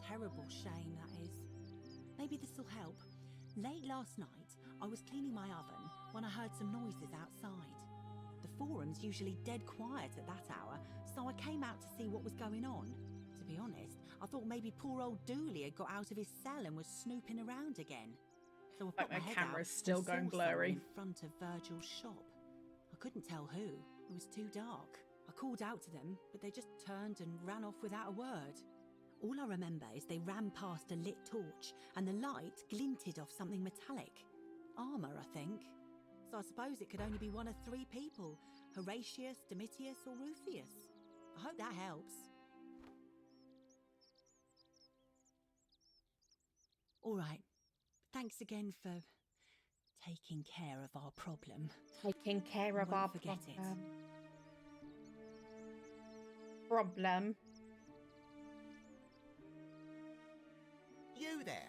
Terrible shame, that is. Maybe this'll help. Late last night, I was cleaning my oven when I heard some noises outside. The forum's usually dead quiet at that hour, so I came out to see what was going on. To be honest, I thought maybe poor old Dooley had got out of his cell and was snooping around again. So I put my head camera's out still and going saw someone blurry. in front of Virgil's shop. I couldn't tell who. It was too dark. I called out to them, but they just turned and ran off without a word. All I remember is they ran past a lit torch, and the light glinted off something metallic. Armour, I think. So I suppose it could only be one of three people. Horatius, Domitius, or Rufius. I hope that helps. All right. Thanks again for taking care of our problem. Taking care of I our won't forget it. Problem. You there.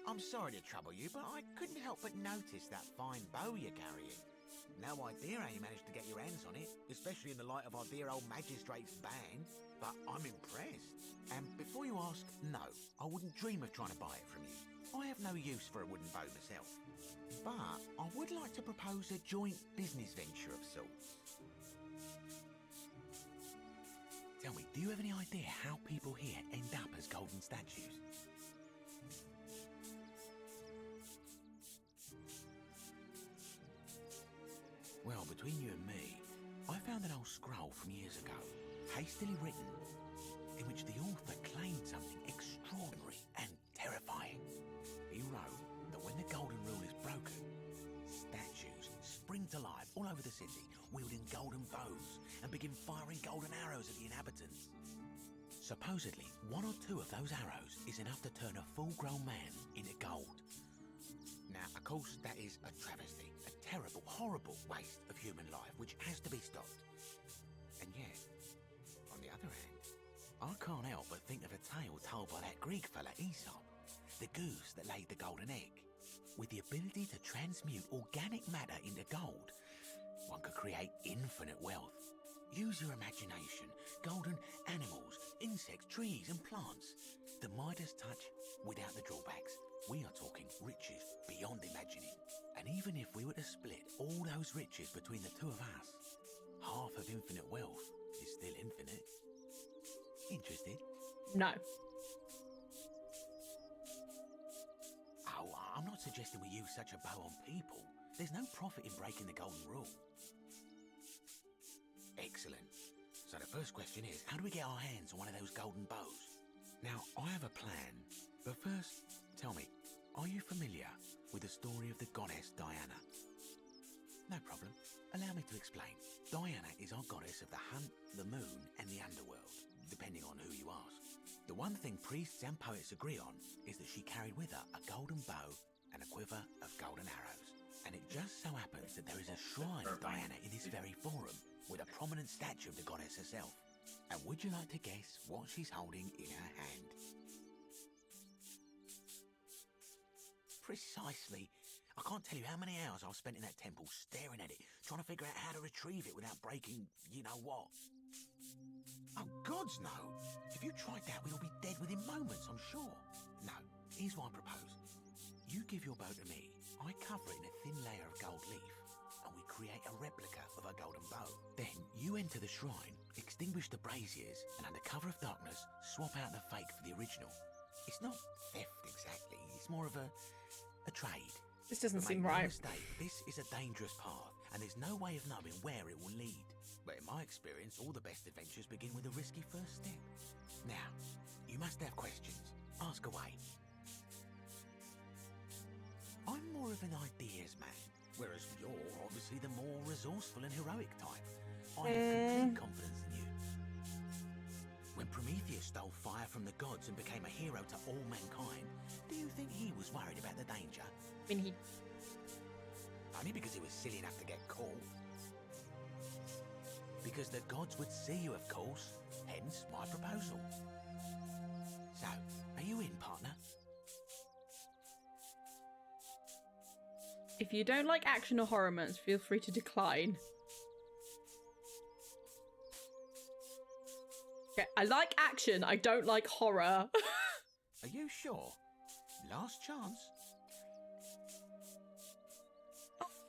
I'm sorry to trouble you, but I couldn't help but notice that fine bow you're carrying. No idea how you managed to get your hands on it, especially in the light of our dear old magistrate's ban, but I'm impressed. And before you ask, no, I wouldn't dream of trying to buy it from you. I have no use for a wooden bow myself. But I would like to propose a joint business venture of sorts. Tell me, do you have any idea how people here end up as golden statues? Well, between you and me, I found an old scroll from years ago, hastily written, in which the author claimed something extraordinary and terrifying. He wrote that when the Golden Rule is broken, statues spring to life all over the city, wielding golden bows and begin firing golden arrows at the inhabitants. Supposedly, one or two of those arrows is enough to turn a full-grown man into gold. Now, of course, that is a travesty, a terrible, horrible waste of human life, which has to be stopped. And yet, on the other hand, I can't help but think of a tale told by that Greek fella Aesop, the goose that laid the golden egg. With the ability to transmute organic matter into gold, one could create infinite wealth. Use your imagination, golden animals, insects, trees and plants. The Midas touch without the drawbacks. We are talking riches beyond imagining. And even if we were to split all those riches between the two of us, half of infinite wealth is still infinite. Interested? No. Oh, I'm not suggesting we use such a bow on people. There's no profit in breaking the Golden Rule. So the first question is, how do we get our hands on one of those golden bows? Now, I have a plan, but first, tell me, are you familiar with the story of the goddess Diana? No problem. Allow me to explain. Diana is our goddess of the hunt, the moon, and the underworld, depending on who you ask. The one thing priests and poets agree on is that she carried with her a golden bow and a quiver of golden arrows. And it just so happens that there is a shrine of Diana in this very forum, with a prominent statue of the goddess herself. And would you like to guess what she's holding in her hand? Precisely. I can't tell you how many hours I've spent in that temple staring at it, trying to figure out how to retrieve it without breaking you-know-what. Oh, gods no! If you tried that, we'd all be dead within moments, I'm sure. No, here's what I propose. You give your bow to me, I cover it in a thin layer of gold leaf, and we create a replica of a golden bow. Then you enter the shrine, extinguish the braziers, and under cover of darkness, swap out the fake for the original. It's not theft exactly, it's more of a trade. This doesn't But seem make no right. mistake, this is a dangerous path, and there's no way of knowing where it will lead. But in my experience, all the best adventures begin with a risky first step. Now, you must have questions. Ask away. I'm more of an ideas man, whereas you're obviously the more resourceful and heroic type. I have complete confidence in you. When Prometheus stole fire from the gods and became a hero to all mankind, do you think he was worried about the danger? I mean, he... Only because he was silly enough to get caught. Because the gods would see you, of course. Hence my proposal. So, are you in, partner? If you don't like action or horror elements, feel free to decline. Okay, I like action, I don't like horror. Are you sure? Last chance.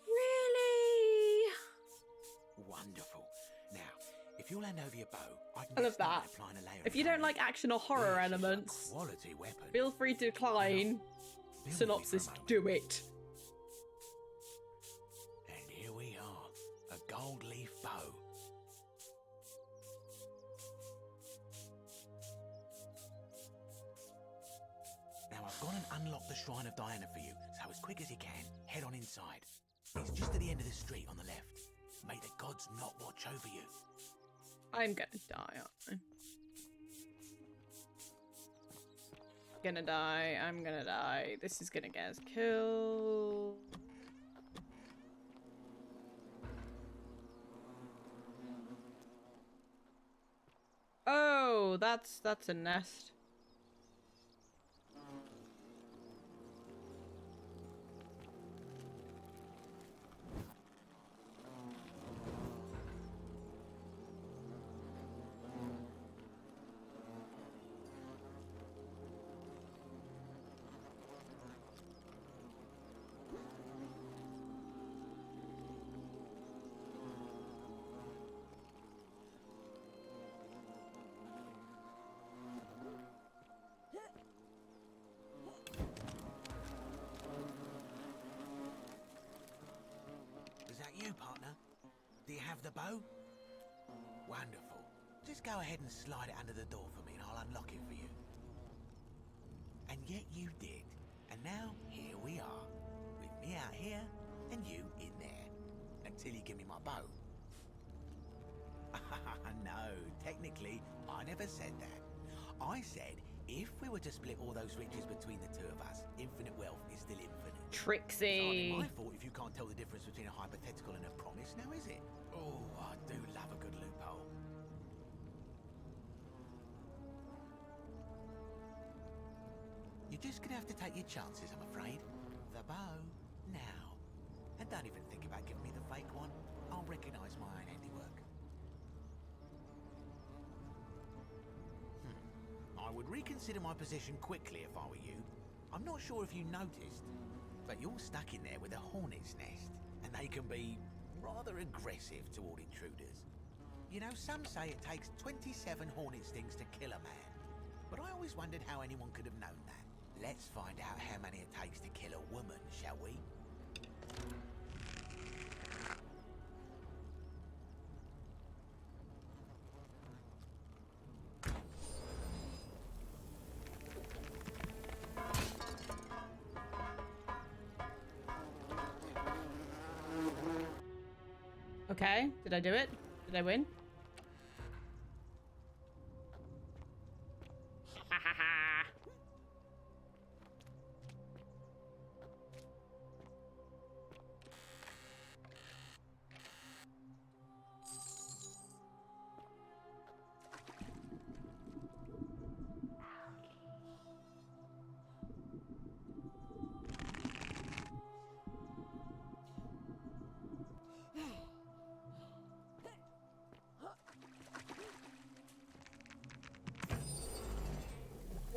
Really? Wonderful. Now, if you'll hand over your bow, I can I get love started that. applying a layer If of you don't gold. like action or horror This is a elements, quality weapon. feel free to decline. Synopsis, do it. And here we are, a gold leaf bow. Now I've gone and unlocked the Shrine of Diana for you, so as quick as you can, head on inside. It's just at the end of the street on the left. May the gods not watch over you. I'm gonna die, aren't I? Gonna die, I'm gonna die. This is gonna get us killed. Oh, that's a nest. Is that you, partner? Do you have the bow? Wonderful. Just go ahead and slide it under the door for me and I'll unlock it for you. And yet you did. And now, here we are. With me out here and you in there. Until you give me my bow. No, technically, I never said that. I said, if we were to split all those riches between the two of us, infinite wealth is still infinite. Trixie. It's hardly my fault if you can't tell the difference between a hypothetical and a promise, now is it? Oh, I do love a good loophole. You're just gonna have to take your chances, I'm afraid. The bow, now. And don't even think about giving me the fake one. I'll recognise my own handiwork. I would reconsider my position quickly if I were you. I'm not sure if you noticed, but you're stuck in there with a hornet's nest, and they can be rather aggressive toward intruders. You know, some say it takes 27 hornet stings to kill a man, but I always wondered how anyone could have known that. Let's find out how many it takes to kill a woman, shall we? Okay, did I do it? Did I win? Ha ha ha!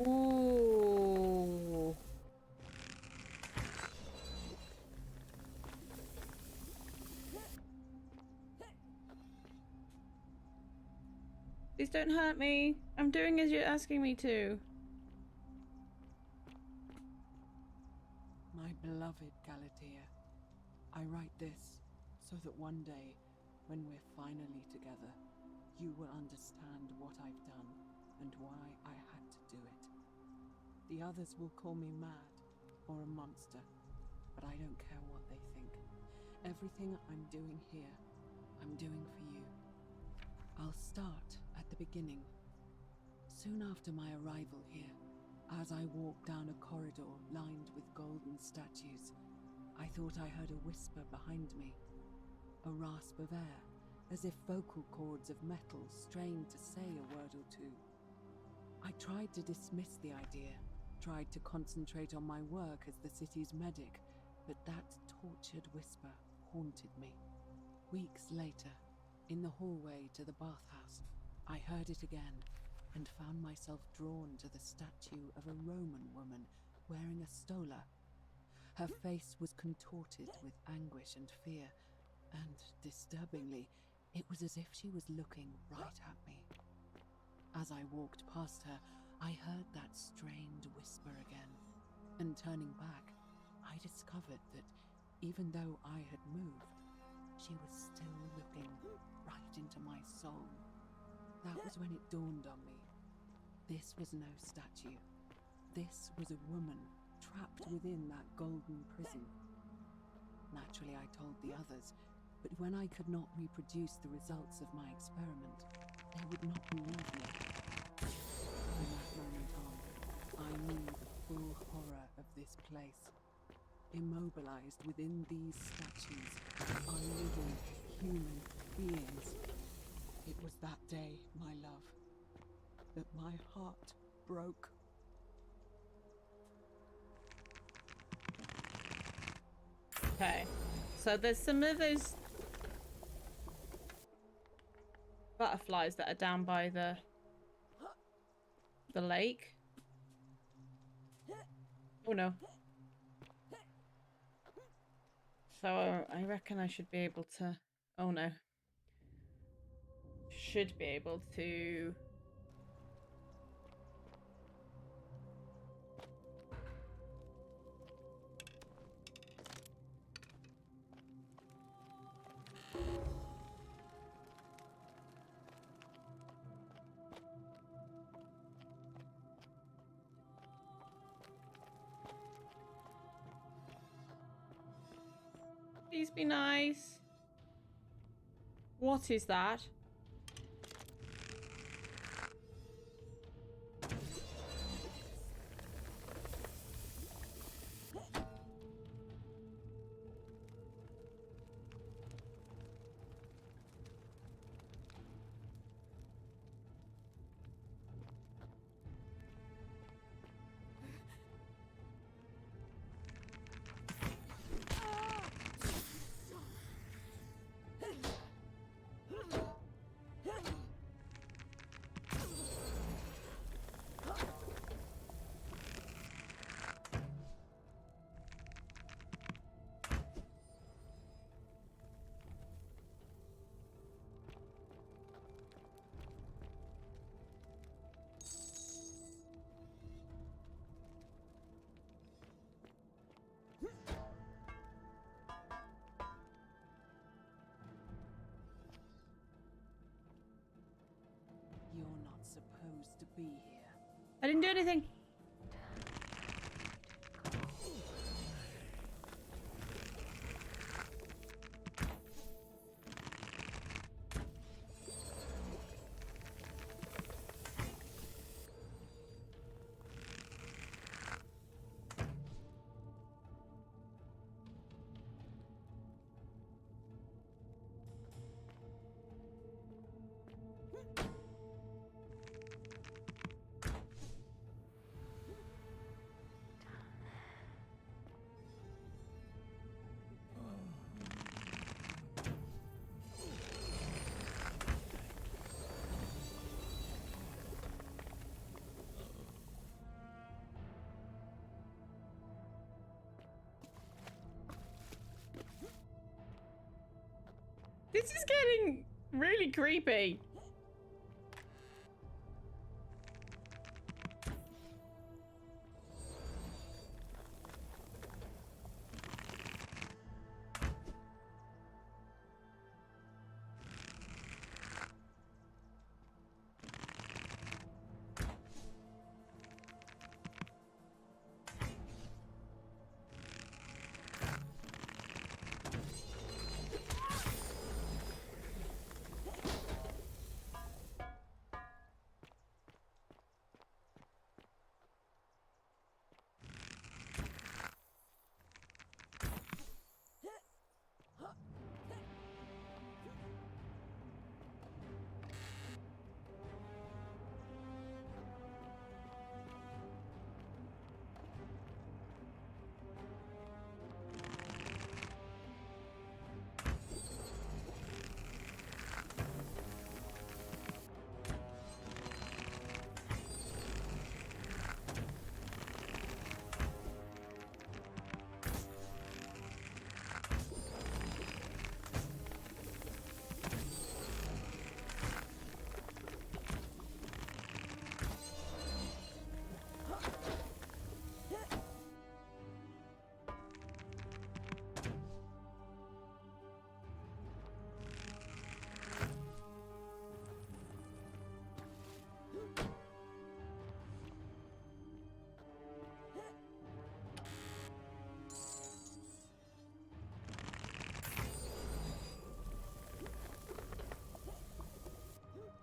Ooh. Please don't hurt me. I'm doing as you're asking me to. My beloved Galatea, I write this so that one day, when we're finally together, you will understand what I've done and why I had to do it. The others will call me mad or a monster, but I don't care what they think. Everything I'm doing here, I'm doing for you. I'll start at the beginning. Soon after my arrival here, as I walked down a corridor lined with golden statues, I thought I heard a whisper behind me, a rasp of air, as if vocal cords of metal strained to say a word or two. I tried to dismiss the idea, tried to concentrate on my work as the city's medic, but that tortured whisper haunted me. Weeks later, in the hallway to the bathhouse, I heard it again and found myself drawn to the statue of a Roman woman wearing a stola. Her face was contorted with anguish and fear, and, disturbingly, it was as if she was looking right at me. As I walked past her, I heard that strained whisper again, and turning back, I discovered that even though I had moved, she was still looking right into my soul. That was when it dawned on me. This was no statue. This was a woman trapped within that golden prison. Naturally, I told the others, but when I could not reproduce the results of my experiment, they would not believe me. From that moment on, I knew the full horror of this place. Immobilized within these statues are living human beings. It was that day, my love, that my heart broke. Okay, so there's some of those butterflies that are down by the lake. Oh no. So I reckon I should be able to... Oh no. Should be able to... Please be nice. What is that? You're not supposed to be here. I didn't do anything. This is getting really creepy.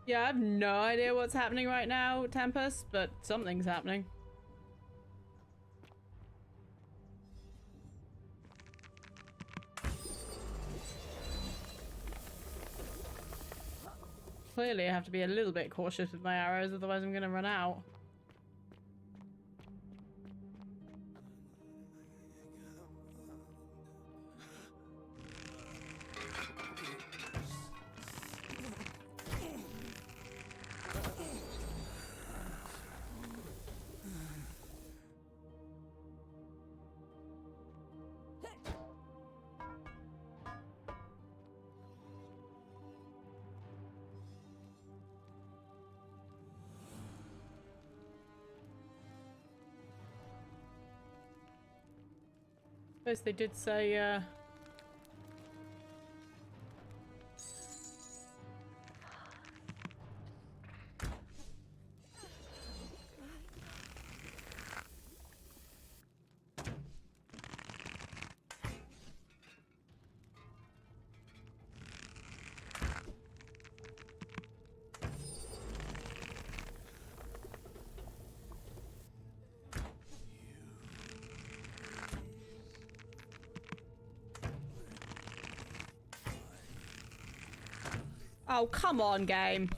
Yeah, I have no idea what's happening right now, Tempest, but something's happening. Clearly, I have to be a little bit cautious with my arrows, otherwise I'm gonna run out. Suppose they did say, oh, come on, game.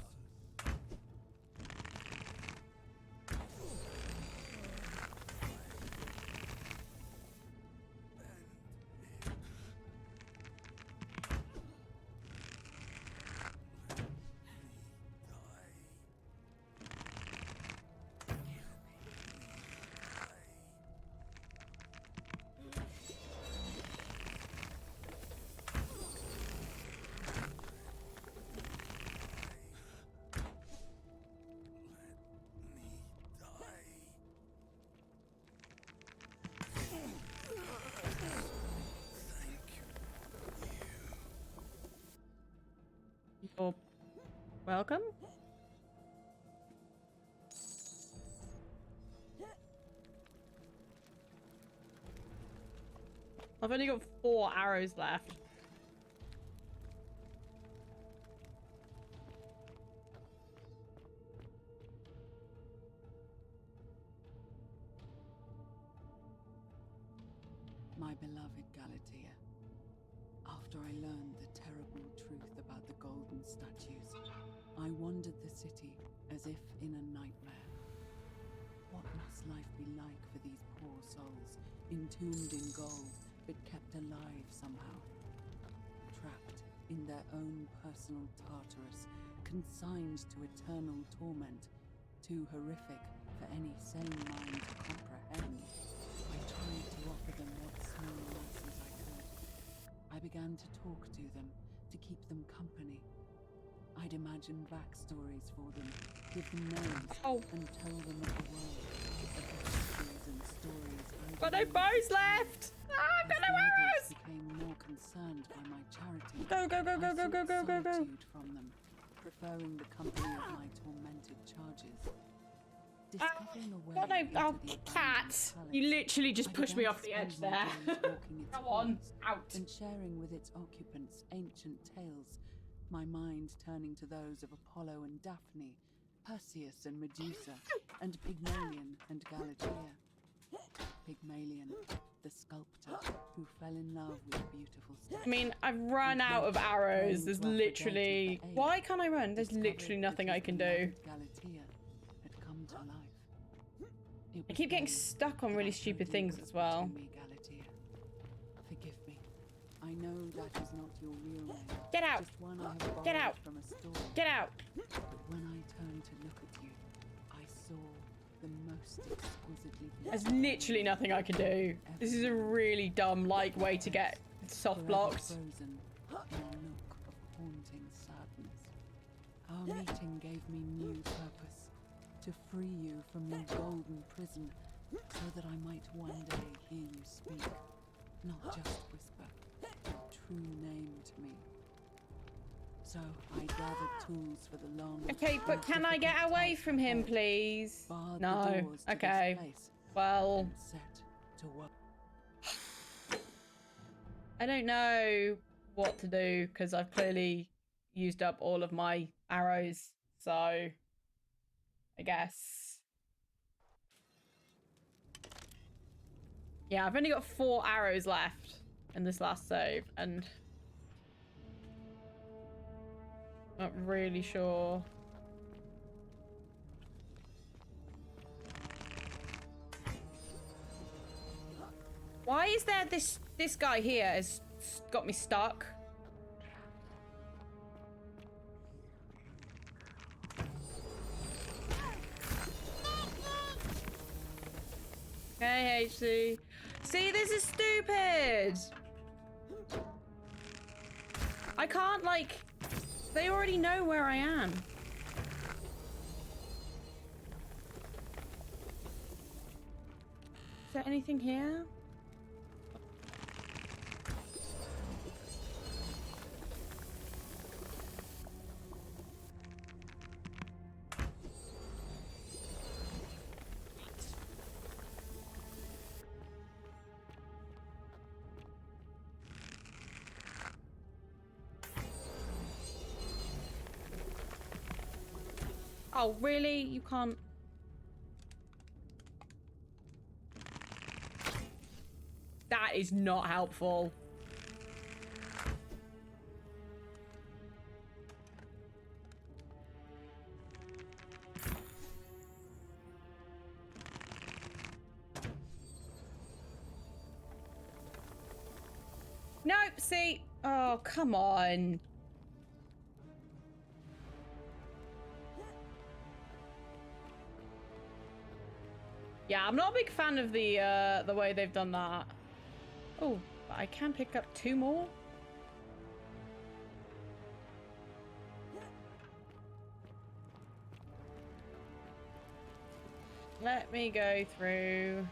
You're welcome. I've only got 4 arrows left. My beloved Galatea, after I learned the terrible truth about the golden statues, I wandered the city as if in a nightmare. What must life be like for these poor souls, entombed in gold, but kept alive somehow? Trapped in their own personal Tartarus, consigned to eternal torment, too horrific for any sane mind to comprehend. I tried to offer them what small mercies I could. I began to talk to them, to keep them company. I'd imagine backstories for them, give them names, and tell them of the world, of the histories and stories. Got no bows left! Ah, I've got no arrows! Became more concerned by my charity. Go, go, go, go, go, go, go, go, go. Solitude from them, preferring the company of my tormented charges. Discovering a way God, no, into oh, the cat! palace, You literally just I pushed me began off to the edge spend my there. days walking its Come on, halls out. and sharing with its occupants ancient tales, my mind turning to those of Apollo and Daphne, Perseus and Medusa, and Pygmalion and Galatea. Pygmalion, the sculptor who fell in love with beautiful statues. I mean, I've run out of arrows. There's literally... Why can't I run? There's literally nothing I can do. Galatea had come to life. I keep getting stuck on really stupid things as well. Forgive me. I know that is not your real name. Get out! Just one I have Get out! from a story. Get out! But when I turned to look at you, I saw the most exquisitely There's literally nothing I can do. This is a really dumb, like, way to get soft blocked. Frozen in a look of haunting sadness. Our meeting gave me new purpose. To free you from your golden prison, so that I might one day hear you speak. Not just whisper, your true name to me. So I gathered tools for the long... Okay, but can I get away from him, please? No. Okay. Well... I don't know what to do, because I've clearly used up all of my arrows, so... I guess. Yeah, I've only got 4 arrows left in this last save, and... not really sure. Why is there this guy here has got me stuck? Hey, HC. See, this is stupid. I can't, like... They already know where I am. Is there anything here? Oh, really? You can't... That is not helpful. Nope, see? Oh, come on. Yeah, I'm not a big fan of the way they've done that. Oh, but I can pick up 2 more. Let me go through.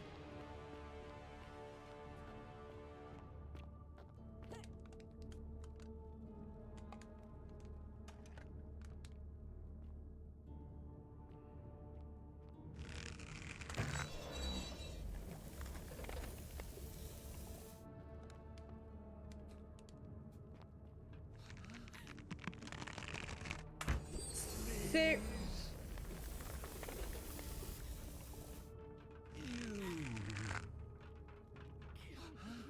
So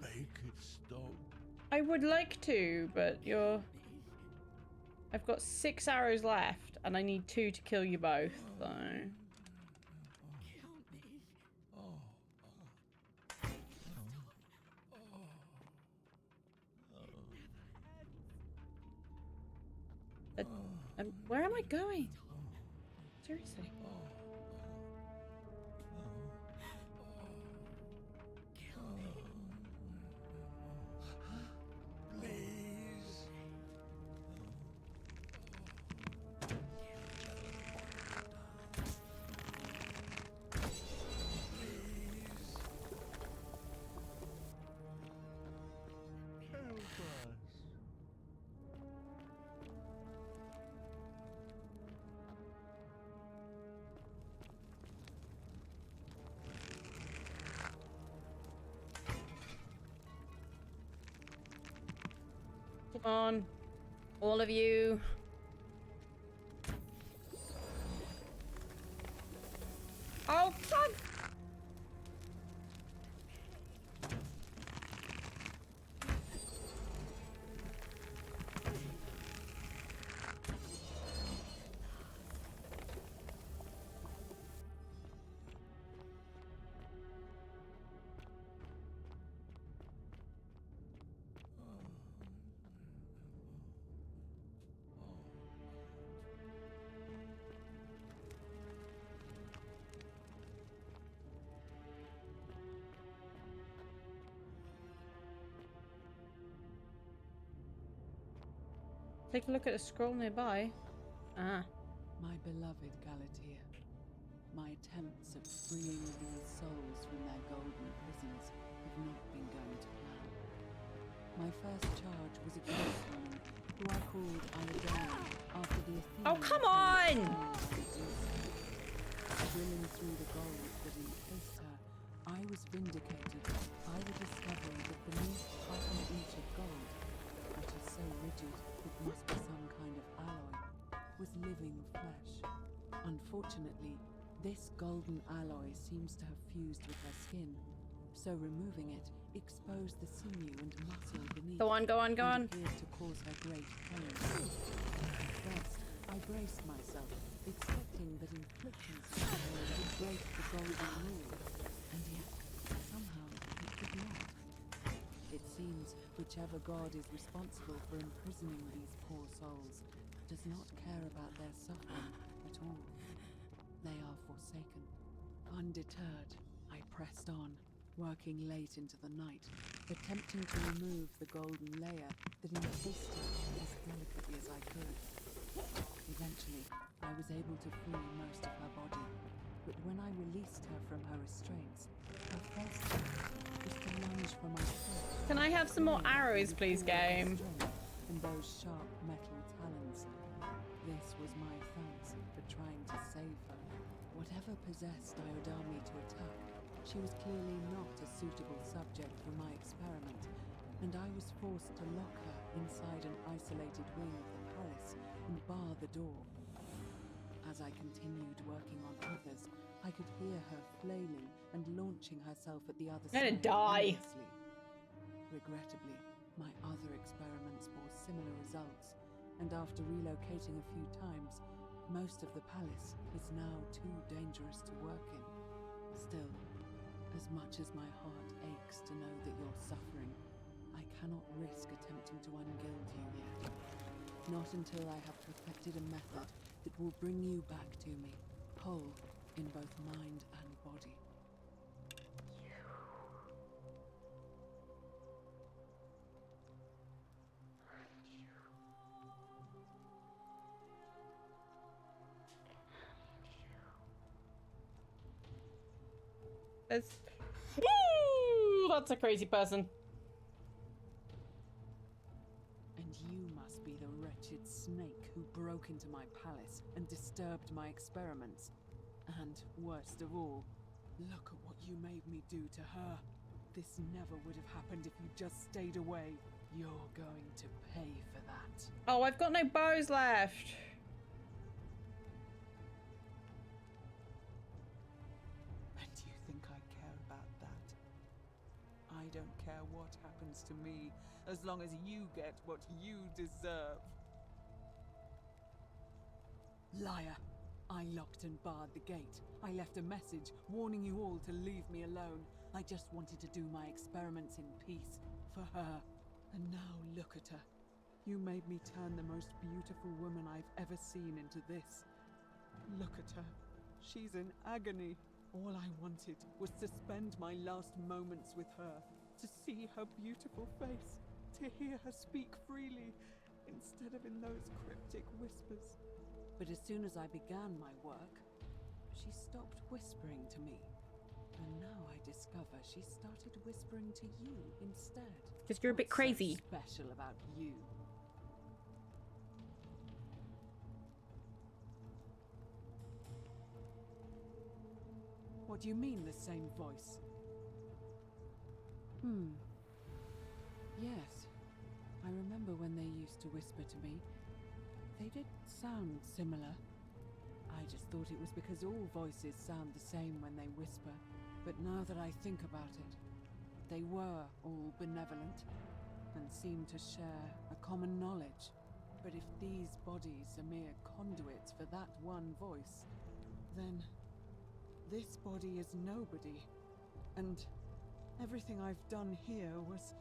Make it stop. I would like to, but you're... I've got 6 arrows left, and I need 2 to kill you both, so... where am I going? Seriously. Come on. All of you. Oh, son! Take a look at the scroll nearby. Ah. My beloved Galatea, my attempts at freeing these souls from their golden prisons have not been going to plan. My first charge was a Greek woman who I called Iodine after the Athenians. Oh, come on! Drilling through the gold that encased her, I was vindicated by the discovery that beneath half an inch of gold, that is so rigid it must be some kind of alloy, was living flesh. Unfortunately, this golden alloy seems to have fused with her skin, so removing it exposed the sinew and muscle beneath. Go on, go on, go on. And appeared to cause her great pain. At first, I braced myself, expecting that inflicting such pain would break the golden rule, and yet somehow it did not. It seems whichever god is responsible for imprisoning these poor souls does not care about their suffering at all. They are forsaken. Undeterred, I pressed on, working late into the night, attempting to remove the golden layer that encased her as delicately as I could. Eventually, I was able to free most of her body, but when I released her from her restraints, her first act was to lunge for my throat. Can I have some more arrows, please, game? And those sharp metal talons. This was my thanks for trying to save her. Whatever possessed Iodami to attack, she was clearly not a suitable subject for my experiment, and I was forced to lock her inside an isolated wing of the palace and bar the door. As I continued working on others, I could hear her flailing and launching herself at the other Let side. it die. endlessly. Regrettably, my other experiments bore similar results, and after relocating a few times, most of the palace is now too dangerous to work in. Still, as much as my heart aches to know that you're suffering, I cannot risk attempting to ungild you yet. Not until I have perfected a method that will bring you back to me, whole in both mind and body. Woo! That's a crazy person. And you must be the wretched snake who broke into my palace and disturbed my experiments. And worst of all, look at what you made me do to her. This never would have happened if you just stayed away. You're going to pay for that. Oh, I've got no bows left. And you think I care about that? I don't care what happens to me, as long as you get what you deserve. Liar! I locked and barred the gate. I left a message warning you all to leave me alone. I just wanted to do my experiments in peace, for her. And now look at her. You made me turn the most beautiful woman I've ever seen into this. Look at her. She's in agony. All I wanted was to spend my last moments with her, to see her beautiful face, to hear her speak freely, instead of in those cryptic whispers. But as soon as I began my work, she stopped whispering to me. And now I discover she started whispering to you instead. Because you're a bit crazy. What's so special about you? What do you mean, the same voice? Yes. I remember when they used to whisper to me. They did sound similar. I just thought it was because all voices sound the same when they whisper. But now that I think about it, they were all benevolent and seemed to share a common knowledge. But if these bodies are mere conduits for that one voice, then this body is nobody. And everything I've done here was...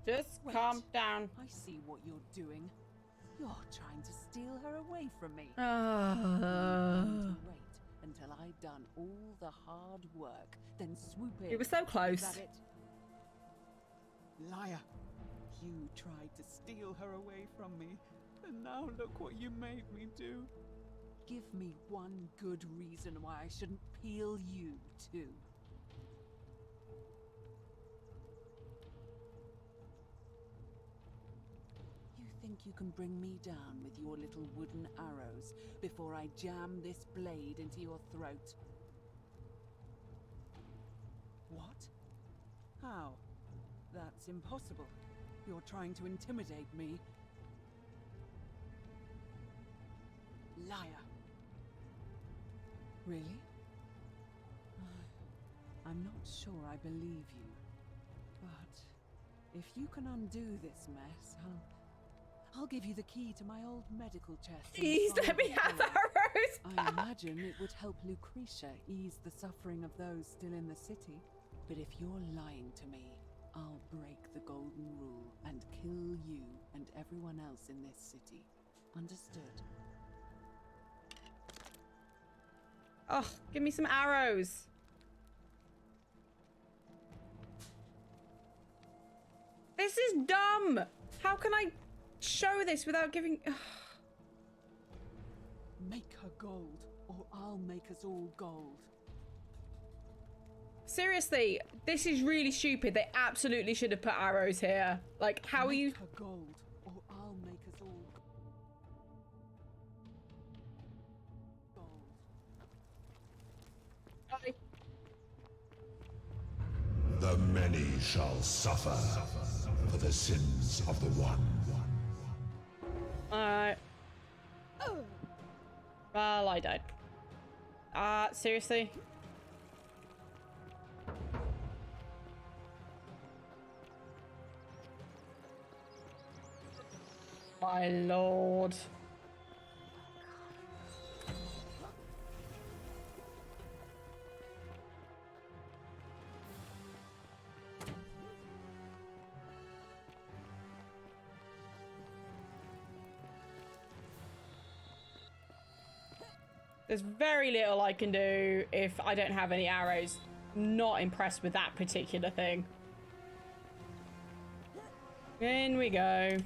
Just Wait, calm down. I see what you're doing. You're trying to steal her away from me. Ah. I'm going to wait until I've done all the hard work, then swoop in. It was so close. Is that it? Liar. You tried to steal her away from me, and now look what you made me do. Give me one good reason why I shouldn't peel you too. You think you can bring me down with your little wooden arrows before I jam this blade into your throat? What? How? That's impossible. You're trying to intimidate me. Liar. Really? I'm not sure I believe you. But if you can undo this mess, I'll give you the key to my old medical chest. Please let me have arrows. I imagine it would help Lucretia ease the suffering of those still in the city. But if you're lying to me, I'll break the golden rule and kill you and everyone else in this city. Understood? Oh, give me some arrows. This is dumb. How can I show this without giving... Make her gold, or I'll make us all gold. Seriously, this is really stupid. They absolutely should have put arrows here. Like, how are you... Make her gold, or I'll make us all gold. The many shall suffer for the sins of the one. Alright. Well, I died. Seriously? My lord. There's very little I can do if I don't have any arrows. Not impressed with that particular thing. In we go.